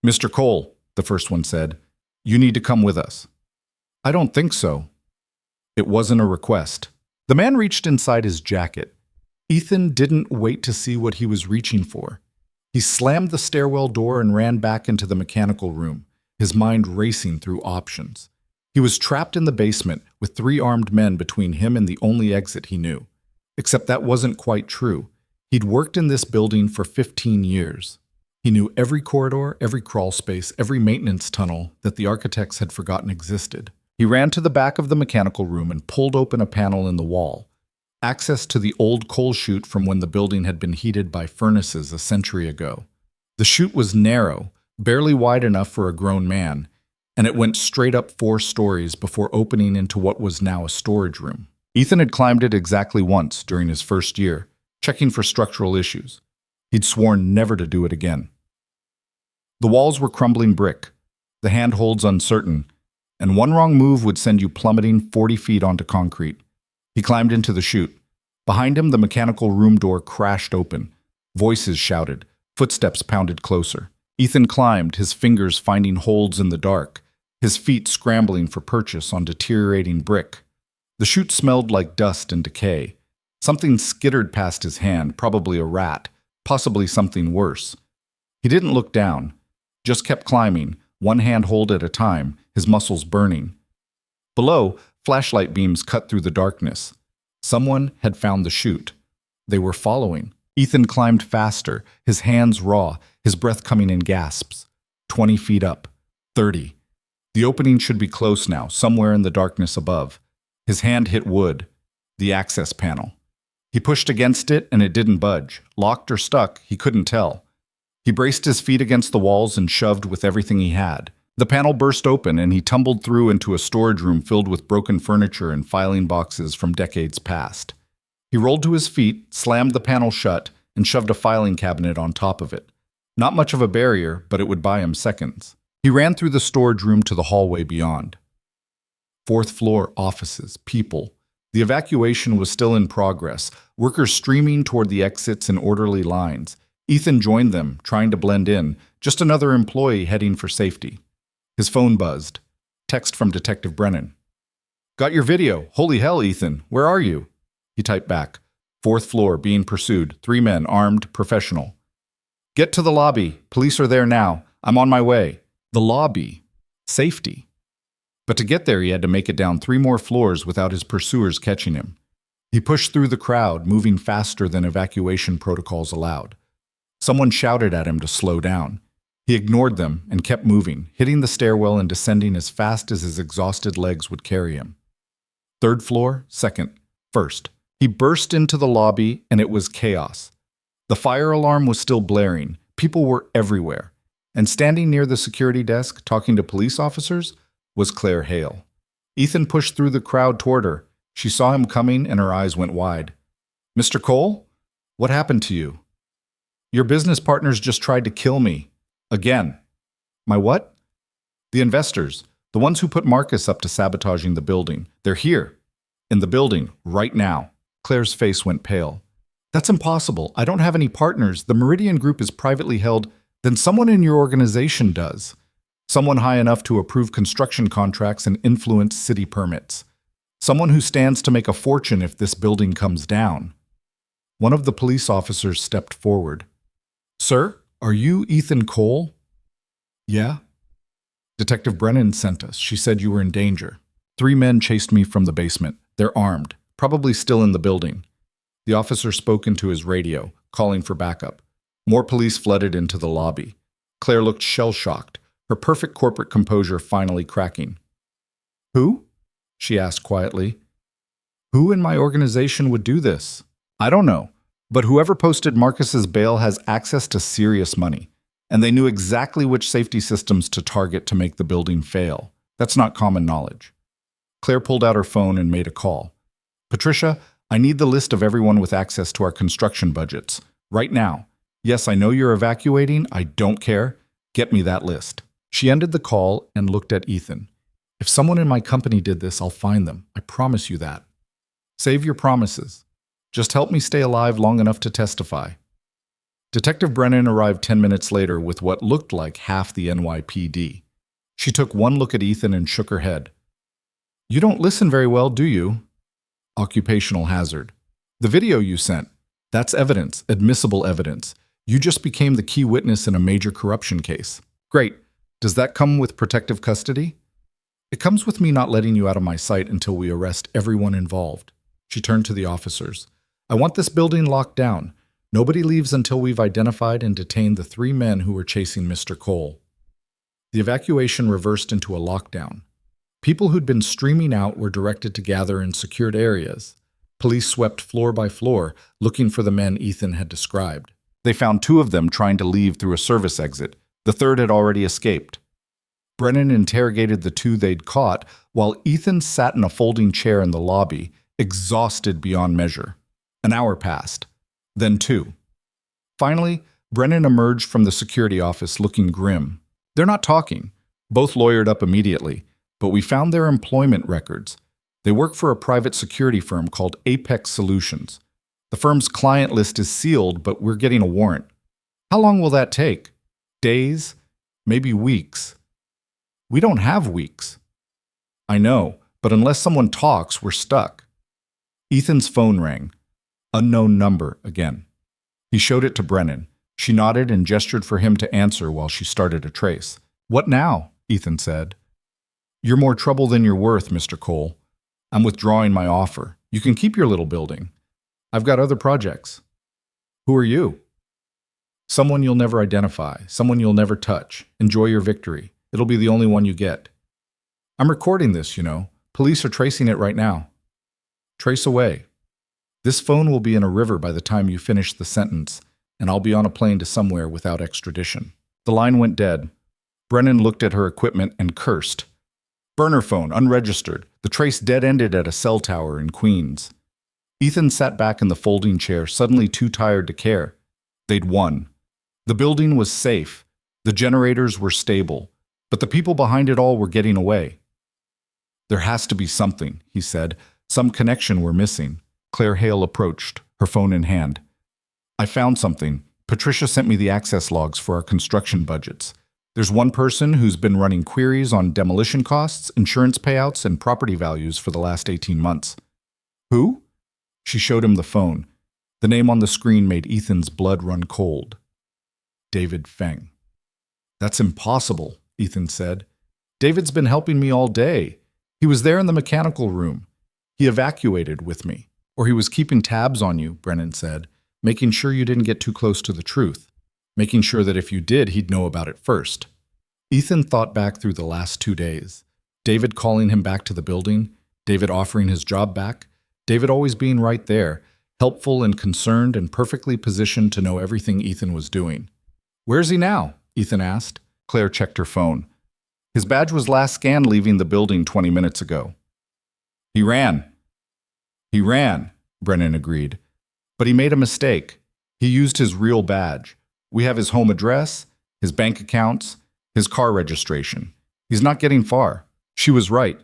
"Mr. Cole," the first one said, "you need to come with us." "I don't think so." It wasn't a request. The man reached inside his jacket. Ethan didn't wait to see what he was reaching for. He slammed the stairwell door and ran back into the mechanical room, his mind racing through options. He was trapped in the basement with 3 armed men between him and the only exit he knew. Except that wasn't quite true. He'd worked in this building for 15 years. He knew every corridor, every crawl space, every maintenance tunnel that the architects had forgotten existed. He ran to the back of the mechanical room and pulled open a panel in the wall. access to the old coal chute from when the building had been heated by furnaces a century ago. The chute was narrow, barely wide enough for a grown man, and it went straight up 4 stories before opening into what was now a storage room. Ethan had climbed it exactly once during his first year, checking for structural issues. He'd sworn never to do it again. The walls were crumbling brick, the handholds uncertain, and one wrong move would send you plummeting 40 feet onto concrete. He climbed into the chute. Behind him, the mechanical room door crashed open. Voices shouted. Footsteps pounded closer. Ethan climbed, his fingers finding holds in the dark, his feet scrambling for purchase on deteriorating brick. The chute smelled like dust and decay. Something skittered past his hand, probably a rat, possibly something worse. He didn't look down, just kept climbing, one handhold at a time, his muscles burning. Below, flashlight beams cut through the darkness. Someone had found the chute. They were following. Ethan climbed faster, his hands raw, his breath coming in gasps. 20 feet up. 30. The opening should be close now, somewhere in the darkness above. His hand hit wood, the access panel. He pushed against it and it didn't budge. Locked or stuck, he couldn't tell. He braced his feet against the walls and shoved with everything he had. The panel burst open and he tumbled through into a storage room filled with broken furniture and filing boxes from decades past. He rolled to his feet, slammed the panel shut, and shoved a filing cabinet on top of it. Not much of a barrier, but it would buy him seconds. He ran through the storage room to the hallway beyond. 4th floor, offices, people. The evacuation was still in progress, workers streaming toward the exits in orderly lines. Ethan joined them, trying to blend in, just another employee heading for safety. His phone buzzed. Text from Detective Brennan. "Got your video. Holy hell, Ethan. Where are you?" He typed back. 4th floor, being pursued. 3 men, armed, professional. "Get to the lobby. Police are there now. I'm on my way." The lobby. Safety. But to get there, he had to make it down 3 more floors without his pursuers catching him. He pushed through the crowd, moving faster than evacuation protocols allowed. Someone shouted at him to slow down. He ignored them and kept moving, hitting the stairwell and descending as fast as his exhausted legs would carry him. 3rd floor, 2nd, 1st. He burst into the lobby and it was chaos. The fire alarm was still blaring. People were everywhere. And standing near the security desk, talking to police officers, was Claire Hale. Ethan pushed through the crowd toward her. She saw him coming and her eyes went wide. "Mr. Cole? What happened to you?" "Your business partners just tried to kill me. Again." "My what?" "The investors. The ones who put Marcus up to sabotaging the building. They're here. In the building. Right now." Claire's face went pale. "That's impossible. I don't have any partners. The Meridian Group is privately held. Then someone in your organization does. Someone high enough to approve construction contracts and influence city permits. Someone who stands to make a fortune if this building comes down." One of the police officers stepped forward. "Sir, are you Ethan Cole?" "Yeah." "Detective Brennan sent us. She said you were in danger. 3 men chased me from the basement. They're armed, probably still in the building." The officer spoke into his radio, calling for backup. More police flooded into the lobby. Claire looked shell-shocked, her perfect corporate composure finally cracking. "Who?" she asked quietly. "Who in my organization would do this?" "I don't know, but whoever posted Marcus's bail has access to serious money, and they knew exactly which safety systems to target to make the building fail. That's not common knowledge." Claire pulled out her phone and made a call. "Patricia, I need the list of everyone with access to our construction budgets. Right now. Yes, I know you're evacuating. I don't care. Get me that list." She ended the call and looked at Ethan. "If someone in my company did this, I'll find them. I promise you that." "Save your promises. Just help me stay alive long enough to testify." Detective Brennan arrived 10 minutes later with what looked like half the NYPD. She took one look at Ethan and shook her head. "You don't listen very well, do you?" "Occupational hazard. The video you sent. That's evidence, admissible evidence. You just became the key witness in a major corruption case. Great. Does that come with protective custody?" "It comes with me not letting you out of my sight until we arrest everyone involved." She turned to the officers. "I want this building locked down. Nobody leaves until we've identified and detained the 3 men who were chasing Mr. Cole." The evacuation reversed into a lockdown. People who'd been streaming out were directed to gather in secured areas. Police swept floor by floor, looking for the men Ethan had described. They found two of them trying to leave through a service exit. The third had already escaped. Brennan interrogated the two they'd caught, while Ethan sat in a folding chair in the lobby, exhausted beyond measure. An hour passed, then two. Finally, Brennan emerged from the security office looking grim. They're not talking. Both lawyered up immediately, but we found their employment records. They work for a private security firm called Apex Solutions. The firm's client list is sealed, but we're getting a warrant. How long will that take? Days? Maybe weeks. We don't have weeks. I know, but unless someone talks, we're stuck. Ethan's phone rang. Unknown number again. He showed it to Brennan. She nodded and gestured for him to answer while she started a trace. What now? Ethan said. You're more trouble than you're worth, Mr. Cole. I'm withdrawing my offer. You can keep your little building. I've got other projects. Who are you? Someone you'll never identify, someone you'll never touch. Enjoy your victory. It'll be the only one you get. I'm recording this, you know. Police are tracing it right now. Trace away. This phone will be in a river by the time you finish the sentence, and I'll be on a plane to somewhere without extradition. The line went dead. Brennan looked at her equipment and cursed. Burner phone, unregistered. The trace dead-ended at a cell tower in Queens. Ethan sat back in the folding chair, suddenly too tired to care. They'd won. The building was safe. The generators were stable. But the people behind it all were getting away. There has to be something, he said. Some connection we're missing. Claire Hale approached, her phone in hand. I found something. Patricia sent me the access logs for our construction budgets. There's one person who's been running queries on demolition costs, insurance payouts, and property values for the last 18 months. Who? She showed him the phone. The name on the screen made Ethan's blood run cold. David Feng. That's impossible, Ethan said. David's been helping me all day. He was there in the mechanical room. He evacuated with me. Or he was keeping tabs on you, Brennan said, making sure you didn't get too close to the truth. Making sure that if you did, he'd know about it first. Ethan thought back through the last 2 days. David calling him back to the building, David offering his job back, David always being right there, helpful and concerned and perfectly positioned to know everything Ethan was doing. Where's he now? Ethan asked. Claire checked her phone. His badge was last scanned leaving the building 20 minutes ago. He ran, Brennan agreed. But he made a mistake. He used his real badge. We have his home address, his bank accounts, his car registration. He's not getting far. She was right.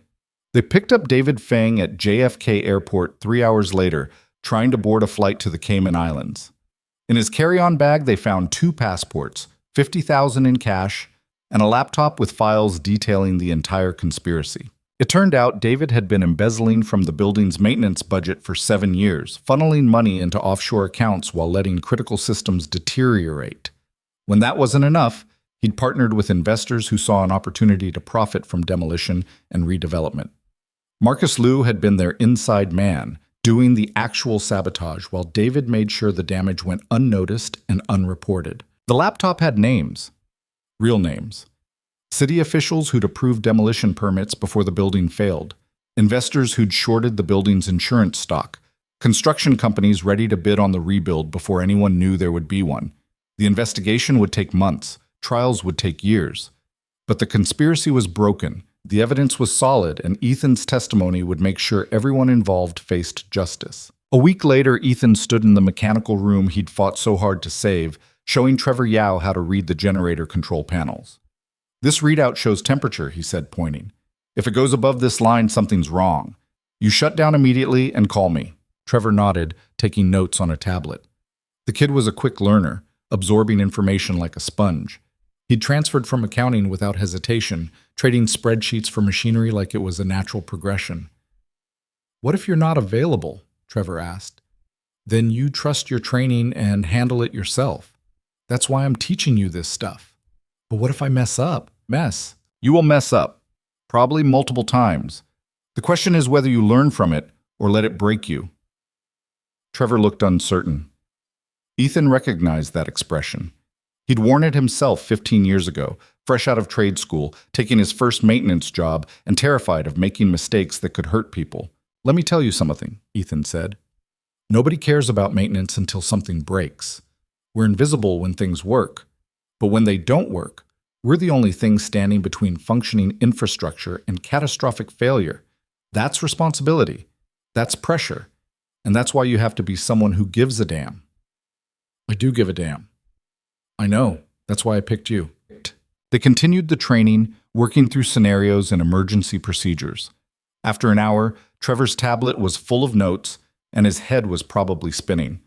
They picked up David Feng at JFK Airport 3 hours later, trying to board a flight to the Cayman Islands. In his carry-on bag, they found 2 passports, $50,000 in cash, and a laptop with files detailing the entire conspiracy. It turned out David had been embezzling from the building's maintenance budget for 7 years, funneling money into offshore accounts while letting critical systems deteriorate. When that wasn't enough, he'd partnered with investors who saw an opportunity to profit from demolition and redevelopment. Marcus Liu had been their inside man, doing the actual sabotage while David made sure the damage went unnoticed and unreported. The laptop had names, real names. City officials who'd approved demolition permits before the building failed, investors who'd shorted the building's insurance stock, construction companies ready to bid on the rebuild before anyone knew there would be one. The investigation would take months, trials would take years. But the conspiracy was broken, the evidence was solid, and Ethan's testimony would make sure everyone involved faced justice. A week later, Ethan stood in the mechanical room he'd fought so hard to save, showing Trevor Yao how to read the generator control panels. This readout shows temperature, he said, pointing. If it goes above this line, something's wrong. You shut down immediately and call me. Trevor nodded, taking notes on a tablet. The kid was a quick learner, absorbing information like a sponge. He'd transferred from accounting without hesitation, trading spreadsheets for machinery like it was a natural progression. What if you're not available? Trevor asked. Then you trust your training and handle it yourself. That's why I'm teaching you this stuff. But what if I mess up? Mess. You will mess up. Probably multiple times. The question is whether you learn from it or let it break you. Trevor looked uncertain. Ethan recognized that expression. He'd worn it himself 15 years ago, fresh out of trade school, taking his first maintenance job and terrified of making mistakes that could hurt people. Let me tell you something, Ethan said. Nobody cares about maintenance until something breaks. We're invisible when things work. But when they don't work, we're the only thing standing between functioning infrastructure and catastrophic failure. That's responsibility. That's pressure. And that's why you have to be someone who gives a damn. I do give a damn. I know. That's why I picked you. They continued the training, working through scenarios and emergency procedures. After an hour, Trevor's tablet was full of notes, and his head was probably spinning.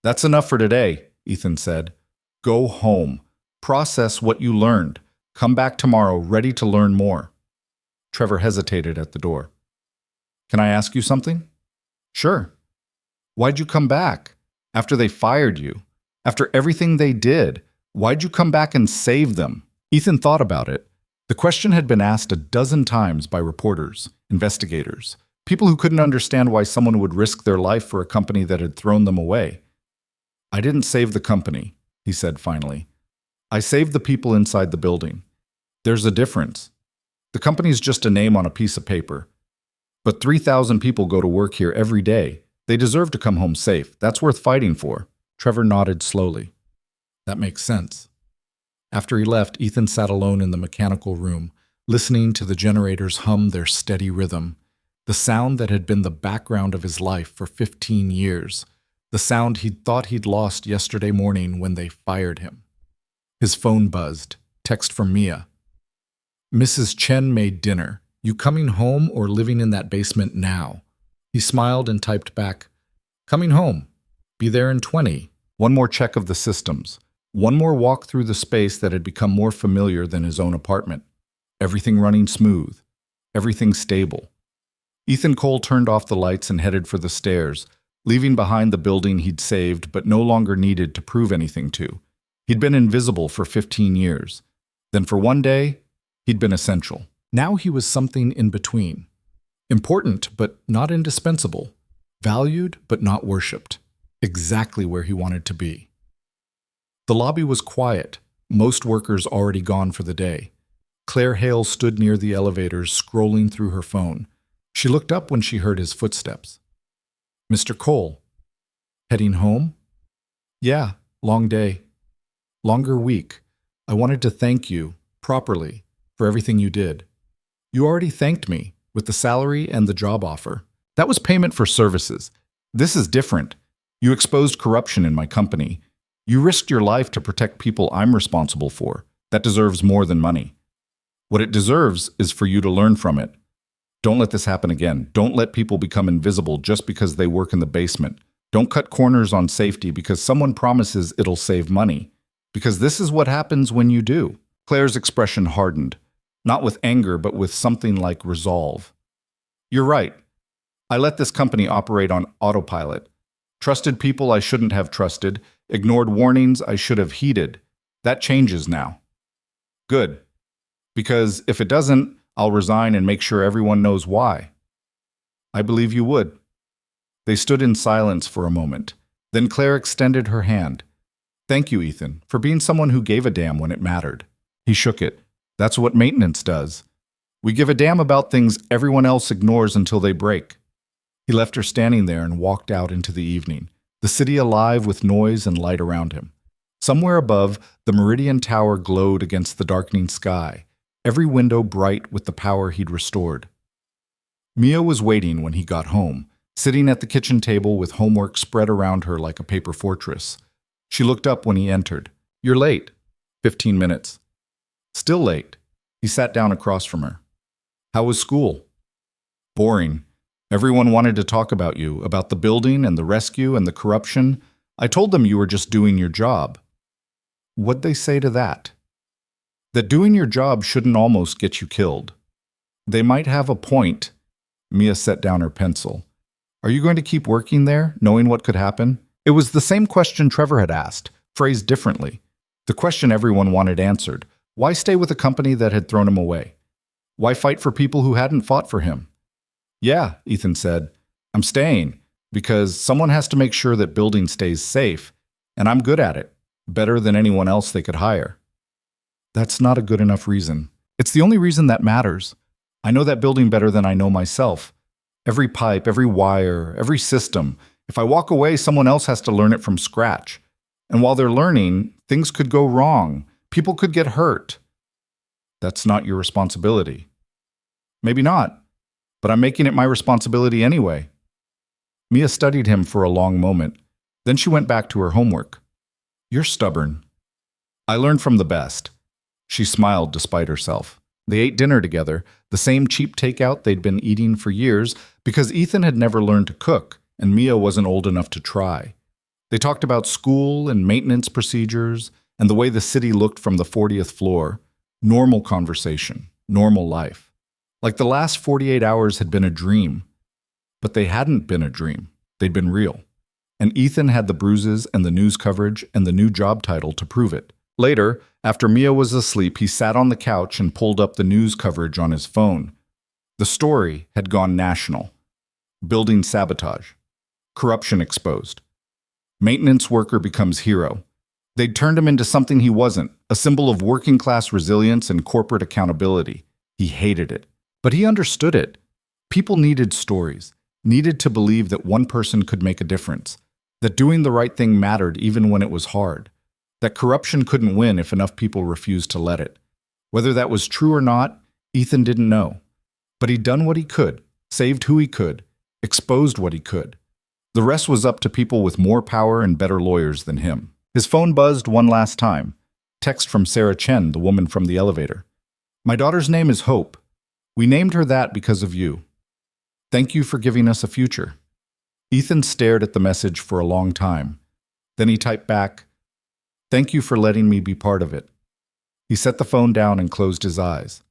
That's enough for today, Ethan said. Go home. Process what you learned. Come back tomorrow ready to learn more. Trevor hesitated at the door. Can I ask you something? Sure. Why'd you come back? After they fired you? After everything they did? Why'd you come back and save them? Ethan thought about it. The question had been asked a dozen times by reporters, investigators, people who couldn't understand why someone would risk their life for a company that had thrown them away. I didn't save the company, he said finally. I saved the people inside the building. There's a difference. The company's just a name on a piece of paper. But 3,000 people go to work here every day. They deserve to come home safe. That's worth fighting for. Trevor nodded slowly. That makes sense. After he left, Ethan sat alone in the mechanical room, listening to the generators hum their steady rhythm, the sound that had been the background of his life for 15 years, the sound he'd thought he'd lost yesterday morning when they fired him. His phone buzzed. Text from Mia. Mrs. Chen made dinner. You coming home or living in that basement now? He smiled and typed back, coming home. Be there in 20. One more check of the systems. One more walk through the space that had become more familiar than his own apartment. Everything running smooth. Everything stable. Ethan Cole turned off the lights and headed for the stairs, leaving behind the building he'd saved but no longer needed to prove anything to. He'd been invisible for 15 years. Then for one day, he'd been essential. Now he was something in between. Important but not indispensable. Valued but not worshipped. Exactly where he wanted to be. The lobby was quiet, most workers already gone for the day. Claire Hale stood near the elevators, scrolling through her phone. She looked up when she heard his footsteps. Mr. Cole. Heading home? Yeah, long day. Longer week. I wanted to thank you, properly, for everything you did. You already thanked me, with the salary and the job offer. That was payment for services. This is different. You exposed corruption in my company. You risked your life to protect people I'm responsible for. That deserves more than money. What it deserves is for you to learn from it. Don't let this happen again. Don't let people become invisible just because they work in the basement. Don't cut corners on safety because someone promises it'll save money. Because this is what happens when you do. Claire's expression hardened, not with anger, but with something like resolve. You're right. I let this company operate on autopilot. Trusted people I shouldn't have trusted, ignored warnings I should have heeded. That changes now. Good. Because if it doesn't, I'll resign and make sure everyone knows why. I believe you would. They stood in silence for a moment. Then Claire extended her hand. Thank you, Ethan, for being someone who gave a damn when it mattered. He shook it. That's what maintenance does. We give a damn about things everyone else ignores until they break. He left her standing there and walked out into the evening, the city alive with noise and light around him. Somewhere above, the Meridian Tower glowed against the darkening sky, every window bright with the power he'd restored. Mia was waiting when he got home, sitting at the kitchen table with homework spread around her like a paper fortress. She looked up when he entered. You're late. 15 minutes. Still late. He sat down across from her. How was school? Boring. Everyone wanted to talk about you, about the building and the rescue and the corruption. I told them you were just doing your job. What'd they say to that? That doing your job shouldn't almost get you killed. They might have a point. Mia set down her pencil. Are you going to keep working there, knowing what could happen? It was the same question Trevor had asked, phrased differently. The question everyone wanted answered. Why stay with a company that had thrown him away? Why fight for people who hadn't fought for him? Yeah, Ethan said. I'm staying, because someone has to make sure that building stays safe, and I'm good at it, better than anyone else they could hire. That's not a good enough reason. It's the only reason that matters. I know that building better than I know myself. Every pipe, every wire, every system. If I walk away, someone else has to learn it from scratch. And while they're learning, things could go wrong. People could get hurt. That's not your responsibility. Maybe not, but I'm making it my responsibility anyway. Mia studied him for a long moment. Then she went back to her homework. You're stubborn. I learned from the best. She smiled despite herself. They ate dinner together, the same cheap takeout they'd been eating for years, because Ethan had never learned to cook, and Mia wasn't old enough to try. They talked about school and maintenance procedures, and the way the city looked from the 40th floor. Normal conversation, normal life. Like the last 48 hours had been a dream. But they hadn't been a dream. They'd been real. And Ethan had the bruises and the news coverage and the new job title to prove it. Later, after Mia was asleep, he sat on the couch and pulled up the news coverage on his phone. The story had gone national. Building sabotage. Corruption exposed. Maintenance worker becomes hero. They'd turned him into something he wasn't, a symbol of working-class resilience and corporate accountability. He hated it. But he understood it. People needed stories, needed to believe that one person could make a difference, that doing the right thing mattered even when it was hard, that corruption couldn't win if enough people refused to let it. Whether that was true or not, Ethan didn't know. But he'd done what he could, saved who he could, exposed what he could. The rest was up to people with more power and better lawyers than him. His phone buzzed one last time. Text from Sarah Chen, the woman from the elevator. My daughter's name is Hope. We named her that because of you. Thank you for giving us a future. Ethan stared at the message for a long time. Then he typed back, thank you for letting me be part of it. He set the phone down and closed his eyes.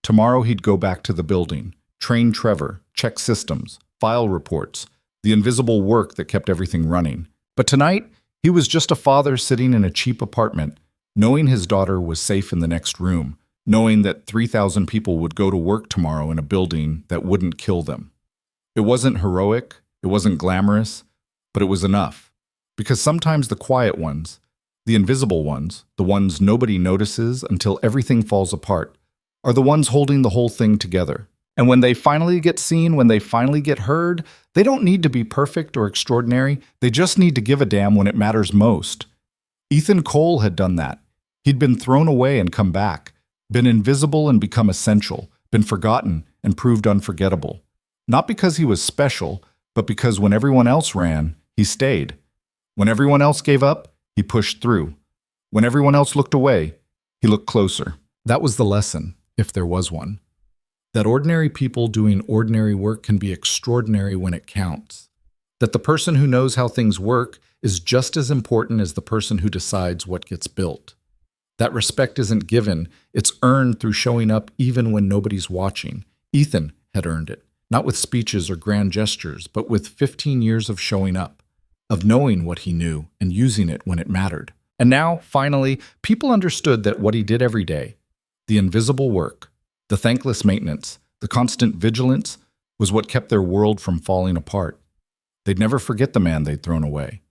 Tomorrow he'd go back to the building, train Trevor, check systems, file reports, the invisible work that kept everything running. But tonight, he was just a father sitting in a cheap apartment, knowing his daughter was safe in the next room, knowing that 3,000 people would go to work tomorrow in a building that wouldn't kill them. It wasn't heroic, it wasn't glamorous, but it was enough. Because sometimes the quiet ones, the invisible ones, the ones nobody notices until everything falls apart, are the ones holding the whole thing together. And when they finally get seen, when they finally get heard, they don't need to be perfect or extraordinary. They just need to give a damn when it matters most. Ethan Cole had done that. He'd been thrown away and come back, been invisible and become essential, been forgotten and proved unforgettable. Not because he was special, but because when everyone else ran, he stayed. When everyone else gave up, he pushed through. When everyone else looked away, he looked closer. That was the lesson, if there was one. That ordinary people doing ordinary work can be extraordinary when it counts. That the person who knows how things work is just as important as the person who decides what gets built. That respect isn't given, it's earned through showing up even when nobody's watching. Ethan had earned it, not with speeches or grand gestures, but with 15 years of showing up, of knowing what he knew and using it when it mattered. And now, finally, people understood that what he did every day, the invisible work, the thankless maintenance, the constant vigilance, was what kept their world from falling apart. They'd never forget the man they'd thrown away.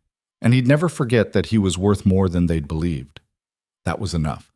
And he'd never forget that he was worth more than they'd believed. That was enough.